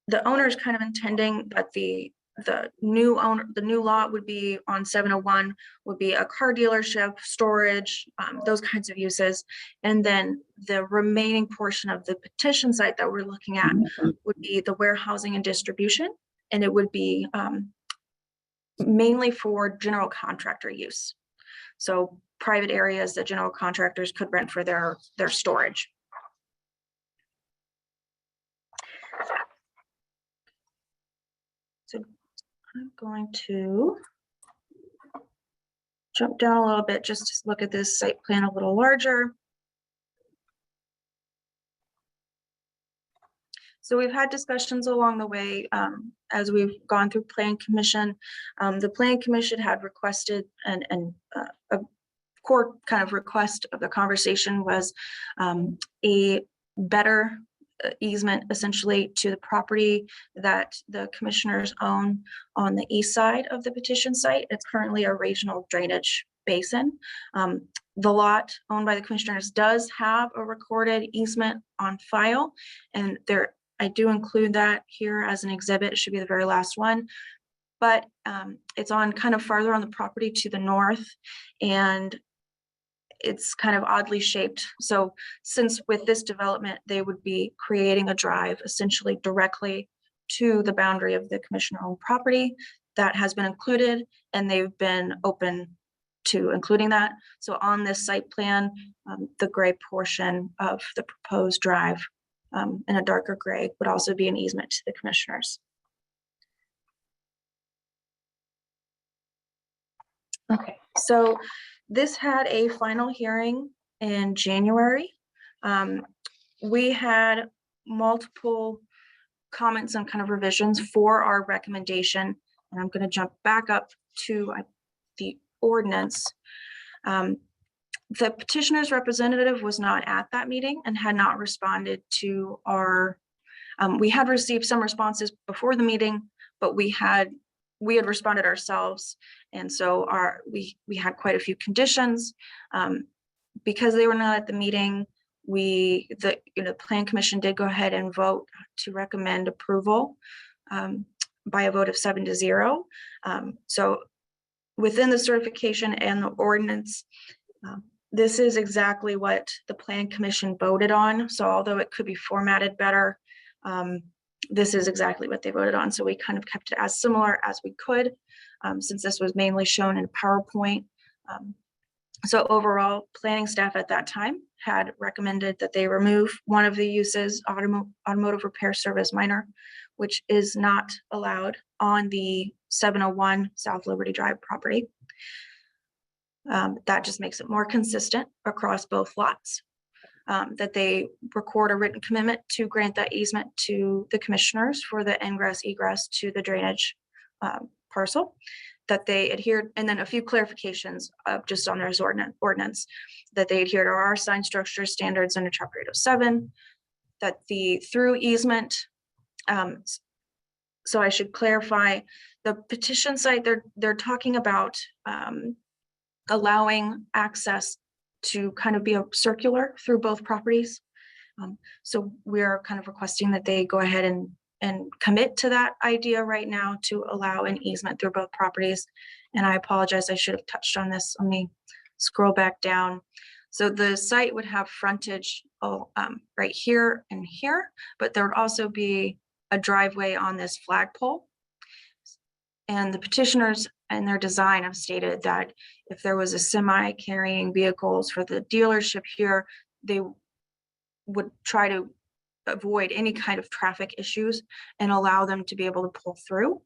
B: the owner is kind of intending that the new lot would be on 701 would be a car dealership, storage, those kinds of uses. And then the remaining portion of the petition site that we're looking at would be the warehousing and distribution. And it would be mainly for general contractor use. So private areas that general contractors could rent for their storage. So I'm going to jump down a little bit just to look at this site plan a little larger. So we've had discussions along the way as we've gone through Plan Commission. The Plan Commission had requested a core kind of request of the conversation was a better easement essentially to the property that the commissioners own on the east side of the petition site. It's currently a regional drainage basin. The lot owned by the commissioners does have a recorded easement on file, and I do include that here as an exhibit. It should be the very last one, but it's on kind of farther on the property to the north, and it's kind of oddly shaped. So since with this development, they would be creating a drive essentially directly to the boundary of the commissioner-owned property that has been included, and they've been open to including that. So on this site plan, the gray portion of the proposed drive in a darker gray would also be an easement to the commissioners. Okay, so this had a final hearing in January. We had multiple comments and kind of revisions for our recommendation, and I'm going to jump back up to the ordinance. The petitioner's representative was not at that meeting and had not responded to our, we had received some responses before the meeting, but we had responded ourselves. And so we had quite a few conditions. Because they were not at the meeting, the Plan Commission did go ahead and vote to recommend approval by a vote of 7-0. So within the certification and the ordinance, this is exactly what the Plan Commission voted on. So although it could be formatted better, this is exactly what they voted on. So we kind of kept it as similar as we could, since this was mainly shown in PowerPoint. So overall, planning staff at that time had recommended that they remove one of the uses, automotive repair service minor, which is not allowed on the 701 South Liberty Drive property. That just makes it more consistent across both lots. That they record a written commitment to grant that easement to the commissioners for the ingress egress to the drainage parcel, that they adhered, and then a few clarifications just on their ordinance, that they adhere to our assigned structure standards under Chapter 807, that the through easement, so I should clarify, the petition site, they're talking about allowing access to kind of be a circular through both properties. So we're kind of requesting that they go ahead and commit to that idea right now to allow an easement through both properties. And I apologize, I should have touched on this. Let me scroll back down. So the site would have frontage right here and here, but there would also be a driveway on this flagpole. And the petitioners and their design have stated that if there was a semi carrying vehicles for the dealership here, they would try to avoid any kind of traffic issues and allow them to be able to pull through.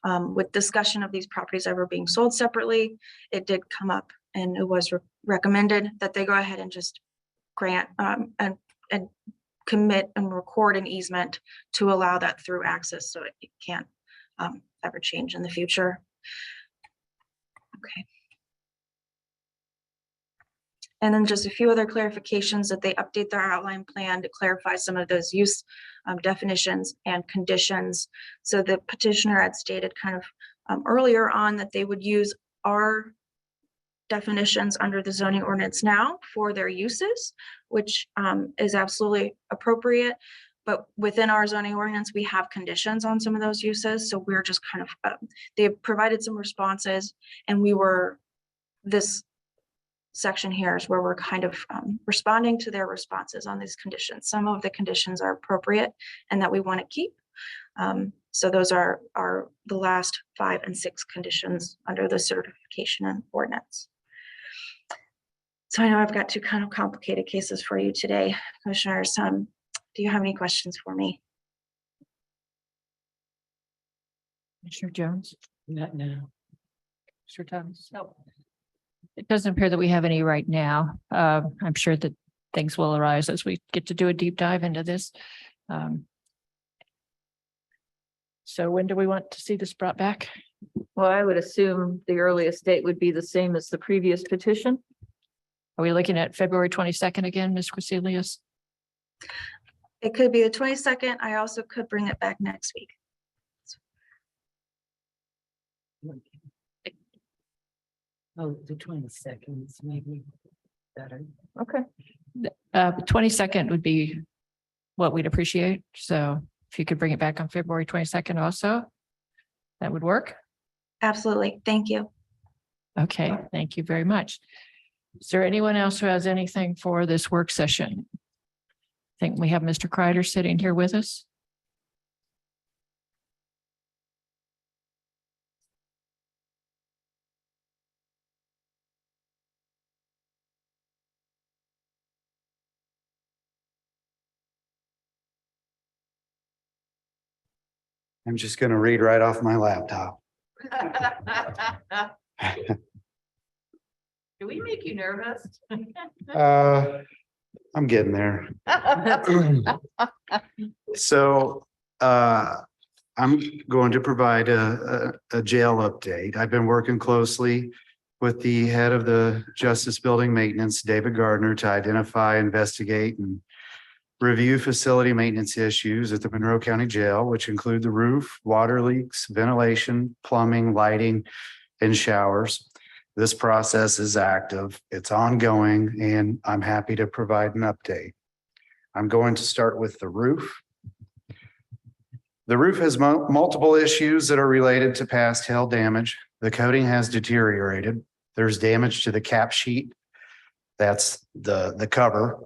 B: With discussion of these properties ever being sold separately, it did come up and it was recommended that they go ahead and just grant and commit and record an easement to allow that through access so it can't ever change in the future. Okay. And then just a few other clarifications that they update their outline plan to clarify some of those use definitions and conditions. So the petitioner had stated kind of earlier on that they would use our definitions under the zoning ordinance now for their uses, which is absolutely appropriate. But within our zoning ordinance, we have conditions on some of those uses. So we're just kind of, they provided some responses, and this section here is where we're kind of responding to their responses on these conditions. Some of the conditions are appropriate and that we want to keep. So those are the last 5 and 6 conditions under the certification and ordinance. So I know I've got 2 kind of complicated cases for you today, commissioners. Do you have any questions for me?
C: Commissioner Jones?
D: Not now.
C: Mr. Thomas? No. It doesn't appear that we have any right now. I'm sure that things will arise as we get to do a deep dive into this. So when do we want to see this brought back?
E: Well, I would assume the earliest date would be the same as the previous petition.
C: Are we looking at February 22nd again, Ms. Quisilius?
B: It could be the 22nd. I also could bring it back next week.
D: Oh, the 22nd is maybe better.
E: Okay.
C: The 22nd would be what we'd appreciate. So if you could bring it back on February 22nd also, that would work.
B: Absolutely. Thank you.
C: Okay, thank you very much. Is there anyone else who has anything for this work session? I think we have Mr. Kreider sitting here with us.
M: I'm just going to read right off my laptop.
E: Do we make you nervous?
M: I'm getting there. So I'm going to provide a jail update. I've been working closely with the head of the Justice Building Maintenance, David Gardner, to identify, investigate, and review facility maintenance issues at the Monroe County Jail, which include the roof, water leaks, ventilation, plumbing, lighting, and showers. This process is active, it's ongoing, and I'm happy to provide an update. I'm going to start with the roof. The roof has multiple issues that are related to past hail damage. The coating has deteriorated. There's damage to the cap sheet. That's the cover.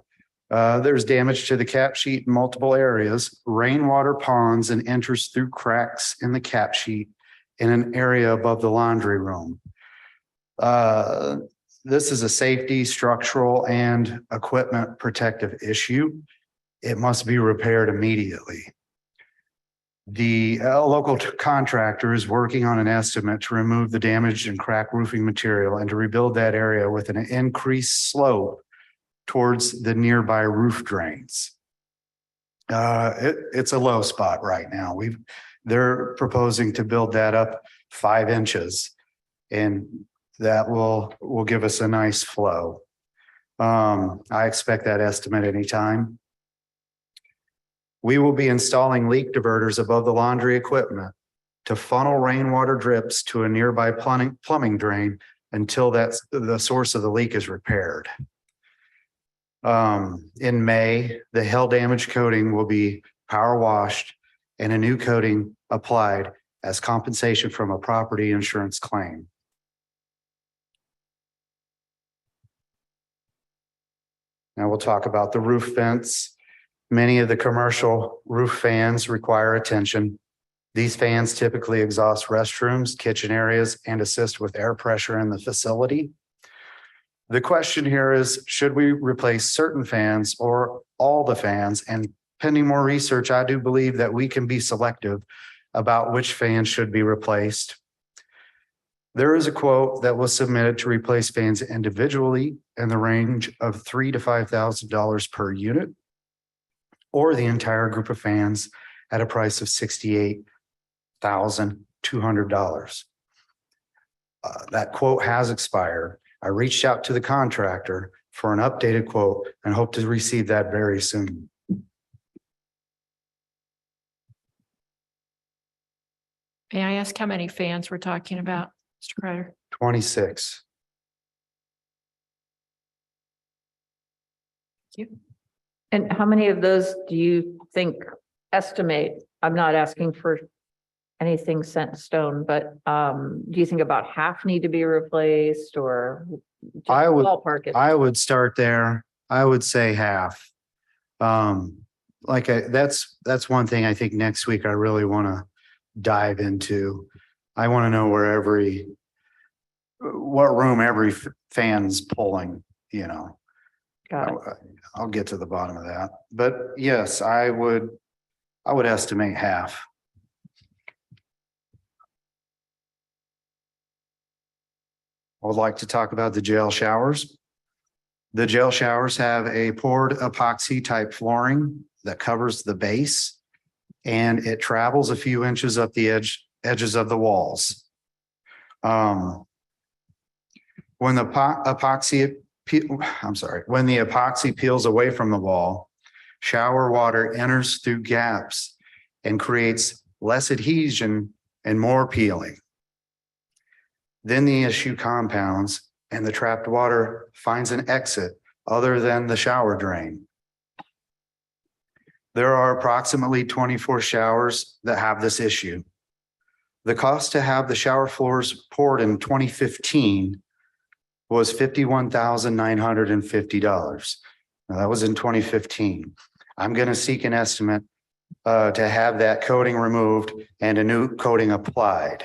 M: There's damage to the cap sheet in multiple areas. Rainwater ponds and enters through cracks in the cap sheet in an area above the laundry room. This is a safety, structural, and equipment protective issue. It must be repaired immediately. The local contractor is working on an estimate to remove the damaged and cracked roofing material and to rebuild that area with an increased slope towards the nearby roof drains. It's a low spot right now. They're proposing to build that up 5 inches, and that will give us a nice flow. I expect that estimate anytime. We will be installing leak diverters above the laundry equipment to funnel rainwater drips to a nearby plumbing drain until the source of the leak is repaired. In May, the hail damage coating will be power washed and a new coating applied as compensation from a property insurance claim. Now we'll talk about the roof vents. Many of the commercial roof fans require attention. These fans typically exhaust restrooms, kitchen areas, and assist with air pressure in the facility. The question here is, should we replace certain fans or all the fans? And pending more research, I do believe that we can be selective about which fans should be replaced. There is a quote that was submitted to replace fans individually in the range of $3,000 to $5,000 per unit, or the entire group of fans at a price of $68,200. That quote has expired. I reached out to the contractor for an updated quote and hope to receive that very soon.
C: May I ask how many fans we're talking about, Mr. Kreider?
M: 26.
E: And how many of those do you think estimate? I'm not asking for anything set in stone, but do you think about half need to be replaced or? just
M: I would,
E: ballpark it?
M: I would start there. I would say half. That's one thing I think next week I really want to dive into. I want to know what room every fan's pulling, you know.
E: Got it.
M: I'll get to the bottom of that. But yes, I would estimate half. I would like to talk about the jail showers. The jail showers have a poured epoxy type flooring that covers the base, and it travels a few inches up the edges of the walls. When the epoxy peels away from the wall, shower water enters through gaps and creates less adhesion and more peeling. Then the issue compounds and the trapped water finds an exit other than the shower drain. There are approximately 24 showers that have this issue. The cost to have the shower floors poured in 2015 was $51,950. Now, that was in 2015. I'm going to seek an estimate to have that coating removed and a new coating applied.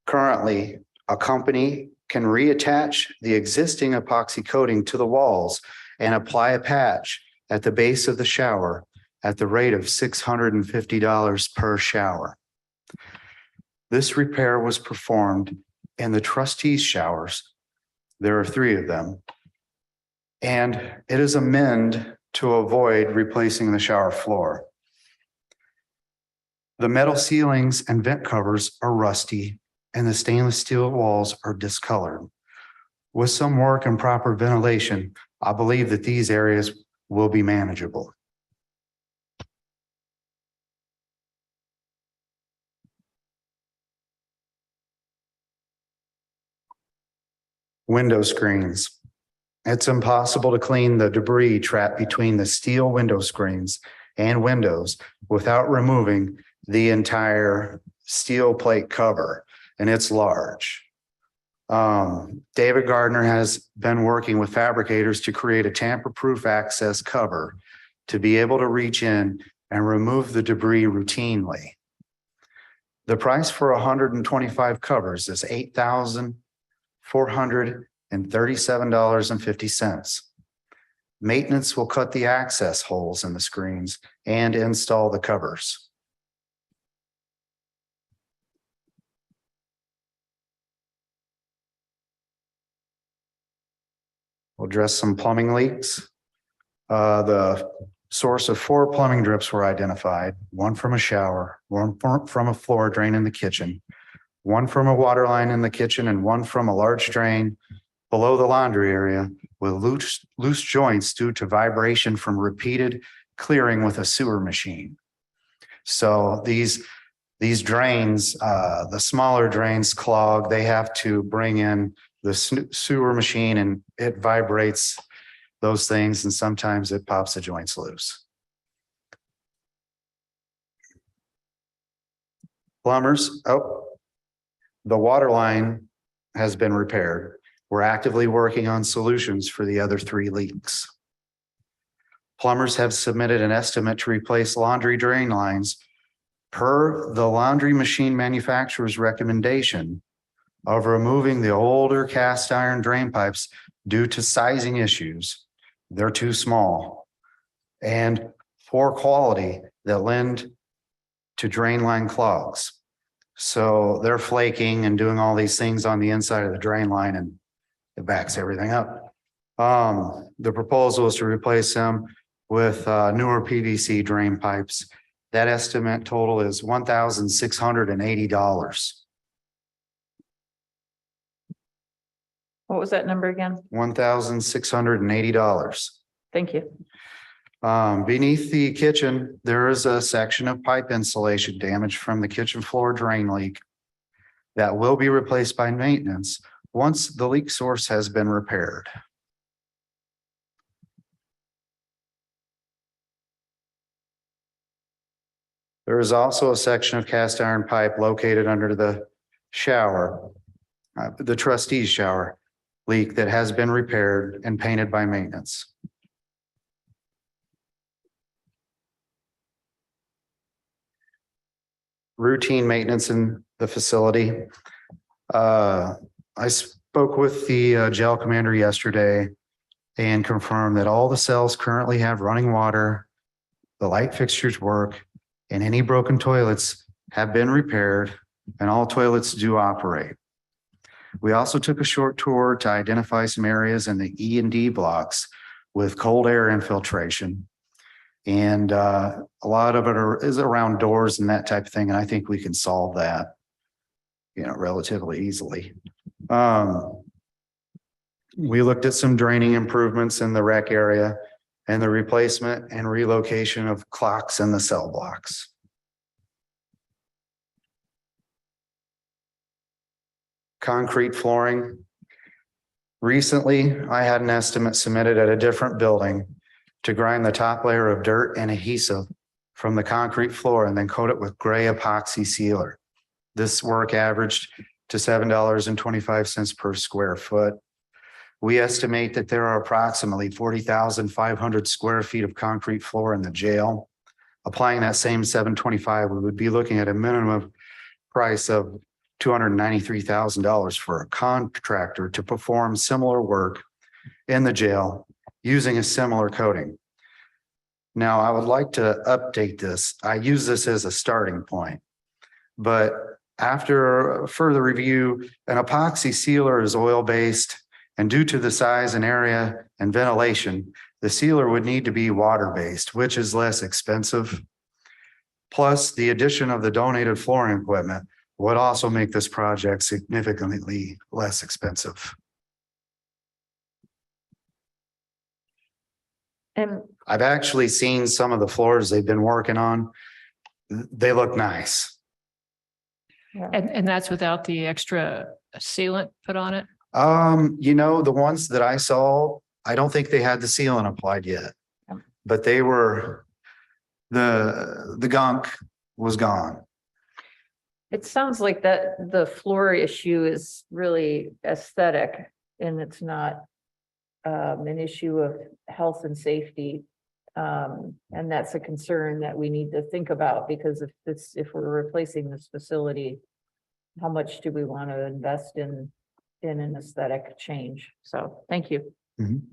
M: Currently, a company can reattach the existing epoxy coating to the walls and apply a patch at the base of the shower at the rate of $650 per shower. This repair was performed in the trustees' showers. There are 3 of them. And it is a mend to avoid replacing the shower floor. The metal ceilings and vent covers are rusty, and the stainless steel walls are discolored. With some work and proper ventilation, I believe that these areas will be manageable. Window screens. It's impossible to clean the debris trapped between the steel window screens and windows without removing the entire steel plate cover, and it's large. David Gardner has been working with fabricators to create a tamper-proof access cover to be able to reach in and remove the debris routinely. The price for 125 covers is $8,437.50. Maintenance will cut the access holes in the screens and install the covers. We'll address some plumbing leaks. The source of 4 plumbing drips were identified, 1 from a shower, 1 from a floor drain in the kitchen, 1 from a water line in the kitchen, and 1 from a large drain below the laundry area with loose joints due to vibration from repeated clearing with a sewer machine. So these drains, the smaller drains clog, they have to bring in the sewer machine and it vibrates those things, and sometimes it pops the joints loose. Plumbers, the water line has been repaired. We're actively working on solutions for the other 3 leaks. Plumbers have submitted an estimate to replace laundry drain lines per the laundry machine manufacturer's recommendation of removing the older cast iron drain pipes due to sizing issues. They're too small and poor quality that lend to drain line clogs. So they're flaking and doing all these things on the inside of the drain line and it backs everything up. The proposal is to replace them with newer PVC drain pipes. That estimate total is $1,680.
E: What was that number again?
M: $1,680.
E: Thank you.
M: Beneath the kitchen, there is a section of pipe insulation damage from the kitchen floor drain leak that will be replaced by maintenance once the leak source has been repaired. There is also a section of cast iron pipe located under the shower, the trustee's shower leak that has been repaired and painted by maintenance. Routine maintenance in the facility. I spoke with the jail commander yesterday and confirmed that all the cells currently have running water, the light fixtures work, and any broken toilets have been repaired and all toilets do operate. We also took a short tour to identify some areas in the E and D blocks with cold air infiltration. And a lot of it is around doors and that type of thing. And I think we can solve that, relatively easily. We looked at some draining improvements in the rec area and the replacement and relocation of clocks in the cell blocks. Concrete flooring. Recently, I had an estimate submitted at a different building to grind the top layer of dirt and adhesive from the concrete floor and then coat it with gray epoxy sealer. This work averaged to $7.25 per square foot. We estimate that there are approximately 40,500 square feet of concrete floor in the jail. Applying that same $7.25, we would be looking at a minimum price of $293,000 for a contractor to perform similar work in the jail using a similar coating. Now, I would like to update this. I use this as a starting point, but after further review, an epoxy sealer is oil-based, and due to the size and area and ventilation, the sealer would need to be water-based, which is less expensive. Plus, the addition of the donated flooring equipment would also make this project significantly less expensive.
E: And
M: I've actually seen some of the floors they've been working on. They look nice.
C: And that's without the extra sealant put on it?
M: The ones that I saw, I don't think they had the sealant applied yet, but they were, the gunk was gone.
E: it sounds like that the floor issue is really aesthetic and it's not an issue of health and safety. And that's a concern that we need to think about, because if we're replacing this facility, how much do we want to invest in an aesthetic change? So thank you.
M: Mhm.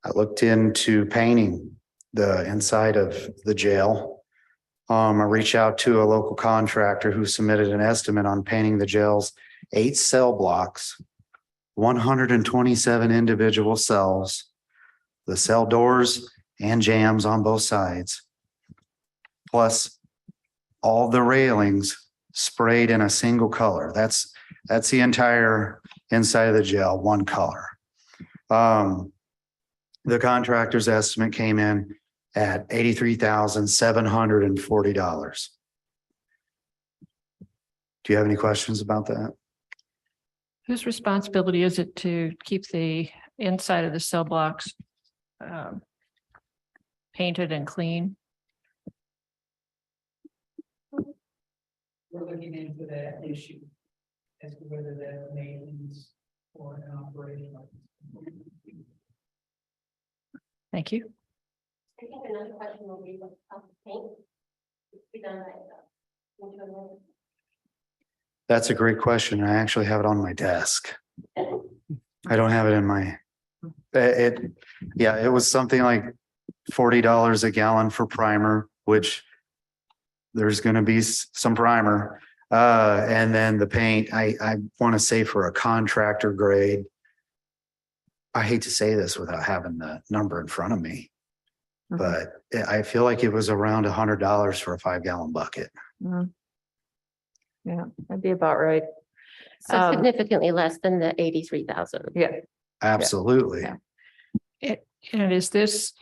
M: I looked into painting the inside of the jail. I reached out to a local contractor who submitted an estimate on painting the jail's 8 cell blocks, 127 individual cells, the cell doors and jambs on both sides, plus all the railings sprayed in a single color. That's the entire inside of the jail, one color. The contractor's estimate came in at $83,740. Do you have any questions about that?
C: Whose responsibility is it to keep the inside of the cell blocks painted and clean?
G: We're looking into that issue as to whether that maintenance or an operation.
C: Thank you.
L: I think another question will be about paint. Be done by
M: That's a great question. I actually have it on my desk. I don't have it in my, it was something like $40 a gallon for primer, which there's gonna be some primer. And then the paint, I want to say for a contractor grade. I hate to say this without having the number in front of me, but I feel like it was around $100 for a 5-gallon bucket.
E: Mhm. Yeah, that'd be about right.
L: So significantly less than the 83,000.
E: Yeah.
M: Absolutely.
E: Yeah.
C: And is this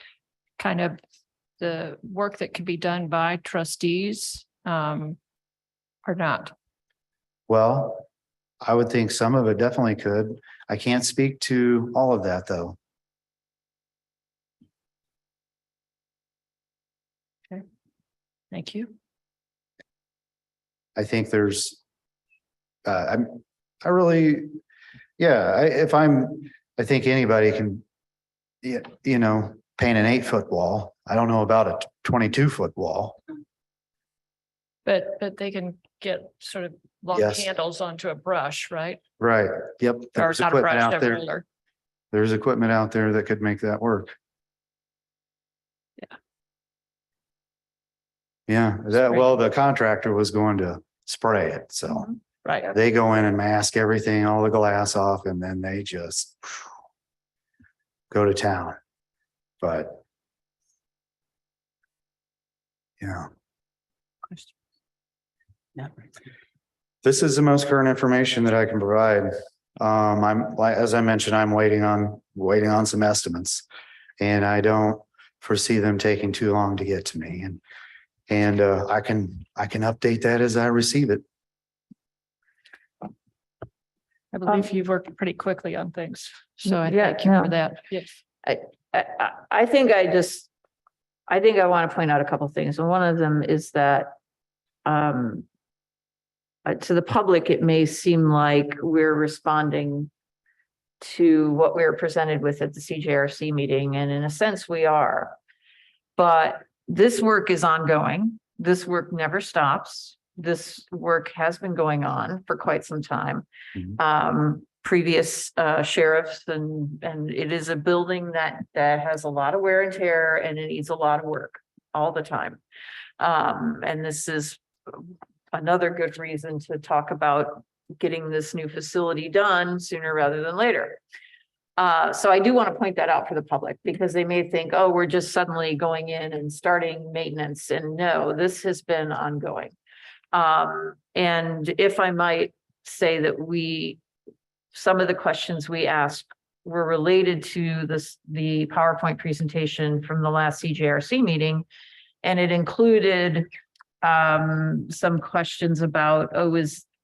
C: kind of the work that could be done by trustees or not?
M: Well, I would think some of it definitely could. I can't speak to all of that, though.
C: Thank you.
M: I think there's, I think anybody can, paint an 8-foot wall. I don't know about a 22-foot wall.
C: But they can get sort of long
M: Yes.
C: handles onto a brush, right?
M: Right. Yep.
C: Or
M: There's
C: not a
M: equipment
C: brush,
M: out
C: a
M: there.
C: roller.
M: There's equipment out there that could make that work.
C: Yeah.
M: Yeah, the contractor was going to spray it, so
C: Right.
M: they go in and mask everything, all the glass off, and then they just go to town. But this is the most current information that I can provide. As I mentioned, I'm waiting on some estimates, and I don't foresee them taking too long to get to me. And I can update that as I receive it.
C: I believe you've worked pretty quickly on things. So I
E: Yeah,
C: thank you
E: no.
C: for that. Yes.
E: I think I want to point out a couple of things. And one of them is that to the public, it may seem like we're responding to what we were presented with at the CJRC meeting. And in a sense, we are. But this work is ongoing. This work never stops. This work has been going on for quite some time. Previous sheriffs and it is a building that has a lot of wear and tear, and it needs a lot of work all the time. And this is another good reason to talk about getting this new facility done sooner rather than later. So I do want to point that out for the public, because they may think, oh, we're just suddenly going in and starting maintenance. And no, this has been ongoing. And if I might say that some of the questions we asked were related to the PowerPoint presentation from the last CJRC meeting. And it included some questions about,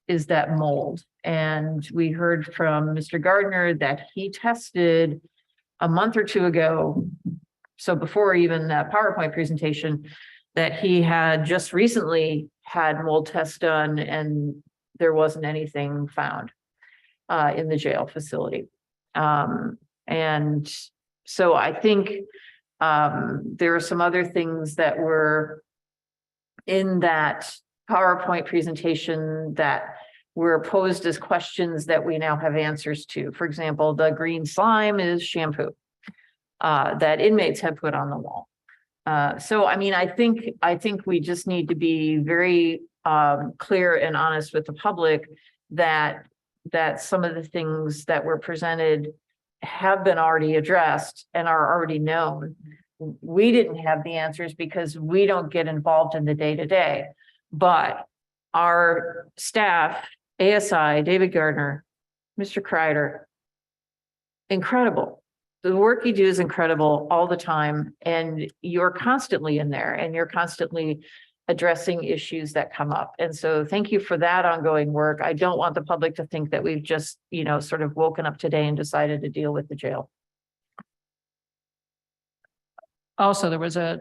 E: is that mold? And we heard from Mr. Gardner that he tested a month or two ago. So before even that PowerPoint presentation, that he had just recently had mold tests done, and there wasn't anything found in the jail facility. And so I think there are some other things that were in that PowerPoint presentation that were posed as questions that we now have answers to. For example, the green slime is shampoo that inmates have put on the wall. So, I mean, I think we just need to be very clear and honest with the public that some of the things that were presented have been already addressed and are already known. We didn't have the answers because we don't get involved in the day-to-day, but our staff, ASI, David Gardner, Mr. Kreider, incredible. The work you do is incredible all the time, and you're constantly in there and you're constantly addressing issues that come up. And so thank you for that ongoing work. I don't want the public to think that we've just, sort of woken up today and decided to deal with the jail.
C: Also, there was a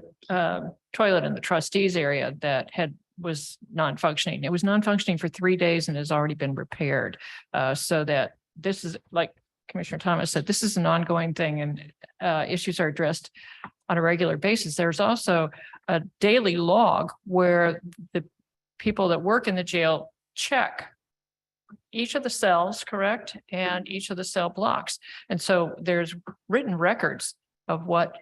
C: toilet in the trustees area that was non-functioning. It was non-functioning for 3 days and has already been repaired. So that this is, like Commissioner Thomas said, this is an ongoing thing, and issues are addressed on a regular basis. There's also a daily log where the people that work in the jail check each of the cells, correct? And each of the cell blocks. And so there's written records of what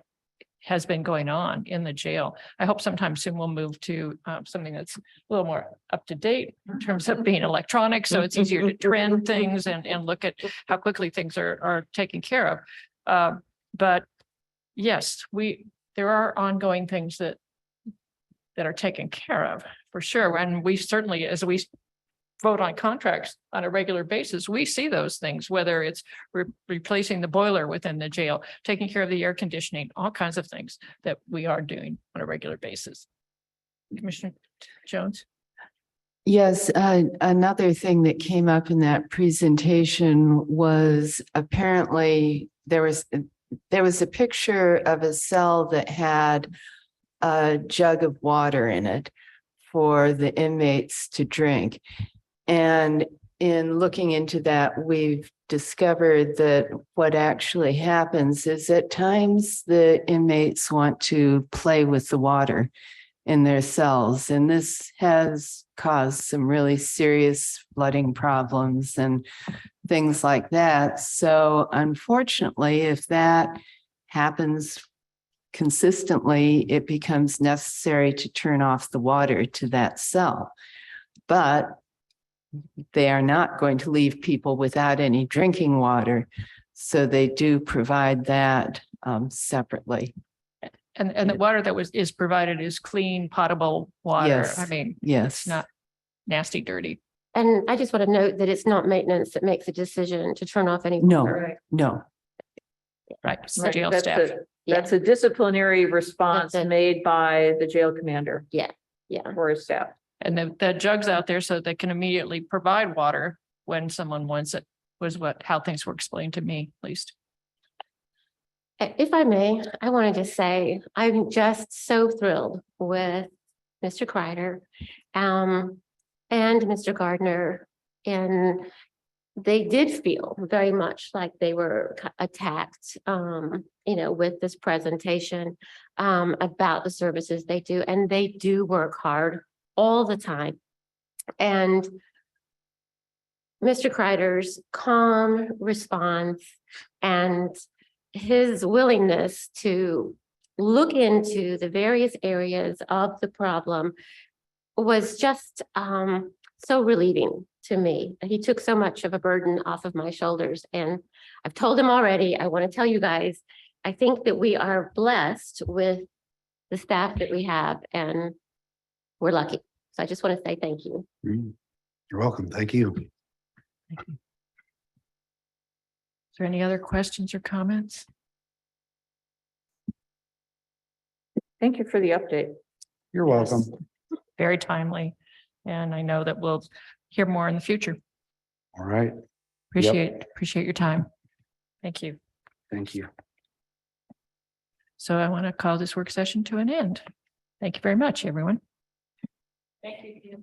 C: has been going on in the jail. I hope sometime soon we'll move to something that's a little more up to date in terms of being electronic. So it's easier to trend things and look at how quickly things are taken care of. But yes, there are ongoing things that are taken care of for sure. And we certainly, as we vote on contracts on a regular basis, we see those things, whether it's replacing the boiler within the jail, taking care of the air conditioning, all kinds of things that we are doing on a regular basis. Commissioner Jones?
D: Yes, another thing that came up in that presentation was apparently there was a picture of a cell that had a jug of water in it for the inmates to drink. And in looking into that, we've discovered that what actually happens is at times the inmates want to play with the water in their cells. And this has caused some really serious flooding problems and things like that. So unfortunately, if that happens consistently, it becomes necessary to turn off the water to that cell. But they are not going to leave people without any drinking water. So they do provide that separately.
C: And the water that is provided is clean, potable water.
D: Yes.
C: I mean,
D: Yes.
C: it's not nasty, dirty.
L: And I just want to note that it's not maintenance that makes a decision to turn off any.
D: No,
L: water.
D: no.
C: Right, it's the
E: Right,
C: jail
E: that's
C: staff.
E: That's a disciplinary response
L: That's it.
E: made by the jail commander
L: Yeah.
E: for his staff.
C: And the jugs out there so they can immediately provide water when someone wants it, was how things were explained to me, at least.
L: If I may, I wanted to say, I'm just so thrilled with Mr. Kreider, and Mr. Gardner. And they did feel very much like they were attacked, with this presentation, about the services they do. And they do work hard all the time. And Mr. Kreider's calm response and his willingness to look into the various areas of the problem was just so relieving to me. He took so much of a burden off of my shoulders. And I've told him already, I want to tell you guys, I think that we are blessed with the staff that we have, and we're lucky. So I just want to say thank you.
M: You're welcome. Thank you.
C: Is there any other questions or comments?
E: Thank you for the update.
M: You're welcome.
C: Very timely. And I know that we'll hear more in the future.
M: All right.
C: Appreciate your time. Thank you.
M: Thank you.
C: So I want to call this work session to an end. Thank you very much, everyone. Thank you.